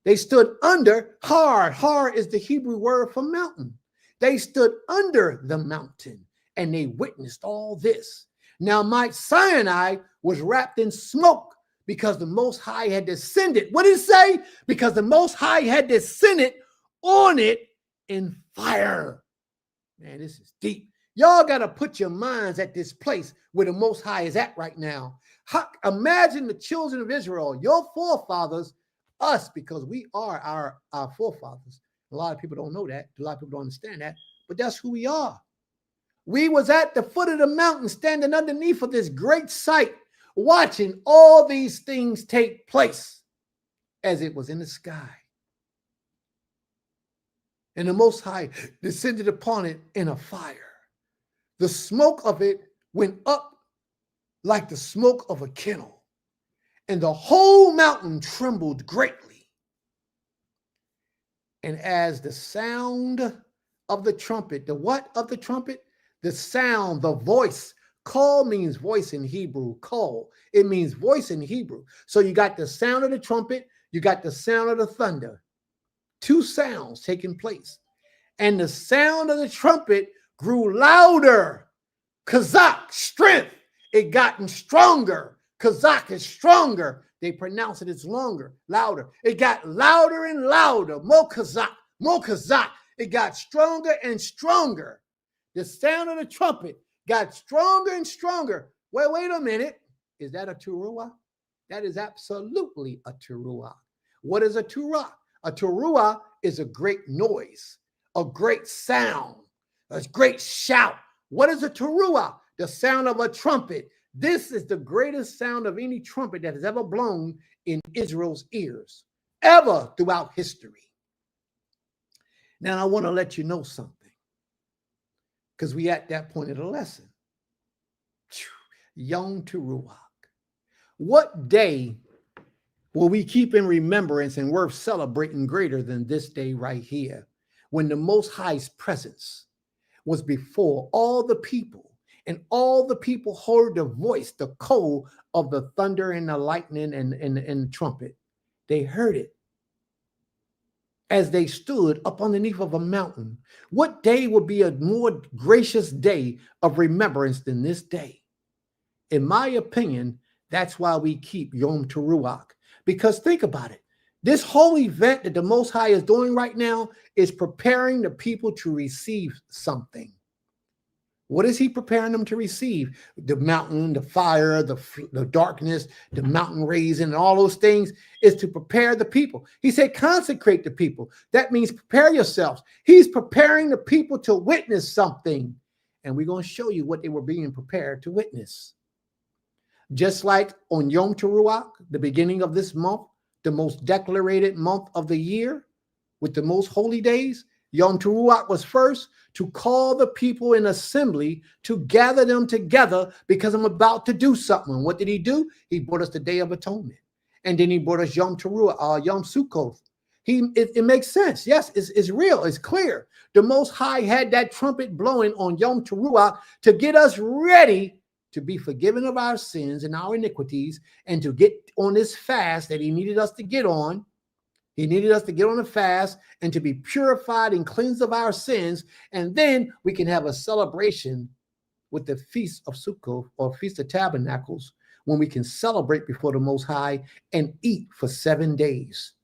They stood under. Har. Har is the Hebrew word for mountain. They stood under the mountain and they witnessed all this. Now, Mount Sinai was wrapped in smoke because the Most High had descended. What did it say? Because the Most High had descended on it in fire. Man, this is deep. Y'all got to put your minds at this place where the Most High is at right now. Imagine the children of Israel, your forefathers, us, because we are our forefathers. A lot of people don't know that. A lot of people don't understand that, but that's who we are. We was at the foot of the mountain, standing underneath of this great sight, watching all these things take place as it was in the sky. And the Most High descended upon it in a fire. The smoke of it went up like the smoke of a kennel, and the whole mountain trembled greatly. And as the sound of the trumpet, the what of the trumpet? The sound, the voice. Call means voice in Hebrew. Call. It means voice in Hebrew. So you got the sound of the trumpet, you got the sound of the thunder. Two sounds taking place. And the sound of the trumpet grew louder. Kazakh, strength. It gotten stronger. Kazakh is stronger. They pronounce it as longer, louder. It got louder and louder. More Kazakh, more Kazakh. It got stronger and stronger. The sound of the trumpet got stronger and stronger. Well, wait a minute. Is that a teruah? That is absolutely a teruah. What is a teruah? A teruah is a great noise, a great sound, a great shout. What is a teruah? The sound of a trumpet. This is the greatest sound of any trumpet that has ever blown in Israel's ears, ever throughout history. Now, I want to let you know something, because we at that point of the lesson. Yom Teruach. What day will we keep in remembrance and worth celebrating greater than this day right here, when the Most High's presence was before all the people, and all the people heard the voice, the call of the thunder and the lightning and the trumpet. They heard it as they stood up underneath of a mountain. What day would be a more gracious day of remembrance than this day? In my opinion, that's why we keep Yom Teruach. Because think about it. This whole event that the Most High is doing right now is preparing the people to receive something. What is he preparing them to receive? The mountain, the fire, the darkness, the mountain raising, and all those things is to prepare the people. He said, consecrate the people. That means prepare yourselves. He's preparing the people to witness something. And we're going to show you what they were being prepared to witness. Just like on Yom Teruach, the beginning of this month, the most declarated month of the year, with the most holy days, Yom Teruach was first to call the people in assembly to gather them together because I'm about to do something. What did he do? He brought us the Day of Atonement. And then he brought us Yom Teruach, Yom Sukkot. It makes sense. Yes, it's real. It's clear. The Most High had that trumpet blowing on Yom Teruach to get us ready to be forgiven of our sins and our iniquities, and to get on this fast that he needed us to get on. He needed us to get on a fast and to be purified and cleansed of our sins. And then we can have a celebration with the Feast of Sukkot or Feast of Tabernacles, when we can celebrate before the Most High and eat for 7 days.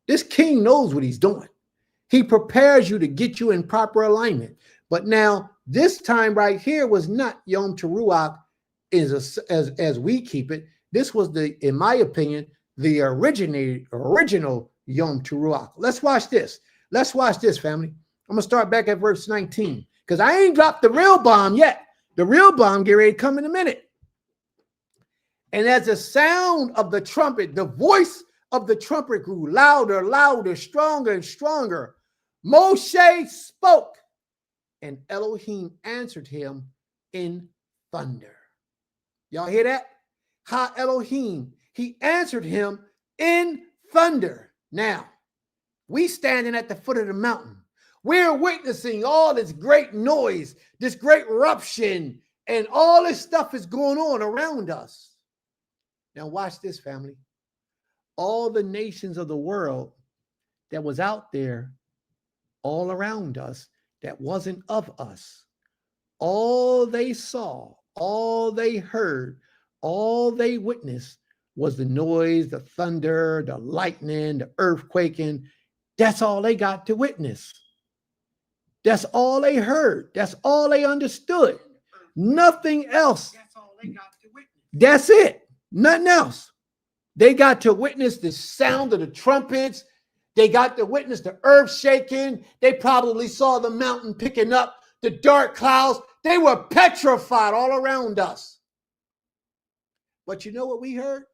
This king knows what he's doing. He prepares you to get you in proper alignment. But now, this time right here was not Yom Teruach as we keep it. This was in my opinion, the original Yom Teruach. Let's watch this. Let's watch this, family. I'm gonna start back at verse 19 because I ain't dropped the real bomb yet. The real bomb get ready to come in a minute. And as the sound of the trumpet, the voice of the trumpet grew louder, louder, stronger and stronger. Moshe spoke, and Elohim answered him in thunder. Y'all hear that? Ha Elohim, he answered him in thunder. Now, we standing at the foot of the mountain. We're witnessing all this great noise, this great eruption, and all this stuff is going on around us. Now watch this, family. All the nations of the world that was out there all around us that wasn't of us, all they saw, all they heard, all they witnessed was the noise, the thunder, the lightning, the earthquaking. That's all they got to witness. That's all they heard. That's all they understood. Nothing else. That's all they got to witness. That's it. Nothing else. They got to witness the sound of the trumpets. They got to witness the earth shaking. They probably saw the mountain picking up, the dark clouds. They were petrified all around us. But you know what we heard?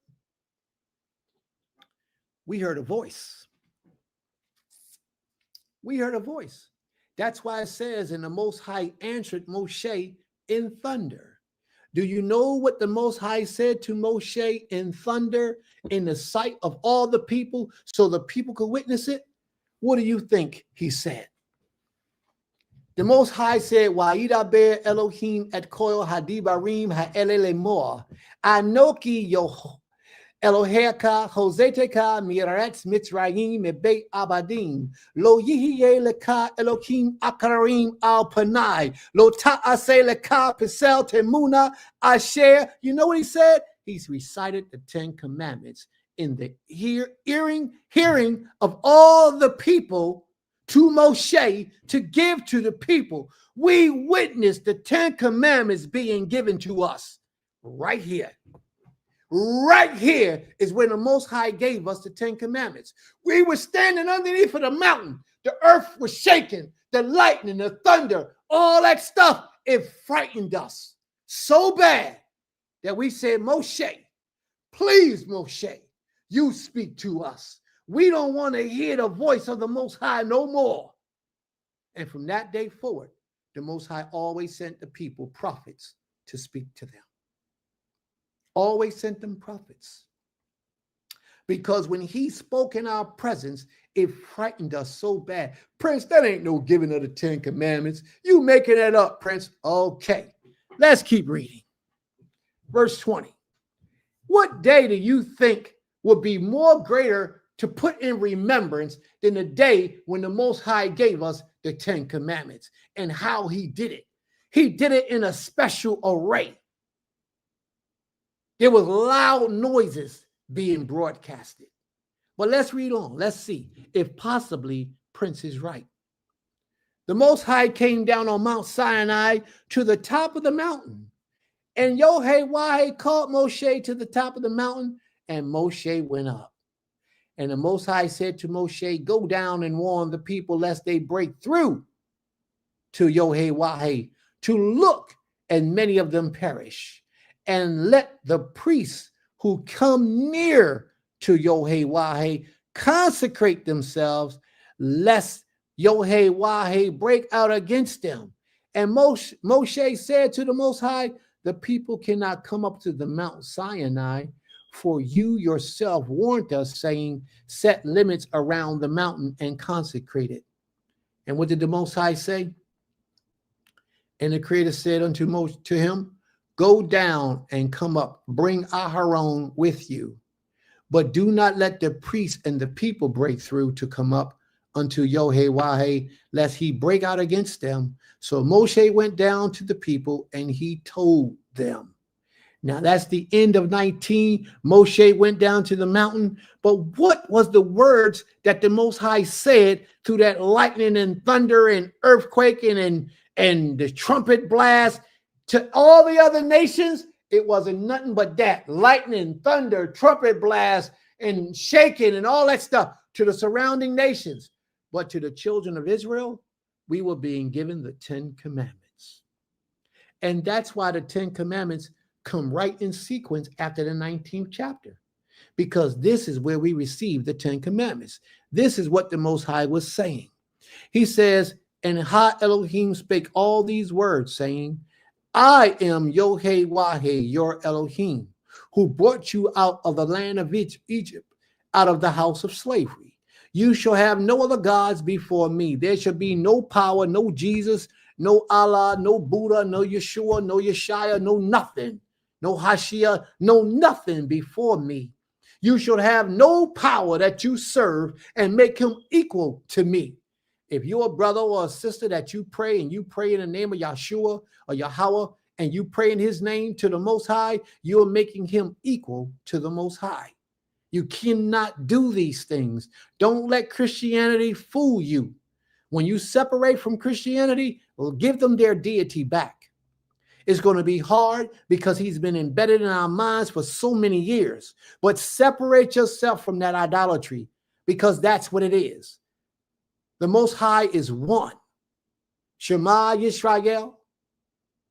We heard a voice. We heard a voice. That's why it says, and the Most High answered Moshe in thunder. Do you know what the Most High said to Moshe in thunder in the sight of all the people so the people could witness it? What do you think he said? The Most High said, Wa'idaber Elohim et koil hadibarim ha'ele lemor. Anoki yo Eloheka hozeteka miretz mitzrayim mebeit abadim. Lo yihye leka Elohim akarim al panai. Lo ta'ase leka pesel temuna asher. You know what he said? He's recited the 10 commandments in the hearing of all the people to Moshe to give to the people. We witnessed the 10 commandments being given to us right here. Right here is when the Most High gave us the 10 commandments. We were standing underneath of the mountain. The earth was shaking, the lightning, the thunder, all that stuff. It frightened us so bad that we said, Moshe, please, Moshe, you speak to us. We don't want to hear the voice of the Most High no more. And from that day forward, the Most High always sent the people prophets to speak to them. Always sent them prophets. Because when he spoke in our presence, it frightened us so bad. Prince, that ain't no giving of the 10 commandments. You making that up, Prince. Okay, let's keep reading. Verse 20. What day do you think would be more greater to put in remembrance than the day when the Most High gave us the 10 commandments and how he did it? He did it in a special array. There was loud noises being broadcasted. But let's read on. Let's see if possibly Prince is right. The Most High came down on Mount Sinai to the top of the mountain. And Yohei called Moshe to the top of the mountain, and Moshe went up. And the Most High said to Moshe, go down and warn the people lest they break through to Yohei to look, and many of them perish. And let the priests who come near to Yohei consecrate themselves, lest Yohei break out against them. And Moshe said to the Most High, the people cannot come up to the Mount Sinai, for you yourself warned us, saying, set limits around the mountain and consecrate it. And what did the Most High say? And the Creator said unto him, go down and come up, bring Aharon with you, but do not let the priests and the people break through to come up unto Yod-Heh-Wah-Heh, lest he break out against them. So Moshe went down to the people and he told them. Now that's the end of 19. Moshe went down to the mountain. But what was the words that the Most High said through that lightning and thunder and earthquake and the trumpet blast to all the other nations? It wasn't nothing but that lightning, thunder, trumpet blast, and shaking and all that stuff to the surrounding nations. But to the children of Israel, we were being given the 10 commandments. And that's why the 10 commandments come right in sequence after the 19th chapter, because this is where we receive the 10 commandments. This is what the Most High was saying. He says, and Ha Elohim spake all these words, saying, I am Yod-Heh-Wah-Heh, your Elohim, who brought you out of the land of Egypt, out of the house of slavery. You shall have no other gods before me. There shall be no power, no Jesus, no Allah, no Buddha, no Yeshua, no Yeshua, no nothing, no Hashia, no nothing before me. You shall have no power that you serve and make him equal to me. If you're a brother or a sister that you pray and you pray in the name of Yeshua or Yahweh and you pray in his name to the Most High, you're making him equal to the Most High. You cannot do these things. Don't let Christianity fool you. When you separate from Christianity, well, give them their deity back. It's going to be hard because he's been embedded in our minds for so many years. But separate yourself from that idolatry, because that's what it is. The Most High is one. Shema Yisrael,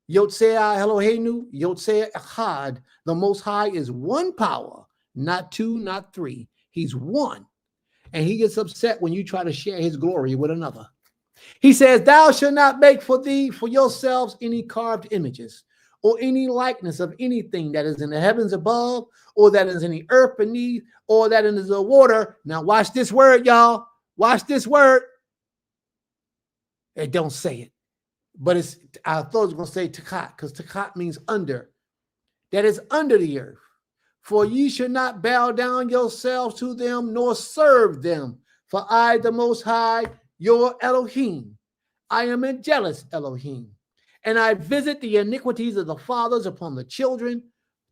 Yotzei Eloheinu, Yotzei Echad. The Most High is one power, not two, not three. He's one. And he gets upset when you try to share his glory with another. He says, thou shalt not make for yourselves any carved images or any likeness of anything that is in the heavens above, or that is in the earth beneath, or that is in the water. Now watch this word, y'all. Watch this word. It don't say it, but I thought it was going to say takat, because takat means under. That is under the earth. For ye should not bow down yourselves to them, nor serve them. For I, the Most High, your Elohim, I am a jealous Elohim, and I visit the iniquities of the fathers upon the children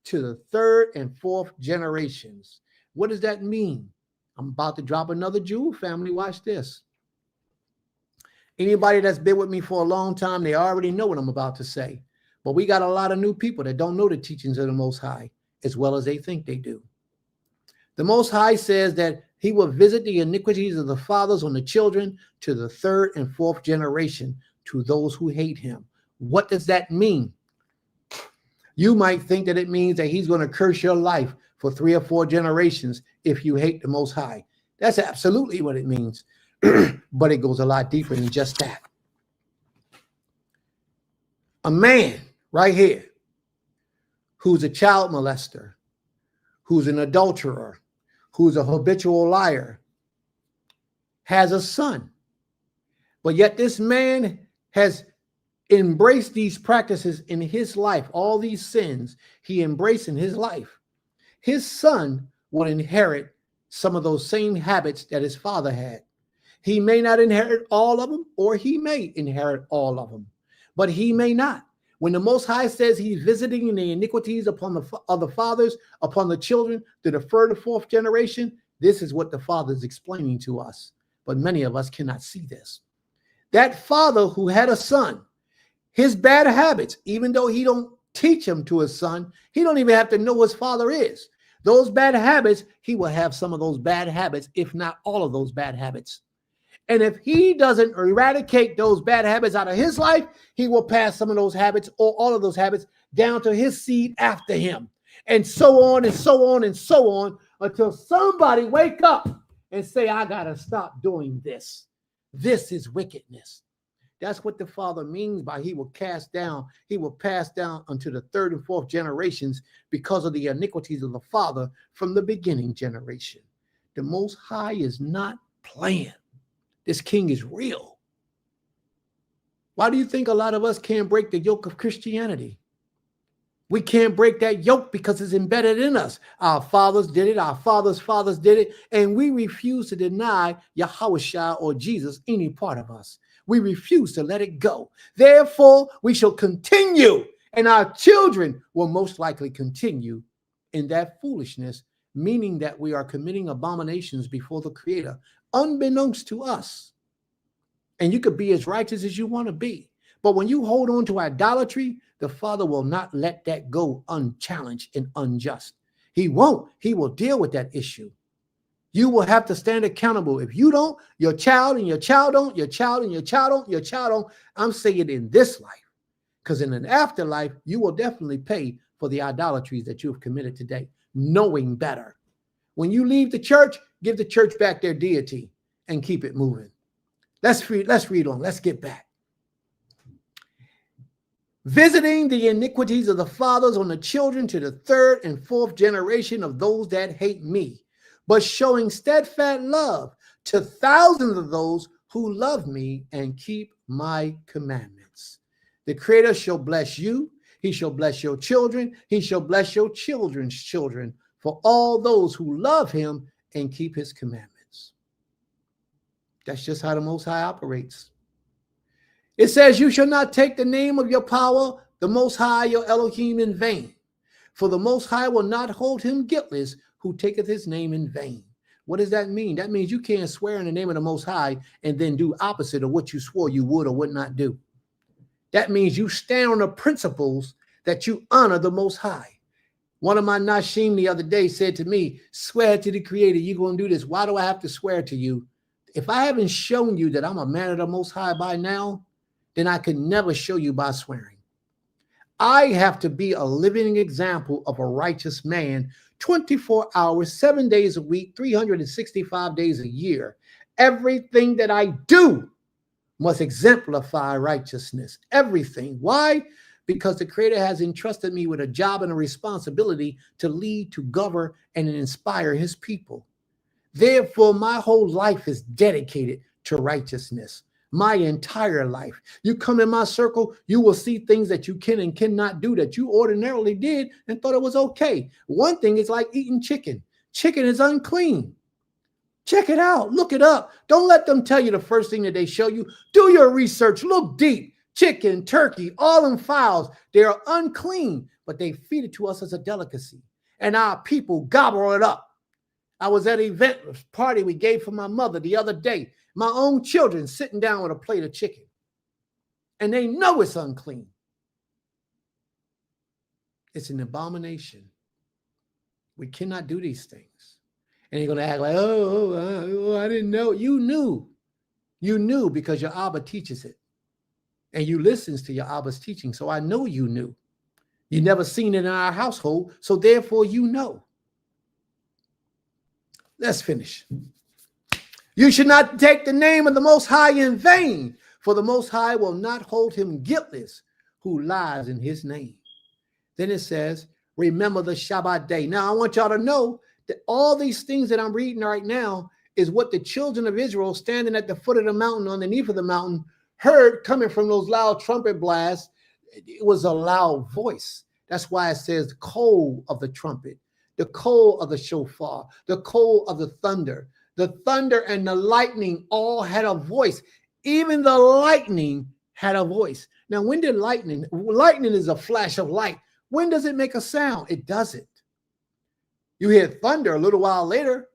to the third and fourth generations. What does that mean? I'm about to drop another jewel, family. Watch this. Anybody that's been with me for a long time, they already know what I'm about to say. But we got a lot of new people that don't know the teachings of the Most High as well as they think they do. The Most High says that he will visit the iniquities of the fathers on the children to the third and fourth generation, to those who hate him. What does that mean? You might think that it means that he's going to curse your life for 3 or 4 generations if you hate the Most High. That's absolutely what it means. But it goes a lot deeper than just that. A man right here who's a child molester, who's an adulterer, who's a habitual liar, has a son. But yet this man has embraced these practices in his life, all these sins he embraced in his life. His son will inherit some of those same habits that his father had. He may not inherit all of them, or he may inherit all of them, but he may not. When the Most High says he's visiting the iniquities upon the fathers, upon the children to the third or fourth generation, this is what the Father is explaining to us. But many of us cannot see this. That father who had a son, his bad habits, even though he don't teach him to his son, he don't even have to know who his father is. Those bad habits, he will have some of those bad habits, if not all of those bad habits. And if he doesn't eradicate those bad habits out of his life, he will pass some of those habits or all of those habits down to his seed after him. And so on and so on and so on until somebody wake up and say, I got to stop doing this. This is wickedness. That's what the Father means by he will pass down unto the third and fourth generations because of the iniquities of the father from the beginning generation. The Most High is not playing. This king is real. Why do you think a lot of us can't break the yoke of Christianity? We can't break that yoke because it's embedded in us. Our fathers did it. Our fathers' fathers did it. And we refuse to deny Yahushua or Jesus any part of us. We refuse to let it go. Therefore, we shall continue, and our children will most likely continue in that foolishness, meaning that we are committing abominations before the Creator, unbeknownst to us. And you could be as righteous as you want to be. But when you hold on to idolatry, the Father will not let that go unchallenged and unjust. He won't. He will deal with that issue. You will have to stand accountable. If you don't, your child and your child don't, your child and your child don't, your child don't. I'm saying in this life, because in an afterlife, you will definitely pay for the idolatries that you have committed today, knowing better. When you leave the church, give the church back their deity and keep it moving. Let's read on. Let's get back. Visiting the iniquities of the fathers on the children to the third and fourth generation of those that hate me, but showing steadfast love to thousands of those who love me and keep my commandments. The Creator shall bless you. He shall bless your children. He shall bless your children's children for all those who love him and keep his commandments. That's just how the Most High operates. It says, you shall not take the name of your power, the Most High, your Elohim, in vain. For the Most High will not hold him guiltless who taketh his name in vain. What does that mean? That means you can't swear in the name of the Most High and then do opposite of what you swore you would or would not do. That means you stand on the principles that you honor the Most High. One of my Nashim the other day said to me, swear to the Creator, you're going to do this. Why do I have to swear to you? If I haven't shown you that I'm a man of the Most High by now, then I can never show you by swearing. I have to be a living example of a righteous man 24 hours, 7 days a week, 365 days a year. Everything that I do must exemplify righteousness. Everything. Why? Because the Creator has entrusted me with a job and a responsibility to lead, to govern, and inspire his people. Therefore, my whole life is dedicated to righteousness. My entire life. You come in my circle, you will see things that you can and cannot do that you ordinarily did and thought it was okay. One thing is like eating chicken. Chicken is unclean. Check it out. Look it up. Don't let them tell you the first thing that they show you. Do your research. Look deep. Chicken, turkey, all in files. They are unclean, but they feed it to us as a delicacy. And our people gobble it up. I was at an event, a party we gave for my mother the other day. My own children sitting down with a plate of chicken. And they know it's unclean. It's an abomination. We cannot do these things. And you're going to act like, I didn't know. You knew. You knew because your Abba teaches it. And you listens to your Abba's teaching. So I know you knew. You never seen it in our household. So therefore you know. Let's finish. You should not take the name of the Most High in vain, for the Most High will not hold him guiltless who lies in his name. Then it says, remember the Shabbat day. Now, I want y'all to know that all these things that I'm reading right now is what the children of Israel standing at the foot of the mountain, underneath of the mountain, heard coming from those loud trumpet blasts. It was a loud voice. That's why it says the coal of the trumpet, the coal of the shofar, the coal of the thunder. The thunder and the lightning all had a voice. Even the lightning had a voice. Now, when did lightning is a flash of light. When does it make a sound? It doesn't. You hear thunder a little while later,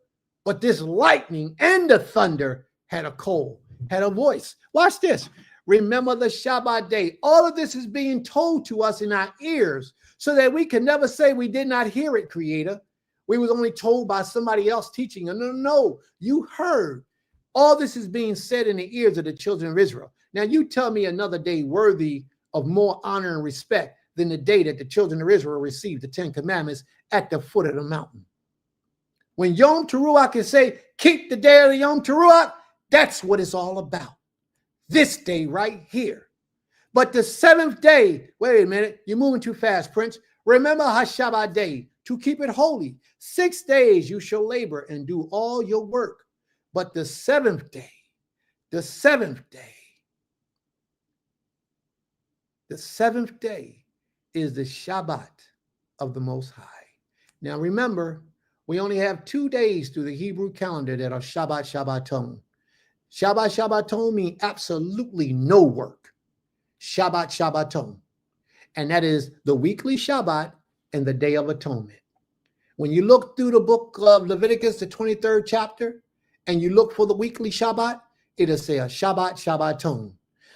but this lightning and the thunder had a coal, had a voice. Watch this. Remember the Shabbat day. All of this is being told to us in our ears so that we can never say we did not hear it, Creator. We was only told by somebody else teaching. No, you heard. All this is being said in the ears of the children of Israel. Now you tell me another day worthy of more honor and respect than the day that the children of Israel received the 10 commandments at the foot of the mountain. When Yom Teruach can say, keep the day of the Yom Teruach, that's what it's all about. This day right here. But the seventh day, wait a minute, you're moving too fast, Prince. Remember HaShabbat day, to keep it holy. 6 days you shall labor and do all your work. But the seventh day is the Shabbat of the Most High. Now remember, we only have 2 days through the Hebrew calendar that are Shabbat Shabbaton. Shabbat Shabbaton means absolutely no work. Shabbat Shabbaton. And that is the weekly Shabbat and the Day of Atonement. When you look through the book of Leviticus, the 23rd chapter, and you look for the weekly Shabbat, it'll say a Shabbat Shabbaton.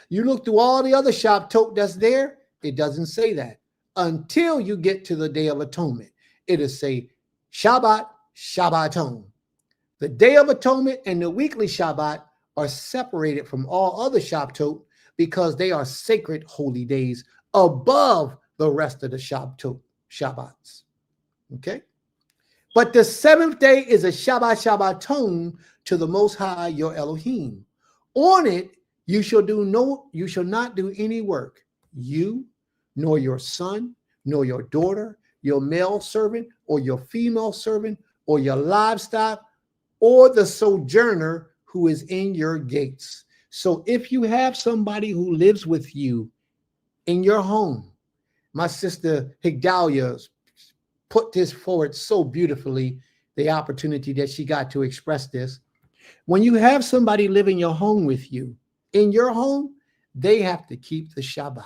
You look through all the other Shabbatot that's there, it doesn't say that until you get to the Day of Atonement. It'll say Shabbat Shabbaton. The Day of Atonement and the weekly Shabbat are separated from all other Shabbatot because they are sacred holy days above the rest of the Shabbats. Okay? But the 7th day is a Shabbat Shabbaton to the Most High your Elohim. On it you shall not do any work, you, nor your son, nor your daughter, your male servant, or your female servant, or your livestock, or the sojourner who is in your gates. So if you have somebody who lives with you in your home, my sister Higdalia put this forward so beautifully, the opportunity that she got to express this. When you have somebody live in your home with you, in your home, they have to keep the Shabbat.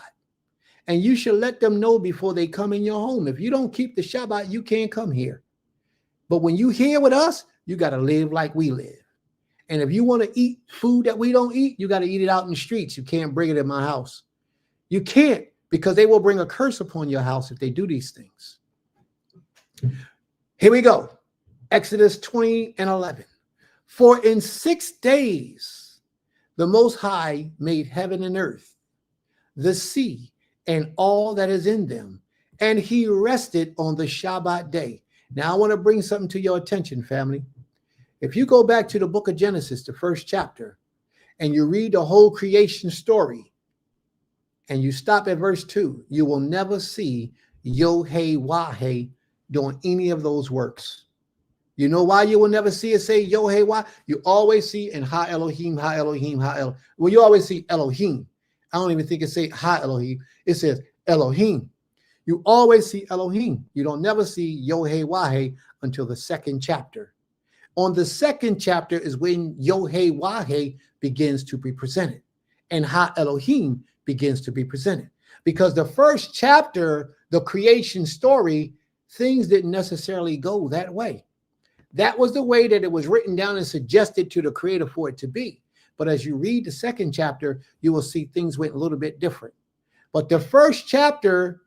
And you should let them know before they come in your home. If you don't keep the Shabbat, you can't come here. But when you here with us, you got to live like we live. And if you want to eat food that we don't eat, you got to eat it out in the streets. You can't bring it in my house. You can't, because they will bring a curse upon your house if they do these things. Here we go. Exodus 20:11. For in 6 days the Most High made heaven and earth, the sea, and all that is in them, and he rested on the Shabbat day. Now I want to bring something to your attention, family. If you go back to the book of Genesis, the 1st chapter, and you read the whole creation story, and you stop at verse 2, you will never see Yod-Heh-Wah-Heh doing any of those works. You know why you will never see it say Yod-Heh-Wah? You always see in Ha Elohim, Ha Elohim, Ha Elohim. Well, you always see Elohim. I don't even think it say Ha Elohim. It says Elohim. You always see Elohim. You don't never see Yod-Heh-Wah-Heh until the 2nd chapter. On the 2nd chapter is when Yod-Heh-Wah-Heh begins to be presented, and Ha Elohim begins to be presented. Because the 1st chapter, the creation story, things didn't necessarily go that way. That was the way that it was written down and suggested to the creator for it to be. But as you read the 2nd chapter, you will see things went a little bit different. But the 1st chapter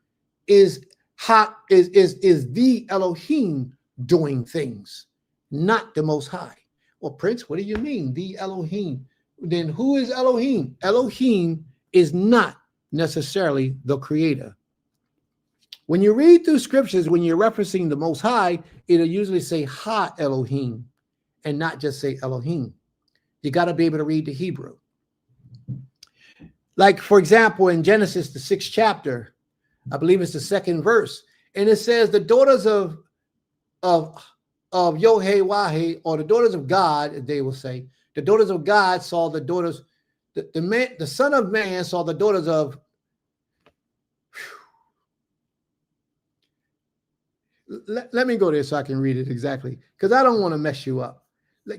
is the Elohim doing things, not the Most High. Well, Prince, what do you mean, the Elohim? Then who is Elohim? Elohim is not necessarily the creator. When you read through scriptures, when you're referencing the Most High, it'll usually say Ha Elohim and not just say Elohim. You got to be able to read the Hebrew. Like, for example, in Genesis, the 6th chapter, I believe it's the 2nd verse, and it says the daughters of Yod-Heh-Wah-Heh, or the daughters of God, they will say, the daughters of God saw the daughters, the son of man saw the daughters of, let me go there so I can read it exactly, because I don't want to mess you up.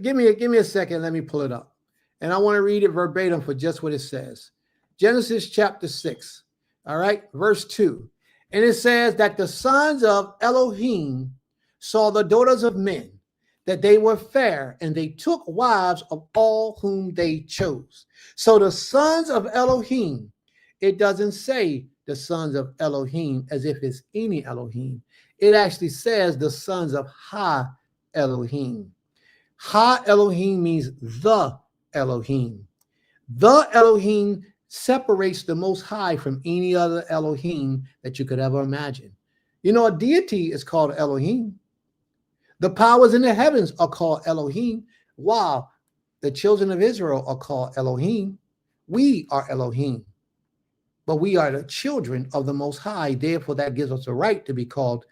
Give me a second, let me pull it up. And I want to read it verbatim for just what it says. Genesis chapter 6, all right, verse 2. And it says that the sons of Elohim saw the daughters of men, that they were fair, and they took wives of all whom they chose. So the sons of Elohim, it doesn't say the sons of Elohim as if it's any Elohim. It actually says the sons of Ha Elohim. Ha Elohim means the Elohim. The Elohim separates the Most High from any other Elohim that you could ever imagine. You know, a deity is called Elohim. The powers in the heavens are called Elohim, while the children of Israel are called Elohim. We are Elohim, but we are the children of the Most High. Therefore, that gives us a right to be called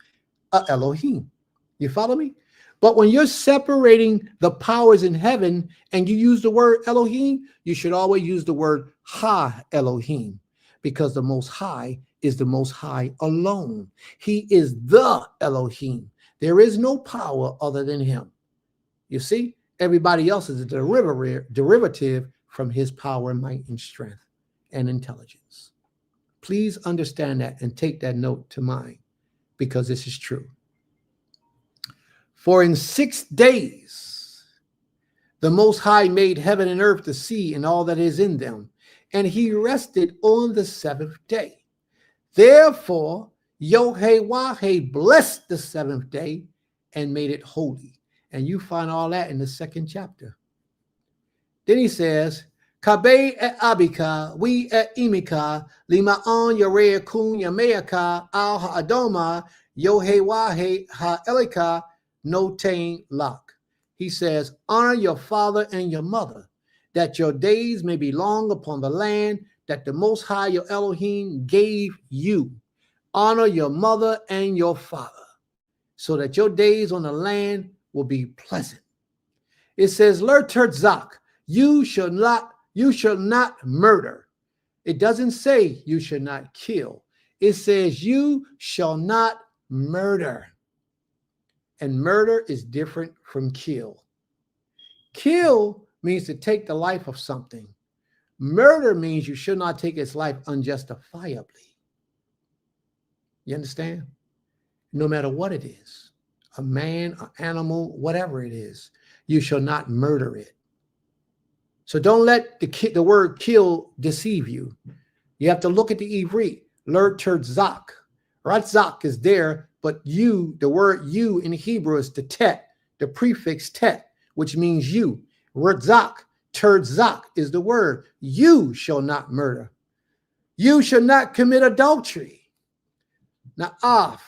a Elohim. You follow me? But when you're separating the powers in heaven and you use the word Elohim, you should always use the word Ha Elohim, because the Most High is the Most High alone. He is the Elohim. There is no power other than him. You see, everybody else is a derivative from his power, might, and strength and intelligence. Please understand that and take that note to mind, because this is true. For in 6 days, the Most High made heaven and earth, the sea, and all that is in them, and he rested on the 7th day. Therefore, Yod-Heh-Wah-Heh blessed the 7th day and made it holy. And you find all that in the 2nd chapter. Then he says, Kabe et abika, we et imika, lima'on yareh kun yameaka, al ha'adoma, Yod-Heh-Wah-Heh ha'elika, notain lak. He says, honor your father and your mother, that your days may be long upon the land that the Most High, your Elohim, gave you. Honor your mother and your father, so that your days on the land will be pleasant. It says, Ler Terzak, you shall not murder. It doesn't say you should not kill. It says you shall not murder. And murder is different from kill. Kill means to take the life of something. Murder means you should not take its life unjustifiably. You understand? No matter what it is, a man, an animal, whatever it is, you shall not murder it. So don't let the word kill deceive you. You have to look at the Ivrit, Ler Terzak. Ratzak is there, but you, the word you in Hebrew is the tet, the prefix tet, which means you. Ratzak, Terzak is the word. You shall not murder. You shall not commit adultery. Na'af.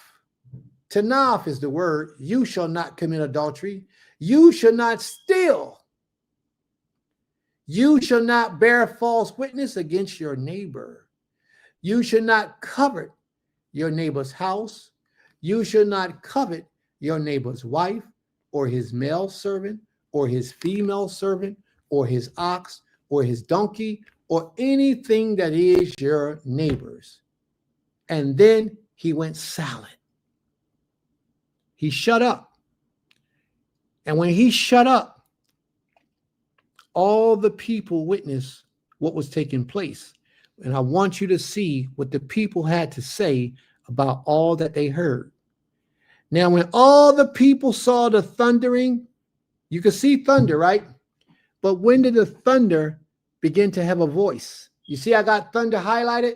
Tanaf is the word. You shall not commit adultery. You shall not steal. You shall not bear false witness against your neighbor. You shall not covet your neighbor's house. You shall not covet your neighbor's wife, or his male servant, or his female servant, or his ox, or his donkey, or anything that is your neighbor's. And then he went silent. He shut up. And when he shut up, all the people witnessed what was taking place. And I want you to see what the people had to say about all that they heard. Now, when all the people saw the thundering, you could see thunder, right? But when did the thunder begin to have a voice? You see, I got thunder highlighted,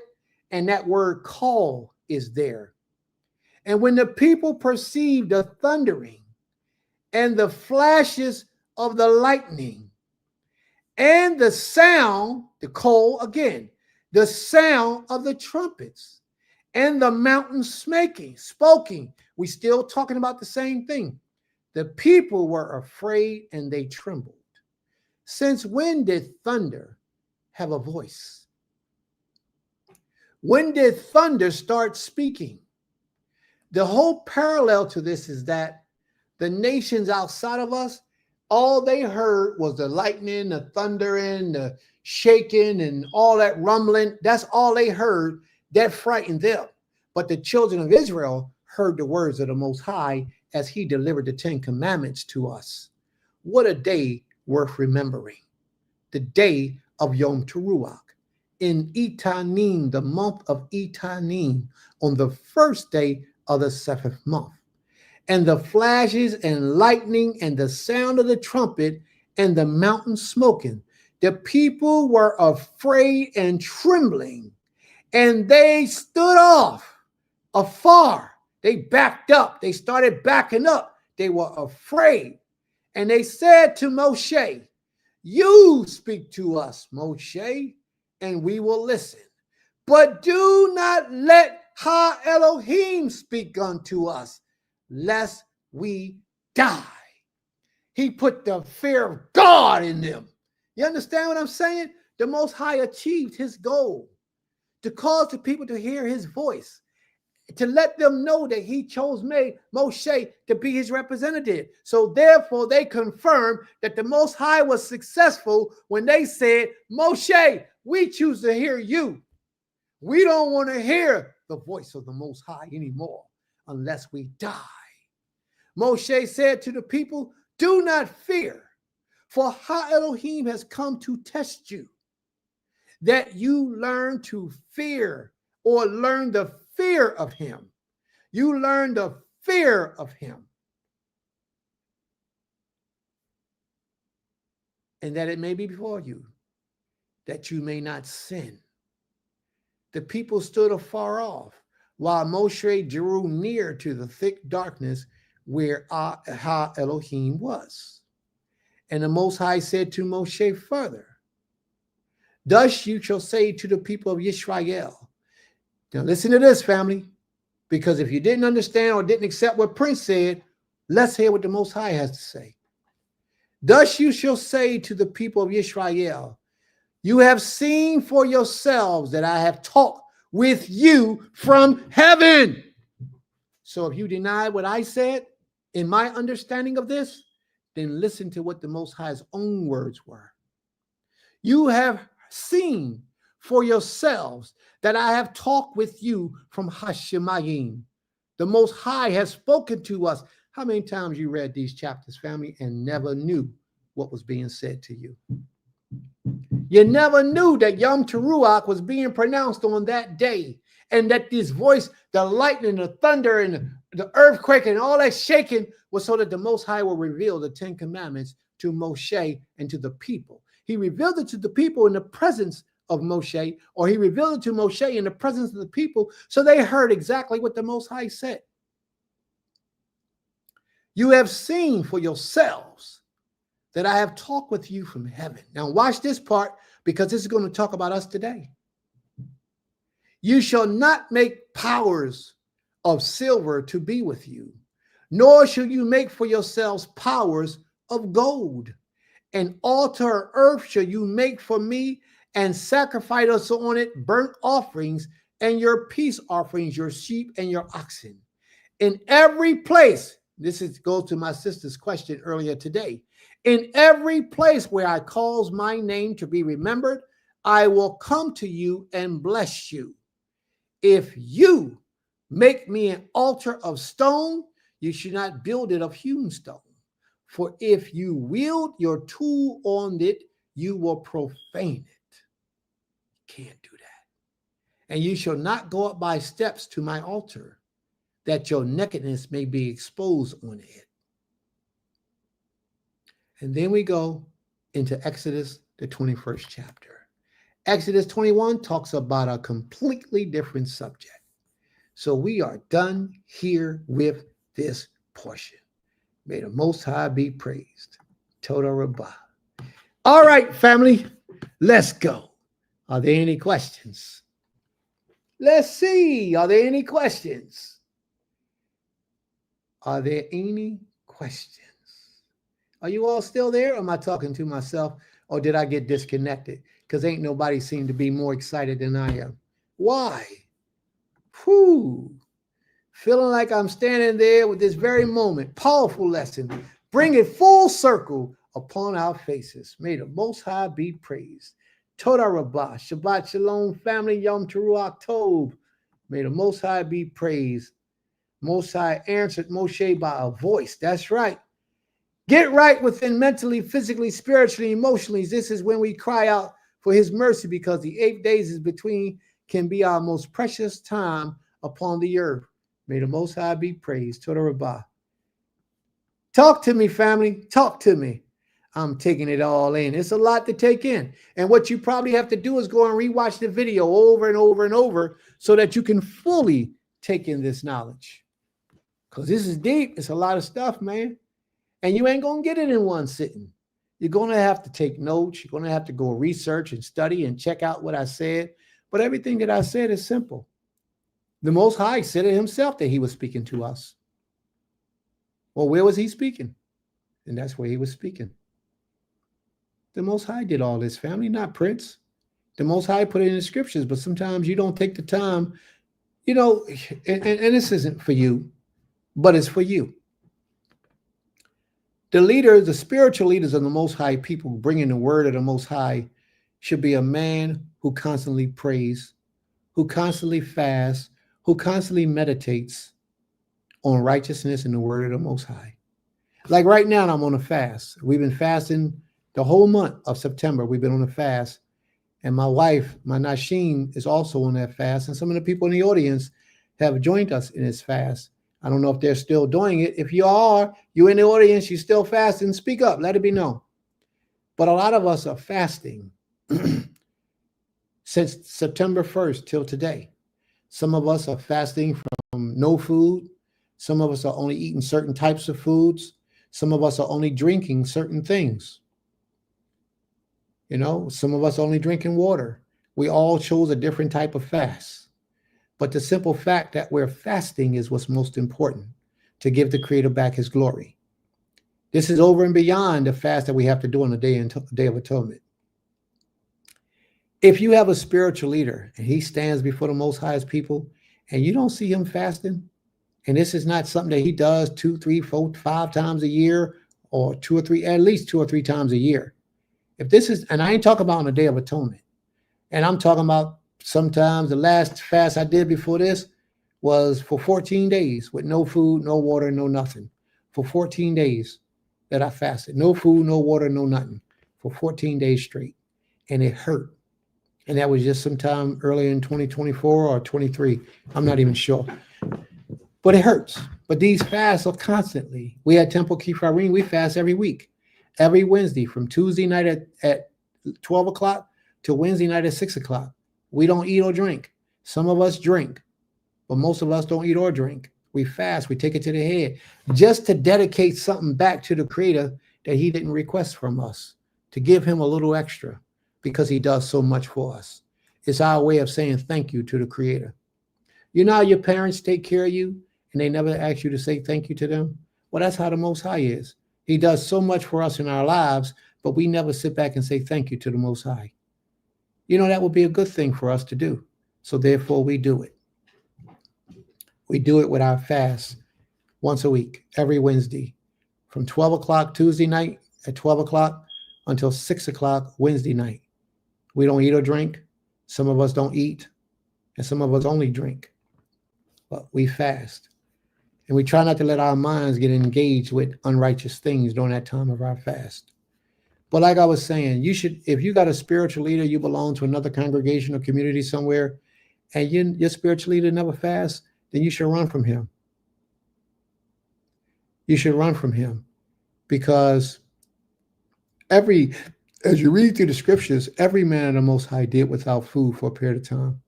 and that word call is there. And when the people perceived the thundering and the flashes of the lightning and the sound, the call again, the sound of the trumpets and the mountains spoken, we still talking about the same thing. The people were afraid and they trembled. Since when did thunder have a voice? When did thunder start speaking? The whole parallel to this is that the nations outside of us, all they heard was the lightning, the thundering, the shaking, and all that rumbling. That's all they heard. That frightened them. But the children of Israel heard the words of the Most High as he delivered the 10 Commandments to us. What a day worth remembering. The day of Yom Teruach. In Etanim, the month of Etanim, on the first day of the 7th month. And the flashes and lightning and the sound of the trumpet and the mountain smoking. The people were afraid and trembling, and they stood off afar. They backed up. They started backing up. They were afraid. And they said to Moshe, you speak to us, Moshe, and we will listen. But do not let Ha Elohim speak unto us, lest we die. He put the fear of God in them. You understand what I'm saying? The Most High achieved his goal to cause the people to hear his voice, to let them know that he chose Moshe to be his representative. So therefore, they confirmed that the Most High was successful when they said, Moshe, we choose to hear you. We don't want to hear the voice of the Most High anymore unless we die. Moshe said to the people, do not fear, for Ha Elohim has come to test you, that you learn to fear or learn the fear of him. You learn the fear of him. And that it may be before you, that you may not sin. The people stood afar off, while Moshe drew near to the thick darkness where Ha Elohim was. And the Most High said to Moshe further, thus you shall say to the people of Israel. Now listen to this, family, because if you didn't understand or didn't accept what Prince said, let's hear what the Most High has to say. Thus you shall say to the people of Israel, you have seen for yourselves that I have talked with you from heaven. So if you deny what I said in my understanding of this, then listen to what the Most High's own words were. You have seen for yourselves that I have talked with you from Hashemayim. The Most High has spoken to us. How many times you read these chapters, family, and never knew what was being said to you? You never knew that Yom Teruach was being pronounced on that day, and that this voice, the lightning, the thunder, and the earthquake, and all that shaking was so that the Most High will reveal the 10 Commandments to Moshe and to the people. He revealed it to the people in the presence of Moshe, or he revealed it to Moshe in the presence of the people, so they heard exactly what the Most High said. You have seen for yourselves that I have talked with you from heaven. Now watch this part, because this is going to talk about us today. You shall not make powers of silver to be with you, nor shall you make for yourselves powers of gold. An altar of earth shall you make for me, and sacrifice on it burnt offerings and your peace offerings, your sheep and your oxen. In every place, goes to my sister's question earlier today. In every place where I cause my name to be remembered, I will come to you and bless you. If you make me an altar of stone, you should not build it of hewn stone. For if you wield your tool on it, you will profane it. You can't do that. And you shall not go up by steps to my altar, that your nakedness may be exposed on it. And then we go into Exodus, the 21st chapter. Exodus 21 talks about a completely different subject. So we are done here with this portion. May the Most High be praised. Toda Rabbah. All right, family, let's go. Are there any questions? Let's see. Are there any questions? Are there any questions? Are you all still there? Or am I talking to myself? Or did I get disconnected? Because ain't nobody seemed to be more excited than I am. Why? Whew. Feeling like I'm standing there with this very moment. Powerful lesson. Bring it full circle upon our faces. May the Most High be praised. Toda Rabbah. Shabbat Shalom, family. Yom Teruach Tov. May the Most High be praised. Most High answered Moshe by a voice. That's right. Get right within mentally, physically, spiritually, emotionally. This is when we cry out for his mercy, because the 8 days is between can be our most precious time upon the earth. May the Most High be praised. Toda Rabbah. Talk to me, family. Talk to me. I'm taking it all in. It's a lot to take in. And what you probably have to do is go and rewatch the video over and over and over so that you can fully take in this knowledge. Because this is deep. It's a lot of stuff, man. And you ain't going to get it in one sitting. You're going to have to take notes. You're going to have to go research and study and check out what I said. But everything that I said is simple. The Most High said it himself that he was speaking to us. Well, where was he speaking? And that's where he was speaking. The Most High did all this, family, not Prince. The Most High put it in the scriptures, but sometimes you don't take the time, and this isn't for you, but it's for you. The leaders, the spiritual leaders of the Most High, people bringing the word of the Most High, should be a man who constantly prays, who constantly fasts, who constantly meditates on righteousness and the word of the Most High. Like right now, I'm on a fast. We've been fasting the whole month of September. We've been on a fast. And my wife, my Nasheen, is also on that fast. And some of the people in the audience have joined us in this fast. I don't know if they're still doing it. If you are, you in the audience, you still fasting, speak up, let it be known. But a lot of us are fasting since September 1st till today. Some of us are fasting from no food. Some of us are only eating certain types of foods. Some of us are only drinking certain things. You know, some of us only drinking water. We all chose a different type of fast. But the simple fact that we're fasting is what's most important, to give the Creator back his glory. This is over and beyond the fast that we have to do on the Day of Atonement. If you have a spiritual leader and he stands before the Most Highest people and you don't see him fasting, and this is not something that he does 2, 3, 4, 5 times a year, or at least 2 or 3 times a year. If this is, and I ain't talking about on the Day of Atonement, and I'm talking about sometimes the last fast I did before this was for 14 days with no food, no water, no nothing. For 14 days that I fasted, no food, no water, no nothing, for 14 days straight. And it hurt. And that was just sometime early in 2024 or 23. I'm not even sure. But it hurts. But these fasts are constantly. We at Temple Kifarim, we fast every week. Every Wednesday from Tuesday night at 12 o'clock to Wednesday night at 6 o'clock. We don't eat or drink. Some of us drink, but most of us don't eat or drink. We fast. We take it to the head just to dedicate something back to the Creator that he didn't request from us, to give him a little extra because he does so much for us. It's our way of saying thank you to the Creator. You know how your parents take care of you and they never ask you to say thank you to them? Well, that's how the Most High is. He does so much for us in our lives, but we never sit back and say thank you to the Most High. You know, that would be a good thing for us to do. So therefore, we do it. We do it with our fast once a week, every Wednesday, from 12 o'clock Tuesday night at 12 o'clock until 6 o'clock Wednesday night. We don't eat or drink. Some of us don't eat, and some of us only drink. But we fast. And we try not to let our minds get engaged with unrighteous things during that time of our fast. But like I was saying, you should, if you got a spiritual leader, you belong to another congregation or community somewhere, and your spiritual leader never fasts, then you should run from him. You should run from him, because as you read through the scriptures, every man of the Most High did without food for a period of time.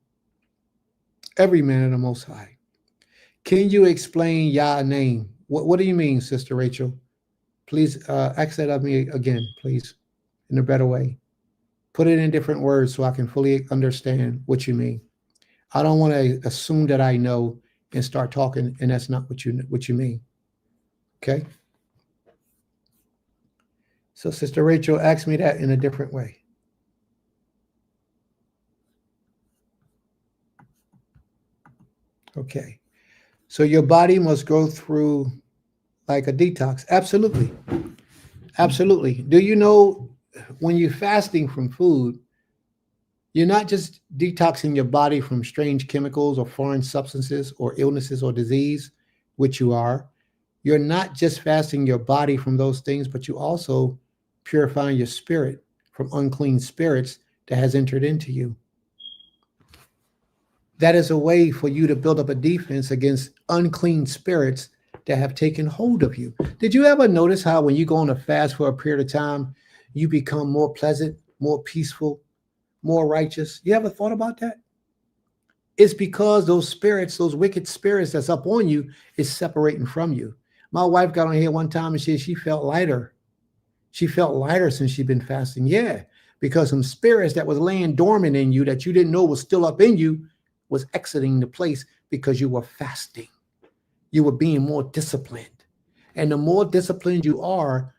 Every man of the Most High. Can you explain Yah's name? What do you mean, Sister Rachel? Please ask that of me again, please, in a better way. Put it in different words so I can fully understand what you mean. I don't want to assume that I know and start talking, and that's not what you mean. Okay? So Sister Rachel asked me that in a different way. Okay. So your body must go through like a detox. Absolutely. Absolutely. Do you know when you're fasting from food, you're not just detoxing your body from strange chemicals or foreign substances or illnesses or disease, which you are. You're not just fasting your body from those things, but you also purifying your spirit from unclean spirits that has entered into you. That is a way for you to build up a defense against unclean spirits that have taken hold of you. Did you ever notice how when you go on a fast for a period of time, you become more pleasant, more peaceful, more righteous? You ever thought about that? It's because those spirits, those wicked spirits that's up on you, is separating from you. My wife got on here one time and she felt lighter. She felt lighter since she'd been fasting. Yeah, because some spirits that was laying dormant in you that you didn't know was still up in you was exiting the place because you were fasting. You were being more disciplined. And the more disciplined you are,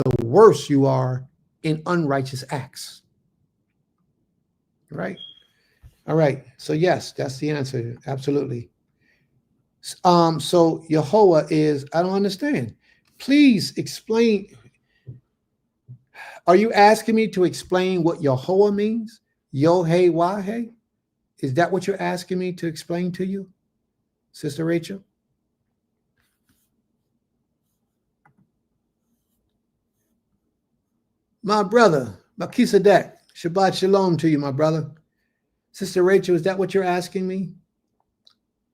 the worse you are in unrighteous acts. Right? All right. So yes, that's the answer. Absolutely. So Yehovah is, I don't understand. Please explain. Are you asking me to explain what Yehovah means? Yod-Heh, Wah-Heh? Is that what you're asking me to explain to you? Sister Rachel? My brother, Melchizedek, Shabbat Shalom to you, my brother. Sister Rachel, is that what you're asking me?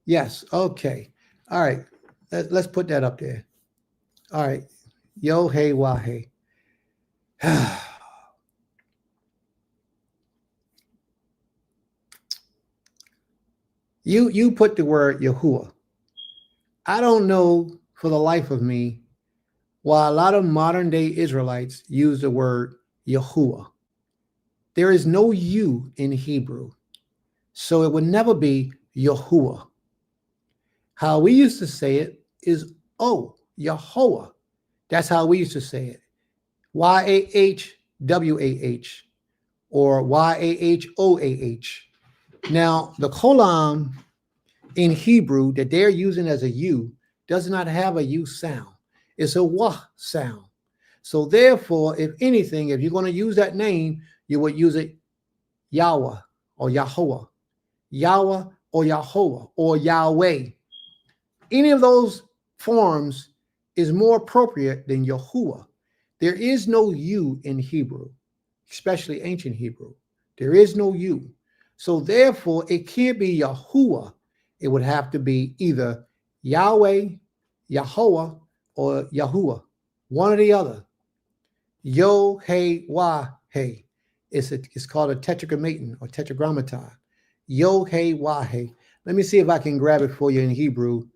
Yes, okay. All right, let's put that up there. All right, yo, hey, wah, hey. You put the word Yahuwah. I don't know for the life of me why a lot of modern day Israelites use the word Yahuwah. There is no U in Hebrew, so it would never be Yahuwah. How we used to say it is O, Yahweh. That's how we used to say it. Y-A-H-W-A-H or Y-A-H-O-A-H. Now, the kolam in Hebrew that they're using as a U does not have a U sound. It's a wah sound. So therefore, if anything, if you're going to use that name, you would use it Yahweh or Yahweh, Yahweh or Yahweh or Yahweh. Any of those forms is more appropriate than Yahuwah. There is no U in Hebrew, especially ancient Hebrew. There is no U. So therefore, it can't be Yahuwah. It would have to be either Yahweh, Yahweh, or Yahuwah. One or the other. Yo, hey, wah, hey. It's called a tetragrammaton or tetragrammaton. Yo, hey, wah, hey. Let me see if I can grab it for you in Hebrew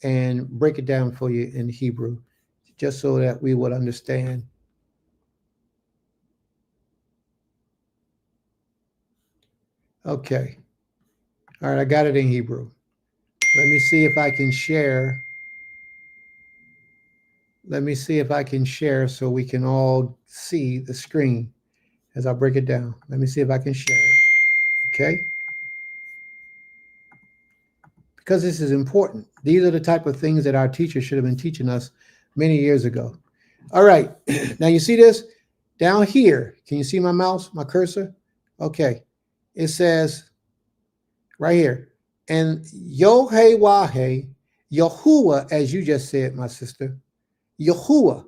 and break it down for you in Hebrew, just so that we would understand. Okay. All right, I got it in Hebrew. Let me see if I can share. Let me see if I can share so we can all see the screen as I break it down. Let me see if I can share it. Okay? Because this is important. These are the type of things that our teachers should have been teaching us many years ago. All right. Now you see this down here. Can you see my mouse, my cursor? Okay. It says right here. And Yohe-Wahe, Yahuwah, as you just said, my sister, Yahuwah.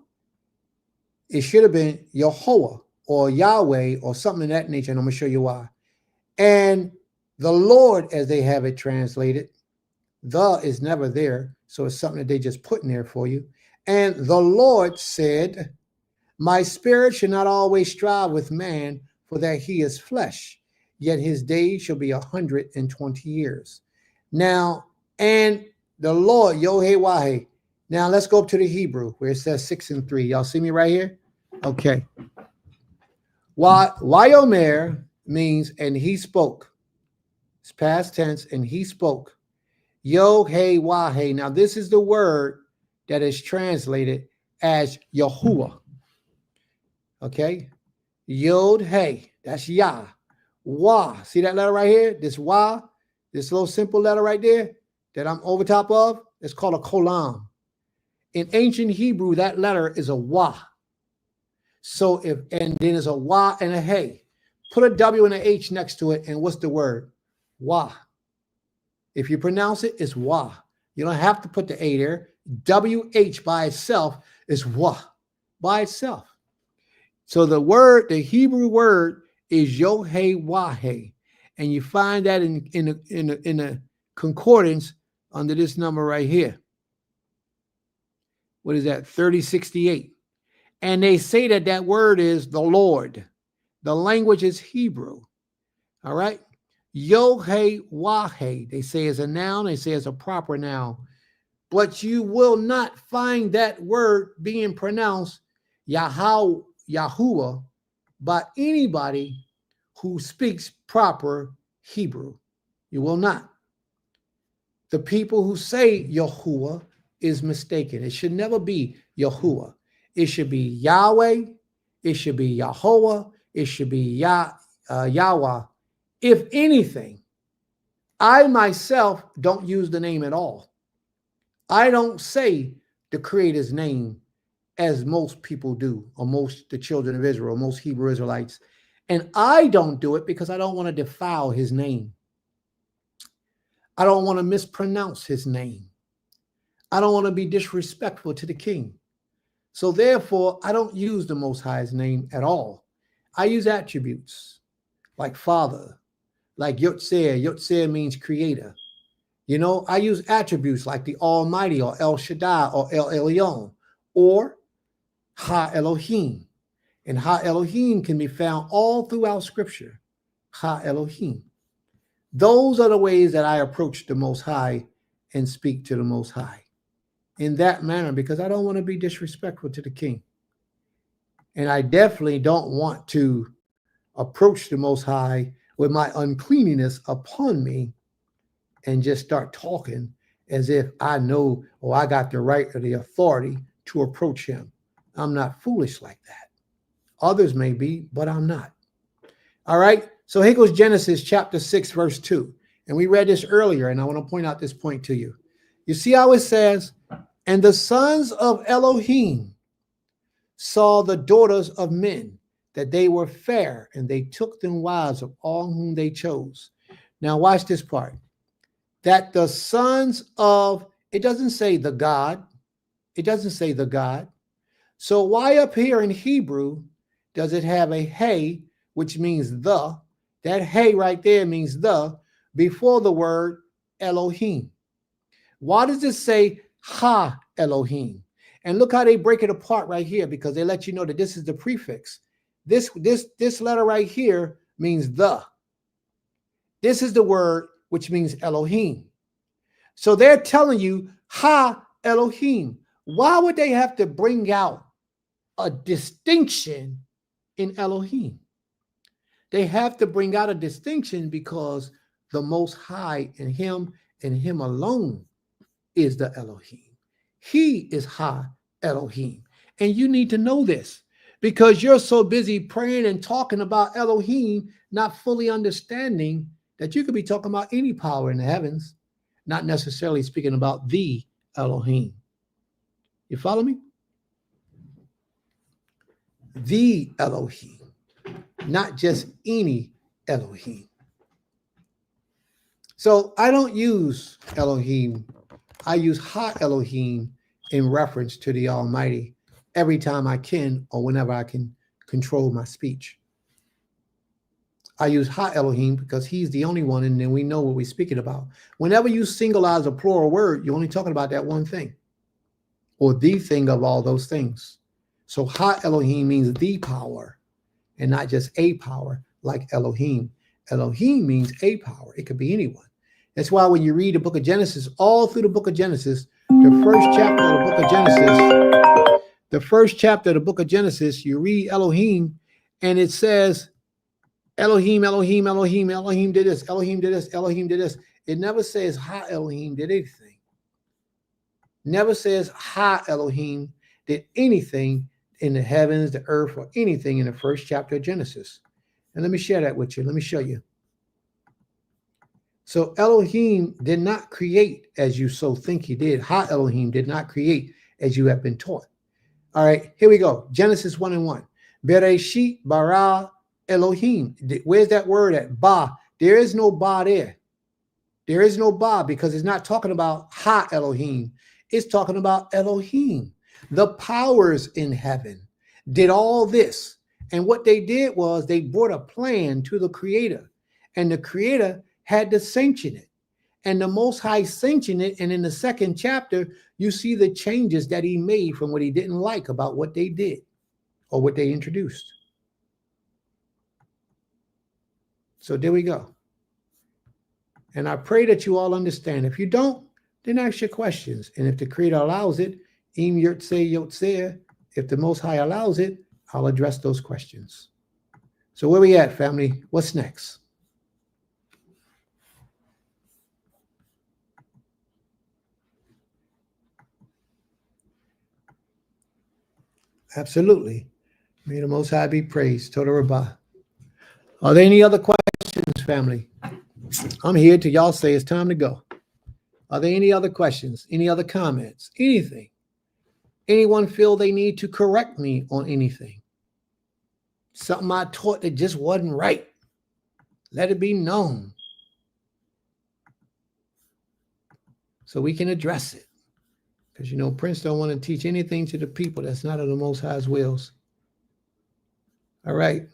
It should have been Yehovah or Yahweh or something of that nature, and I'm going to show you why. And the Lord, as they have it translated, the is never there, so it's something that they just put in there for you. And the Lord said, my spirit should not always strive with man, for that he is flesh, yet his days shall be 120 years. Now, and the Lord, Yohe-Wahe. Now let's go up to the Hebrew where it says 6 and 3. Y'all see me right here? Okay. Wayomer means, and he spoke. It's past tense, and he spoke. Yohe-Wahe. Now this is the word that is translated as Yahuwah. Okay? Yod-Hey. That's Yah. Wah. See that letter right here? This Wah, this little simple letter right there that I'm over top of, it's called a kolam. In ancient Hebrew, that letter is a Wah. So and then there's a Wah and a Hey. Put a W and a H next to it, and what's the word? Wah. If you pronounce it, it's Wah. You don't have to put the A there. WH by itself is Wah by itself. So the Hebrew word is Yohe-Wahe. And you find that in a concordance under this number right here. What is that? 3068. And they say that word is the Lord. The language is Hebrew. All right. Yohe-Wahe, they say is a noun. They say it's a proper noun. But you will not find that word being pronounced Yahuwah by anybody who speaks proper Hebrew. You will not. The people who say Yahuwah is mistaken. It should never be Yahuwah. It should be Yahweh. It should be Yahuwah. It should be Yahweh. If anything, I myself don't use the name at all. I don't say the Creator's name as most people do, or most the children of Israel, most Hebrew Israelites. And I don't do it because I don't want to defile his name. I don't want to mispronounce his name. I don't want to be disrespectful to the king. So therefore, I don't use the Most High's name at all. I use attributes like Father, like Yotzeh. Yotzeh means creator. You know, I use attributes like the Almighty or El Shaddai or El Elyon or Ha Elohim. And Ha Elohim can be found all throughout Scripture. Ha Elohim. Those are the ways that I approach the Most High and speak to the Most High in that manner, because I don't want to be disrespectful to the king. And I definitely don't want to approach the Most High with my uncleanliness upon me and just start talking as if I know or I got the right or the authority to approach him. I'm not foolish like that. Others may be, but I'm not. All right. So here goes Genesis chapter 6, verse 2. And we read this earlier, and I want to point out this point to you. You see how it says, and the sons of Elohim saw the daughters of men, that they were fair, and they took them wives of all whom they chose. Now watch this part. That the sons of, it doesn't say the God. It doesn't say the God. So why up here in Hebrew does it have a hey, which means the? That hey right there means the, before the word Elohim. Why does it say Ha Elohim? And look how they break it apart right here, because they let you know that this is the prefix. This letter right here means the. This is the word which means Elohim. So they're telling you Ha Elohim. Why would they have to bring out a distinction in Elohim? They have to bring out a distinction because the Most High in him and him alone is the Elohim. He is Ha Elohim. And you need to know this because you're so busy praying and talking about Elohim, not fully understanding that you could be talking about any power in the heavens, not necessarily speaking about the Elohim. You follow me? The Elohim, not just any Elohim. So I don't use Elohim. I use Ha Elohim in reference to the Almighty every time I can or whenever I can control my speech. I use Ha Elohim because he's the only one, and then we know what we're speaking about. Whenever you singleize a plural word, you're only talking about that one thing or the thing of all those things. So Ha Elohim means the power and not just a power like Elohim. Elohim means a power. It could be anyone. That's why when you read the book of Genesis, all through the book of Genesis, the first chapter of the book of Genesis, you read Elohim and it says, Elohim, Elohim, Elohim, Elohim did this, Elohim did this, Elohim did this. It never says Ha Elohim did anything. Never says Ha Elohim did anything in the heavens, the earth, or anything in the first chapter of Genesis. And let me share that with you. Let me show you. So Elohim did not create as you so think he did. Ha Elohim did not create as you have been taught. All right, here we go. Genesis 1:1. Bereshit bara Elohim. Where's that word at? Ba. There is no ba there. There is no ba because it's not talking about Ha Elohim. It's talking about Elohim. The powers in heaven did all this. And what they did was they brought a plan to the creator. And the creator had to sanction it. And the Most High sanctioned it. And in the second chapter, you see the changes that he made from what he didn't like about what they did or what they introduced. So there we go. And I pray that you all understand. If you don't, then ask your questions. And if the Creator allows it, im yotzeh yotzeh, if the Most High allows it, I'll address those questions. So where we at, family? What's next? Absolutely. May the Most High be praised. Toda Rabbah. Are there any other questions, family? I'm here till y'all say it's time to go. Are there any other questions? Any other comments? Anything? Anyone feel they need to correct me on anything? Something I taught that just wasn't right. Let it be known. so we can address it. Because, you know, Prince don't want to teach anything to the people that's not of the Most High's wills. All right.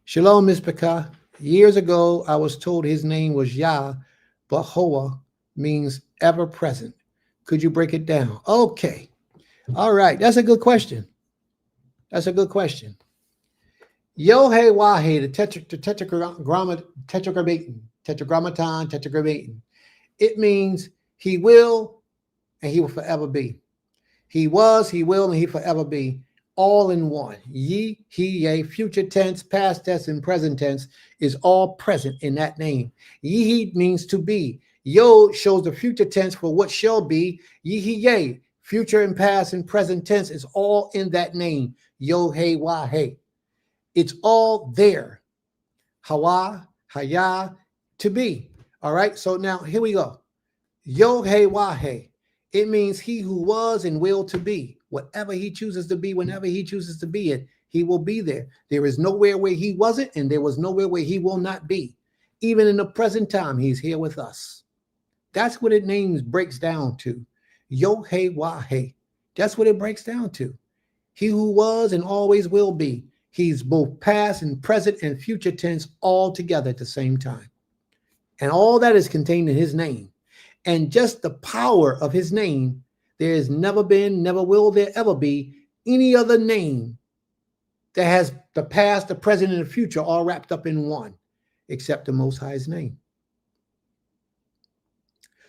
Shalom, Miss Pekah. Years ago, I was told his name was Yah, but Hoa means ever present. Could you break it down? Okay. All right. That's a good question. That's a good question. Yohe Wahe, the tetragrammaton. It means he will and he will forever be. He was, he will, and he forever be. All in one. Ye, he, yea, future tense, past tense, and present tense is all present in that name. Ye, he means to be. Yo shows the future tense for what shall be. Ye, he, yea, future and past and present tense is all in that name. Yo, hey, wah, hey. It's all there. Hawa, haya, to be. All right, so now here we go. Yo, hey, wah, hey. It means he who was and will to be. Whatever he chooses to be, whenever he chooses to be it, he will be there. There is nowhere where he wasn't, and there was nowhere where he will not be. Even in the present time, he's here with us. That's what it names breaks down to. Yo, hey, wah, hey. That's what it breaks down to. He who was and always will be. He's both past and present and future tense all together at the same time. And all that is contained in his name. And just the power of his name, there has never been, never will there ever be any other name that has the past, the present, and the future all wrapped up in one, except the Most High's name.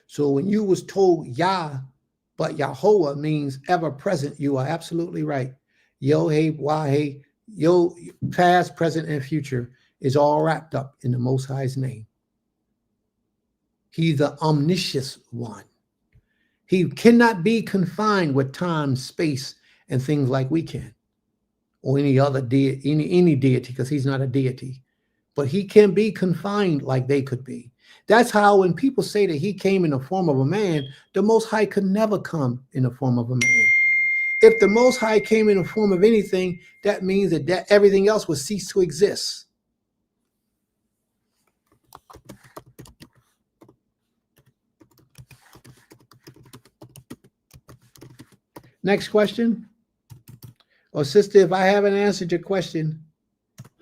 So when you was told Yah, but Yahweh means ever present, you are absolutely right. Yo, hey, wah, hey, yo, past, present, and future is all wrapped up in the Most High's name. He's the omniscient one. He cannot be confined with time, space, and things like we can, or any other deity, any deity, because he's not a deity. But he can be confined like they could be. That's how when people say that he came in the form of a man, the Most High could never come in the form of a man. If the Most High came in the form of anything, that means that everything else would cease to exist. Next question. Or sister, if I haven't answered your question,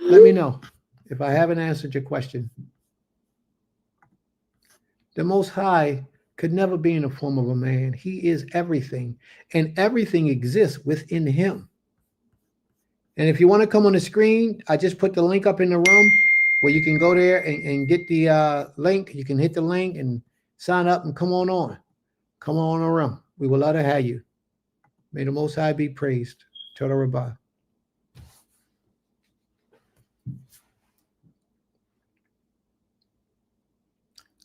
let me know. If I haven't answered your question. The Most High could never be in the form of a man. He is everything, and everything exists within him. And if you want to come on the screen, I just put the link up in the room where you can go there and get the link. You can hit the link and sign up and come on. Come on around. We would love to have you. May the Most High be praised. Toda Rabbah.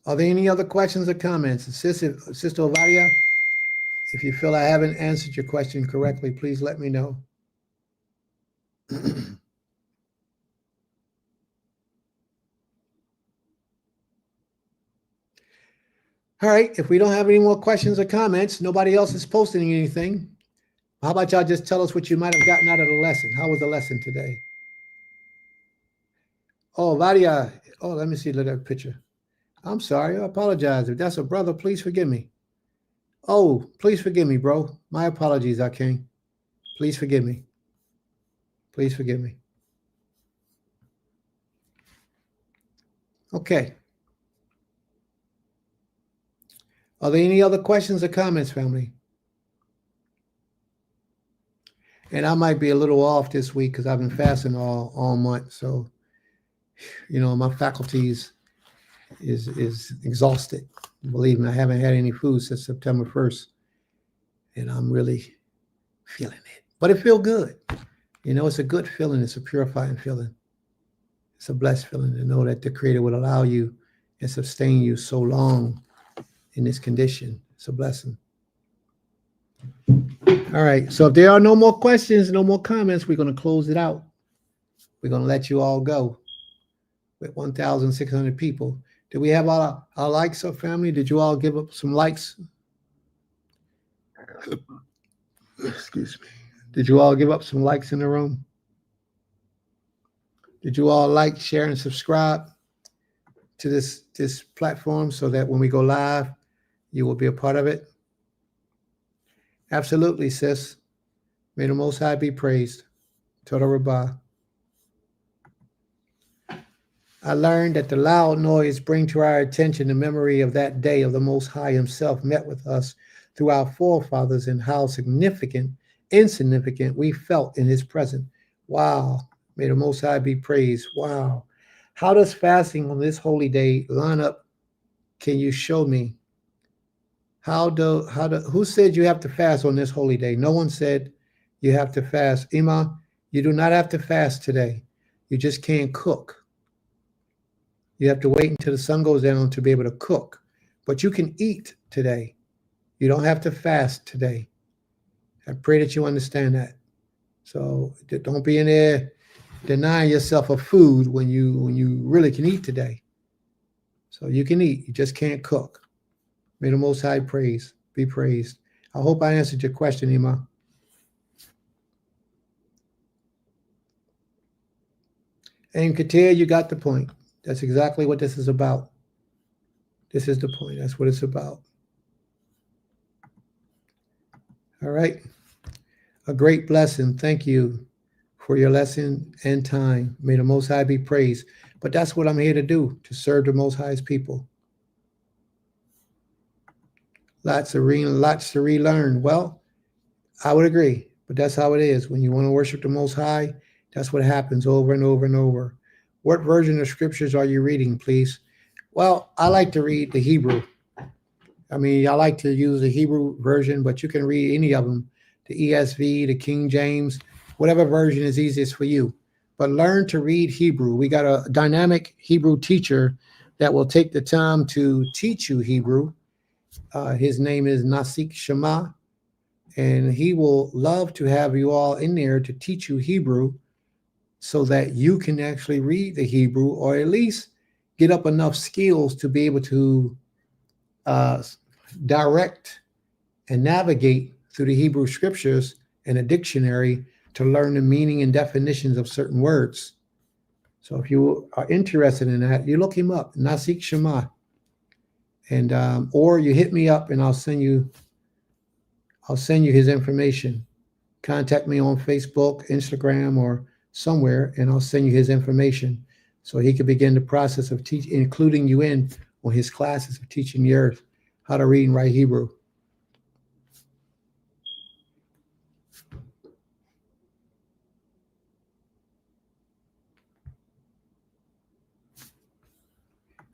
Are there any other questions or comments? Sister Ovadia, if you feel I haven't answered your question correctly, please let me know. All right, if we don't have any more questions or comments, nobody else is posting anything. How about y'all just tell us what you might have gotten out of the lesson? How was the lesson today? Oh, Vadia. Oh, let me see that picture. I'm sorry. I apologize. If that's a brother, please forgive me. Oh, please forgive me, bro. My apologies, Aking. Please forgive me. Please forgive me. Okay. Are there any other questions or comments, family? And I might be a little off this week because I've been fasting all month. So, you know, my faculties is exhausted. Believe me, I haven't had any food since September 1st. And I'm really feeling it. But it feels good. You know, it's a good feeling. It's a purifying feeling. It's a blessed feeling to know that the Creator will allow you and sustain you so long in this condition. It's a blessing. All right. So if there are no more questions, no more comments, we're going to close it out. We're going to let you all go with 1,600 people. Do we have our likes up, family? Did you all give up some likes? Excuse me. Did you all give up some likes in the room? Did you all like, share, and subscribe to this platform so that when we go live, You will be a part of it? Absolutely, sis. May the Most High be praised. Total Rabbah. I learned that the loud noise bring to our attention the memory of that day of the Most High himself met with us through our forefathers and how insignificant we felt in his presence. Wow. May the Most High be praised. Wow. How does fasting on this holy day line up? Can you show me? Who said you have to fast on this holy day? No one said you have to fast. Ima, you do not have to fast today. You just can't cook. You have to wait until the sun goes down to be able to cook. But you can eat today. You don't have to fast today. I pray that you understand that. So don't be in there denying yourself of food when you really can eat today. So you can eat. You just can't cook. May the Most High be praised. I hope I answered your question, Ima. And Katir, you got the point. That's exactly what this is about. This is the point. That's what it's about. All right. A great blessing. Thank you for your lesson and time. May the Most High be praised. But that's what I'm here to do, to serve the Most High's people. Lots to relearn. Well, I would agree, but that's how it is. When you want to worship the Most High, that's what happens over and over and over. What version of scriptures are you reading, please? Well, I like to read the Hebrew. I mean, I like to use the Hebrew version, but you can read any of them, the ESV, the King James, whatever version is easiest for you. But learn to read Hebrew. We got a dynamic Hebrew teacher that will take the time to teach you Hebrew. His name is Nasik Shema, and he will love to have you all in there to teach you Hebrew so that you can actually read the Hebrew, or at least get up enough skills to be able to direct and navigate through the Hebrew scriptures and a dictionary to learn the meaning and definitions of certain words. So if you are interested in that, you look him up, Nasik Shema. And or you hit me up and I'll send you his information. Contact me on Facebook, Instagram, or somewhere, and I'll send you his information so he can begin the process of teaching, including you in on his classes of teaching the earth how to read and write Hebrew.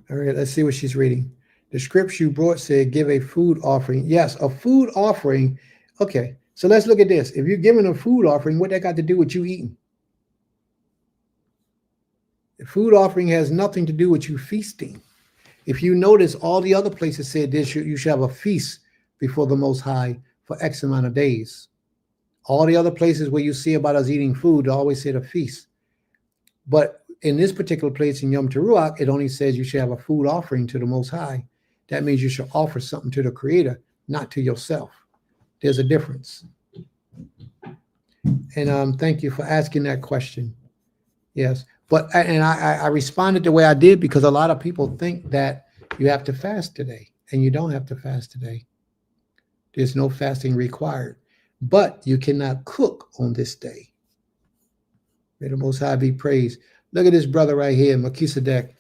All right, let's see what she's reading. The scripture you brought said, give a food offering. Yes, a food offering. Okay, so let's look at this. If you're giving a food offering, what that got to do with you eating? The food offering has nothing to do with you feasting. If you notice, all the other places said this, you should have a feast before the Most High for X amount of days. All the other places where you see about us eating food, they always said a feast. But in this particular place in Yom Teruach, it only says you should have a food offering to the Most High. That means you should offer something to the Creator, not to yourself. There's a difference. And thank you for asking that question. Yes, but I responded the way I did because a lot of people think that you have to fast today, and you don't have to fast today. There's no fasting required, but you cannot cook on this day. May the Most High be praised. Look at this brother right here, Melchizedek,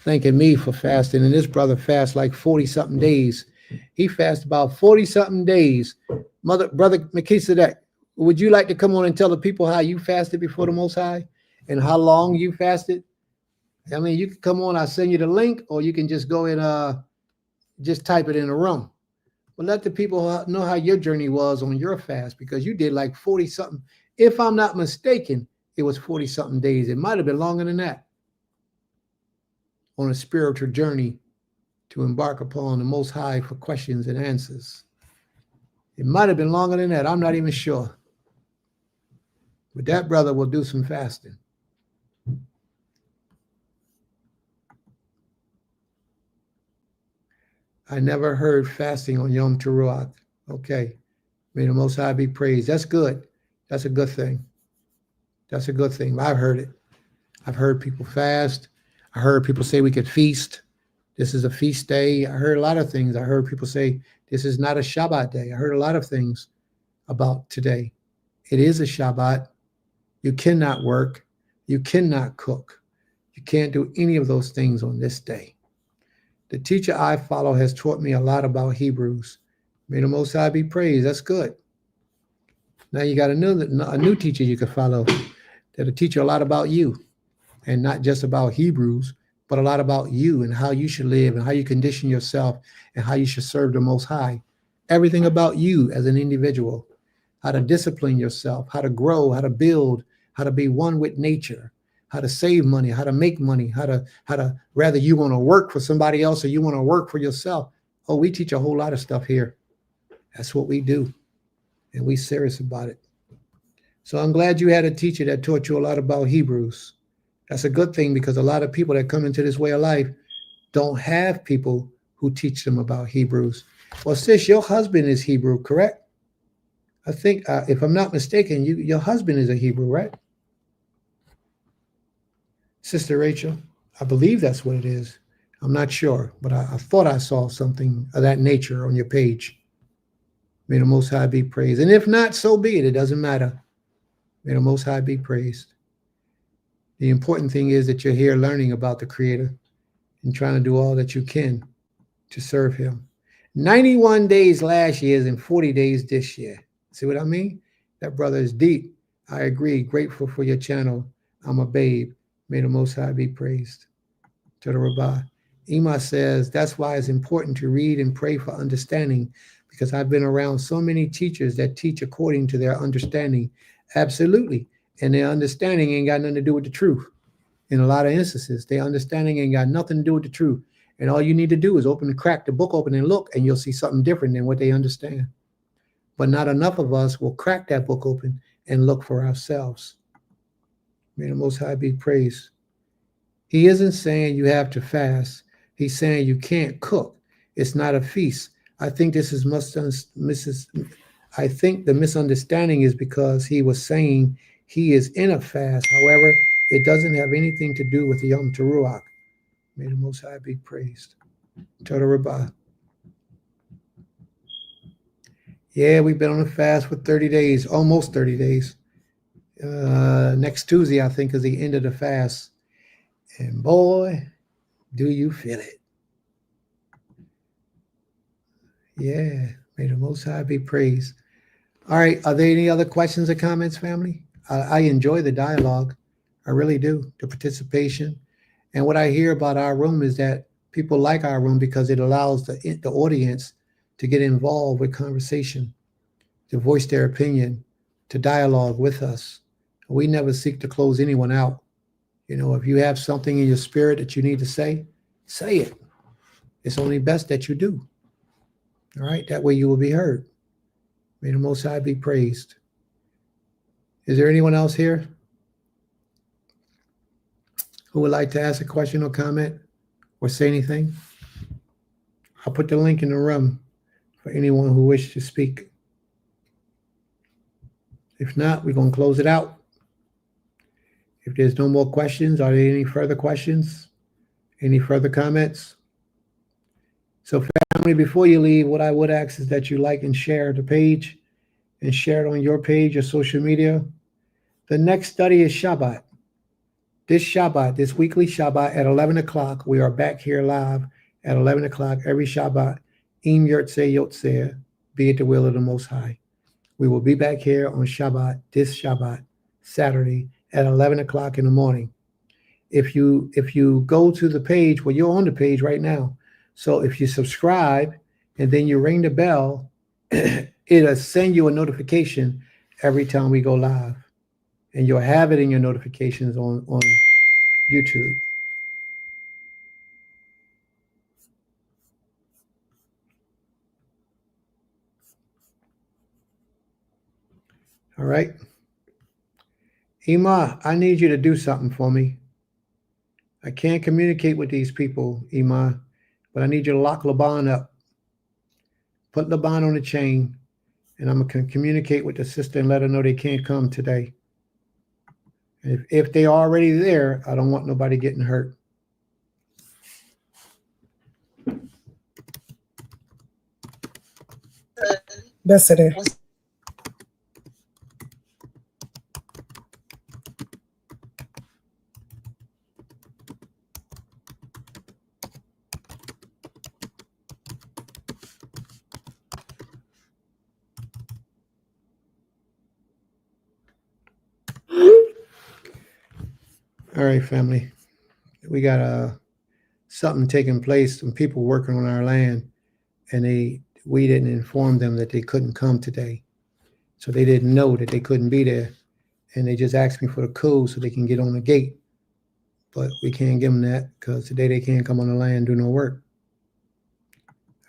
thanking me for fasting, and this brother fasts like 40-something days. He fasts about 40-something days. Brother Melchizedek, would you like to come on and tell the people how you fasted before the Most High and how long you fasted? I mean, you can come on, I'll send you the link, or you can just go and just type it in the room. But let the people know how your journey was on your fast, because you did like 40-something. If I'm not mistaken, it was 40-something days. It might have been longer than that on a spiritual journey to embark upon the Most High for questions and answers. It might have been longer than that. I'm not even sure. But that brother will do some fasting. I never heard fasting on Yom Teruach. Okay. May the Most High be praised. That's good. That's a good thing. That's a good thing. I've heard it. I've heard people fast. I heard people say we could feast. this is a feast day. I heard a lot of things. I heard people say this is not a Shabbat day. I heard a lot of things about today. It is a Shabbat. You cannot work. You cannot cook. You can't do any of those things on this day. The teacher I follow has taught me a lot about Hebrews. May the Most High be praised. That's good. Now you got a new teacher you can follow that'll teach you a lot about you, and not just about Hebrews, but a lot about you and how you should live and how you condition yourself and how you should serve the Most High. Everything about you as an individual, how to discipline yourself, how to grow, how to build, how to be one with nature, how to save money, how to make money, how to whether you want to work for somebody else or you want to work for yourself. Oh, we teach a whole lot of stuff here. That's what we do. And we serious about it. So I'm glad you had a teacher that taught you a lot about Hebrews. That's a good thing, because a lot of people that come into this way of life don't have people who teach them about Hebrews. Well, sis, your husband is Hebrew, correct? I think, if I'm not mistaken, your husband is a Hebrew, right? Sister Rachel, I believe that's what it is. I'm not sure, but I thought I saw something of that nature on your page. May the Most High be praised. And if not, so be it. It doesn't matter. May the Most High be praised. The important thing is that you're here learning about the Creator and trying to do all that you can to serve Him. 91 days last year and 40 days this year. See what I mean? That brother is deep. I agree. Grateful for your channel. I'm a babe. May the Most High be praised. To the Rabbah. Ima says, that's why it's important to read and pray for understanding, because I've been around so many teachers that teach according to their understanding. Absolutely. And their understanding ain't got nothing to do with the truth. In a lot of instances, their understanding ain't got nothing to do with the truth. And all you need to do is crack the book open and look, and you'll see something different than what they understand. But not enough of us will crack that book open and look for ourselves. May the Most High be praised. He isn't saying you have to fast. He's saying you can't cook. It's not a feast. I think this is I think the misunderstanding is because he was saying he is in a fast. However, it doesn't have anything to do with the Yom TERUACH. May the Most High be praised. To the Rabbah. Yeah, we've been on a fast for 30 days, almost 30 days. Next Tuesday, I think, is the end of the fast. And boy, do you feel it. Yeah, may the Most High be praised. All right, are there any other questions or comments, family? I enjoy the dialogue. I really do, the participation. And what I hear about our room is that people like our room because it allows the audience to get involved with conversation, to voice their opinion, to dialogue with us. We never seek to close anyone out. You know, if you have something in your spirit that you need to say it. It's only best that you do. All right, that way you will be heard. May the Most High be praised. Is there anyone else here who would like to ask a question or comment or say anything? I'll put the link in the room for anyone who wishes to speak. If not, we're going to close it out. If there's no more questions, are there any further questions? Any further comments? So family, before you leave, what I would ask is that you like and share the page and share it on your page or social media. The next study is Shabbat. This weekly Shabbat at 11 o'clock, we are back here live at 11 o'clock every Shabbat. Im Yirtzeh Yotzeh, be it the will of the Most High. We will be back here on Shabbat, this Shabbat, Saturday at 11 o'clock in the morning. If you go to the page, well, you're on the page right now. So if you subscribe and then you ring the bell, it'll send you a notification every time we go live. And you'll have it in your notifications on YouTube. All right. Ima, I need you to do something for me. I can't communicate with these people, Ima, but I need you to lock Laban up. Put Laban on the chain, and I'm going to communicate with the sister and let her know they can't come today. If they're already there, I don't want nobody getting hurt. Yes, it is. All right, family. We got something taking place. Some people working on our land, and we didn't inform them that they couldn't come today, so they didn't know that they couldn't be there, and they just asked me for the code so they can get on the gate. But we can't give them that because today they can't come on the land and do no work.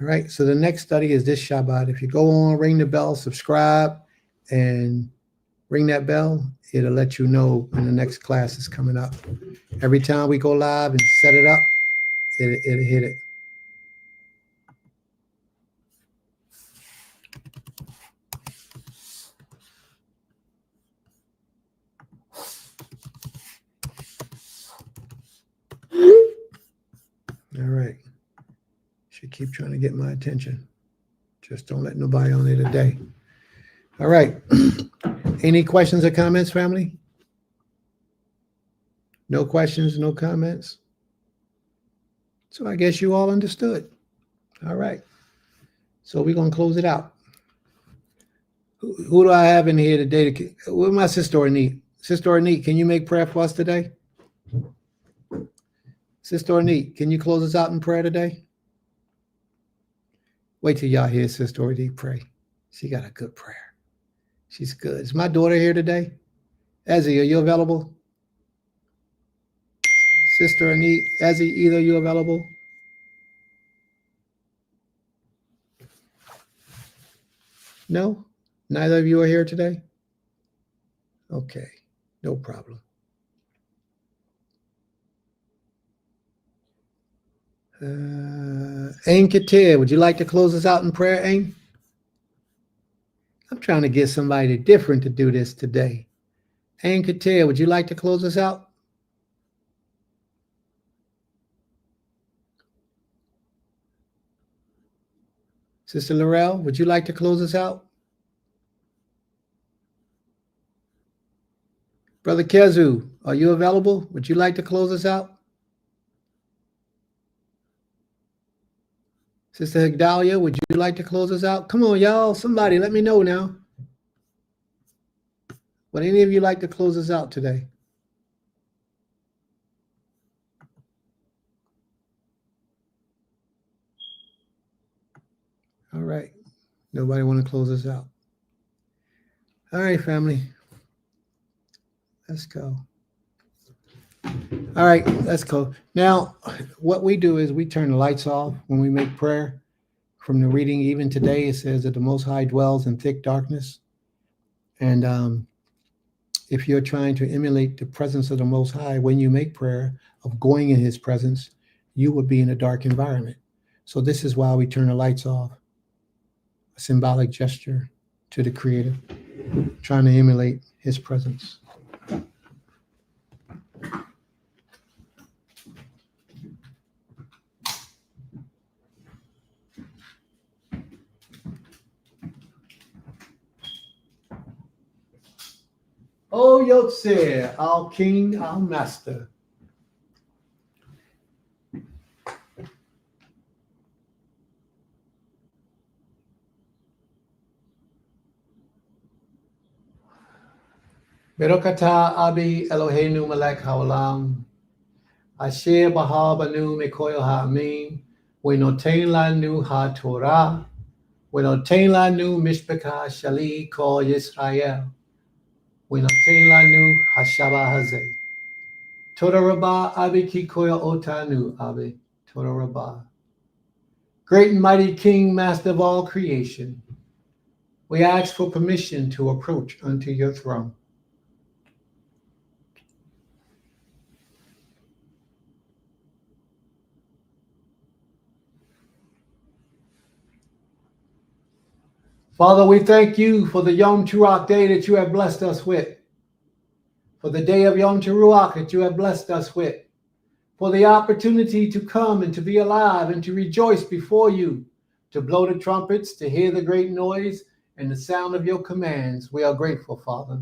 All right. So the next study is this Shabbat. If you go on, ring the bell, subscribe, and ring that bell, it'll let you know when the next class is coming up. Every time we go live and set it up, it'll hit it. All right. Should keep trying to get my attention. Just don't let nobody on there today. All right. Any questions or comments, family? No questions, no comments. So I guess you all understood. All right. So we're going to close it out. Who do I have in here today? Where's my sister Ornette? Sister Ornette, can you make prayer for us today? Sister Ornette, can you close us out in prayer today? Wait till y'all hear Sister Ornette pray. She got a good prayer. She's good. Is my daughter here today? Ezzy, are you available? Sister Ornette, Ezzy, either of you available? No? Neither of you are here today? Okay, no problem. Ain Katir, would you like to close us out in prayer, Ain? I'm trying to get somebody different to do this today. Ain Katir, would you like to close us out? Sister Laurel, would you like to close us out? Brother Kezu, are you available? Would you like to close us out? Sister Higdalia, would you like to close us out? Come on, y'all. Somebody let me know now. Would any of you like to close us out today? All right. Nobody want to close us out. All right, family. Let's go. All right, let's go. Now, what we do is we turn the lights off when we make prayer. From the reading, even today, it says that the Most High dwells in thick darkness. And if you're trying to emulate the presence of the Most High when you make prayer of going in his presence, you would be in a dark environment. So this is why we turn the lights off. A symbolic gesture to the Creator, trying to emulate his presence. Oh, Yotze, our King, our Master. Berokata Abi Eloheinu Melech Haolam. Asher Bahar Banu Mekoil Ha'amin. Wenotein Lanu HaTorah. Wenotein Lanu Mishpachah Shali Kol Yisrael. Wenotein Lanu Hashaba Hazeh. Toda Rabbah Abi Kikoya Otanu Abi. Toda Rabbah. Great and mighty King, Master of all creation, we ask for permission to approach unto your throne. Father, we thank you for the Yom Teruach day that you have blessed us with, for the day of Yom Teruach that you have blessed us with, for the opportunity to come and to be alive and to rejoice before you, to blow the trumpets, to hear the great noise, and the sound of your commands, we are grateful, Father.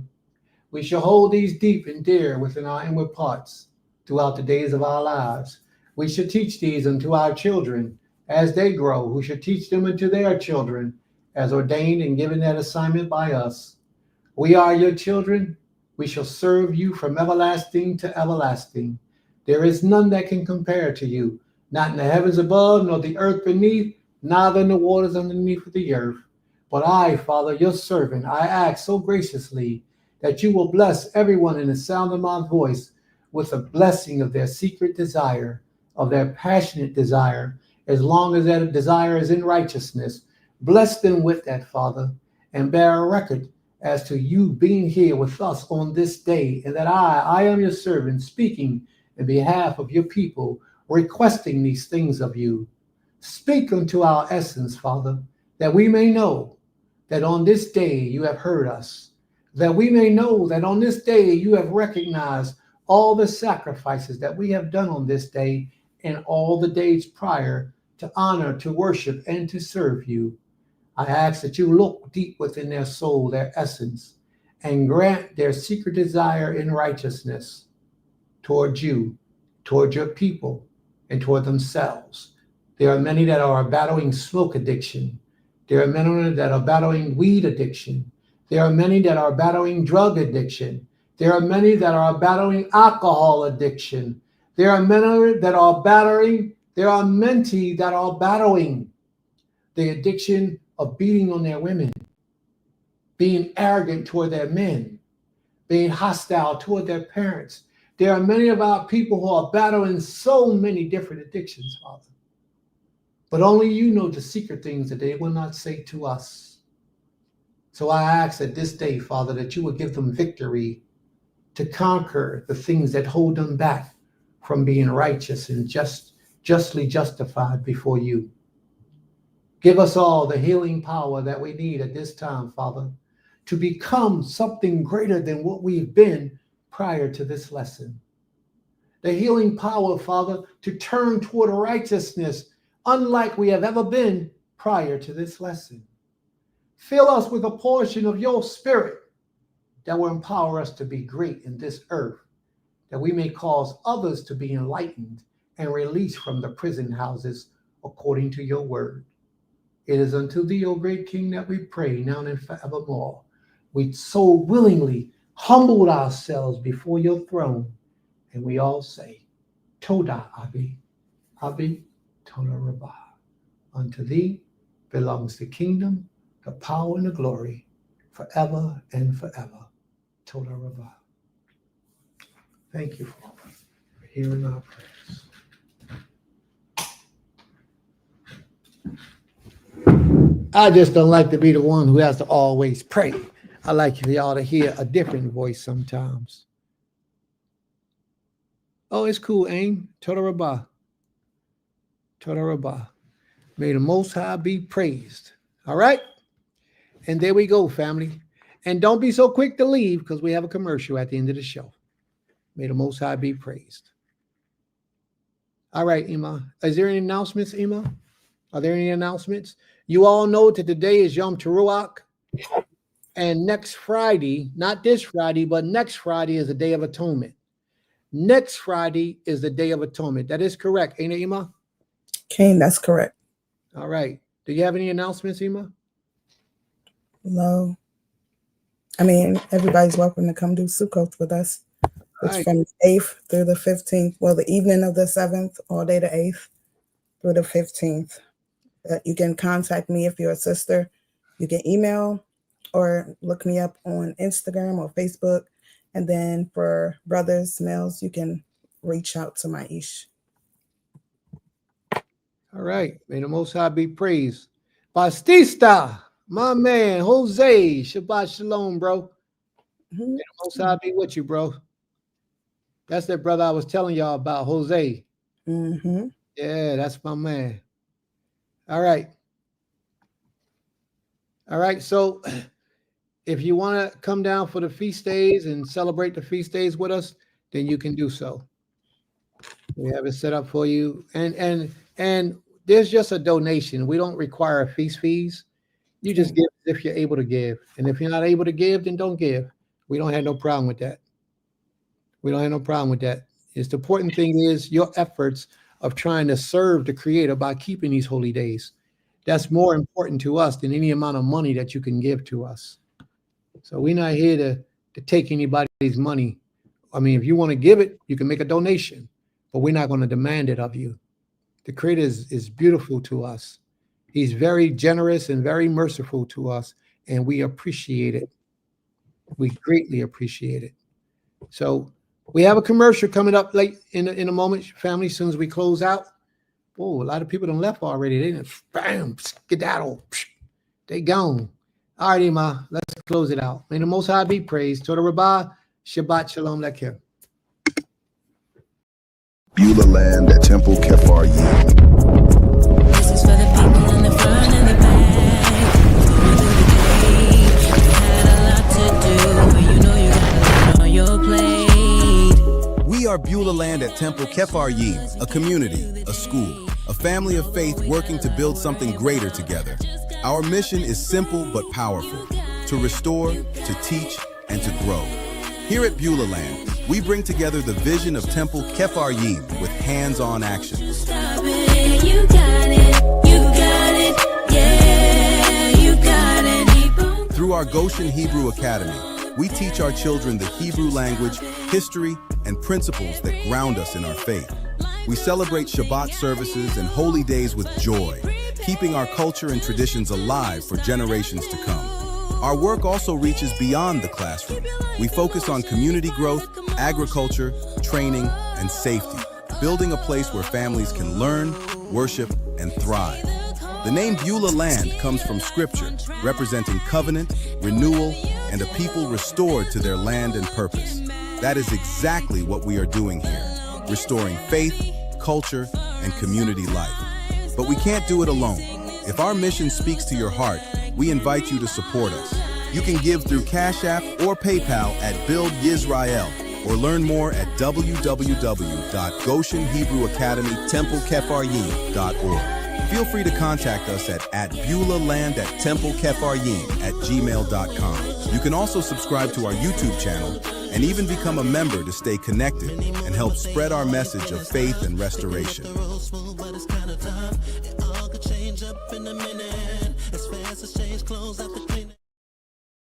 We shall hold these deep and dear within our inward parts throughout the days of our lives. We should teach these unto our children as they grow, who should teach them unto their children, as ordained and given that assignment by us. We are your children. We shall serve you from everlasting to everlasting. There is none that can compare to you, not in the heavens above, nor the earth beneath, neither in the waters underneath the earth. But I, Father, your servant, I ask so graciously that you will bless everyone in the sound of my voice with a blessing of their secret desire, of their passionate desire, as long as that desire is in righteousness. Bless them with that, Father, and bear a record as to you being here with us on this day, and that I am your servant, speaking in behalf of your people, requesting these things of you. Speak unto our essence, Father, that we may know that on this day you have heard us, that we may know that on this day you have recognized all the sacrifices that we have done on this day and all the days prior to honor, to worship, and to serve you. I ask that you look deep within their soul, their essence, and grant their secret desire in righteousness toward you, toward your people, and toward themselves. There are many that are battling smoke addiction. There are many that are battling weed addiction. There are many that are battling drug addiction. There are many that are battling alcohol addiction. There are many that are battling the addiction of beating on their women, being arrogant toward their men, being hostile toward their parents. There are many of our people who are battling so many different addictions, Father. But only you know the secret things that they will not say to us. So I ask that this day, Father, that you would give them victory to conquer the things that hold them back from being righteous and justly justified before you. Give us all the healing power that we need at this time, Father, to become something greater than what we've been prior to this lesson. The healing power, Father, to turn toward righteousness unlike we have ever been prior to this lesson. Fill us with a portion of your spirit that will empower us to be great in this earth, that we may cause others to be enlightened and released from the prison houses according to your word. It is unto thee, O great King, that we pray now and forevermore. We so willingly humbled ourselves before your throne, and we all say, Toda Abi, Abi, Toda Rabbah. Unto thee belongs the kingdom, the power, and the glory, forever and forever. Toda Rabbah. Thank you, Father, for hearing our prayers. I just don't like to be the one who has to always pray. I like for y'all to hear a different voice sometimes. Oh, it's cool, Aim. Toda Rabbah. Toda Rabbah. May the Most High be praised. All right? And there we go, family. And don't be so quick to leave because we have a commercial at the end of the show. May the Most High be praised. All right, Ima. Is there any announcements, Ima? Are there any announcements? You all know that today is Yom TERUACH. And next Friday, not this Friday, but next Friday is the Day of Atonement. Next Friday is the Day of Atonement. That is correct, ain't it, Ima? Kane, that's correct. All right. Do you have any announcements, Ima? No. I mean, everybody's welcome to come do Sukkot with us. It's Right. from the 8th through the 15th. Well, the evening of the 7th, all day the 8th through the 15th. You can contact me if you're a sister. You can email or look me up on Instagram or Facebook. And then for brothers, males, you can reach out to my ish. All right. May the Most High be praised. Bastista, my man, Jose, Shabbat Shalom, bro. May the Most High be with you, bro. That's that brother I was telling y'all about, Jose. Mm-hmm. Yeah, that's my man. All right. All right. So if you want to come down for the feast days and celebrate the feast days with us, then you can do so. We have it set up for you. And there's just a donation. We don't require feast fees. You just give if you're able to give. And if you're not able to give, then don't give. We don't have no problem with that. We don't have no problem with that. It's the important thing is your efforts of trying to serve the Creator by keeping these holy days. That's more important to us than any amount of money that you can give to us. So we're not here to take anybody's money. I mean, if you want to give it, you can make a donation, but we're not going to demand it of you. The Creator is beautiful to us. He's very generous and very merciful to us, and we appreciate it. We greatly appreciate it. So we have a commercial coming up late in a moment, family, as soon as we close out. Oh, a lot of people done left already. They didn't, bam, skedaddle. They gone. All right, Ima, let's close it out. May the Most High be praised. Toda Rabbah, Shabbat Shalom Lekim. Beulah land at Temple Kefar Yim. This is for the people in the front and the back. You had a lot to do. You know you got a lot on your plate. We are Beulah land at Temple Kefar Yim, a community, a school, a family of faith working to build something greater together. Our mission is simple but powerful: to restore, to teach, and to grow. Here at Beulah land, we bring together the vision of Temple Kefar Yim with hands-on action. Stop it. You got it. You got it. Yeah, you got it. Through our Goshen Hebrew Academy, we teach our children the Hebrew language, history, and principles that ground us in our faith. We celebrate Shabbat services and holy days with joy, keeping our culture and traditions alive for generations to come. Our work also reaches beyond the classroom. We focus on community growth, agriculture, training, and safety, building a place where families can learn, worship, and thrive. The name Beulah land comes from scripture, representing covenant, renewal, and a people restored to their land and purpose. That is exactly what we are doing here, restoring faith, culture, and community life. But we can't do it alone. If our mission speaks to your heart, we invite you to support us. You can give through Cash App or PayPal at Build Yisrael, or learn more at www.GoshenHebrewAcademyTempleKefaryim.org. Feel free to contact us at BeulahLand@TempleKefaryim@gmail.com. You can also subscribe to our YouTube channel and even become a member to stay connected and help spread our message of faith and restoration. But it's kind of tough. It all could change up in a minute.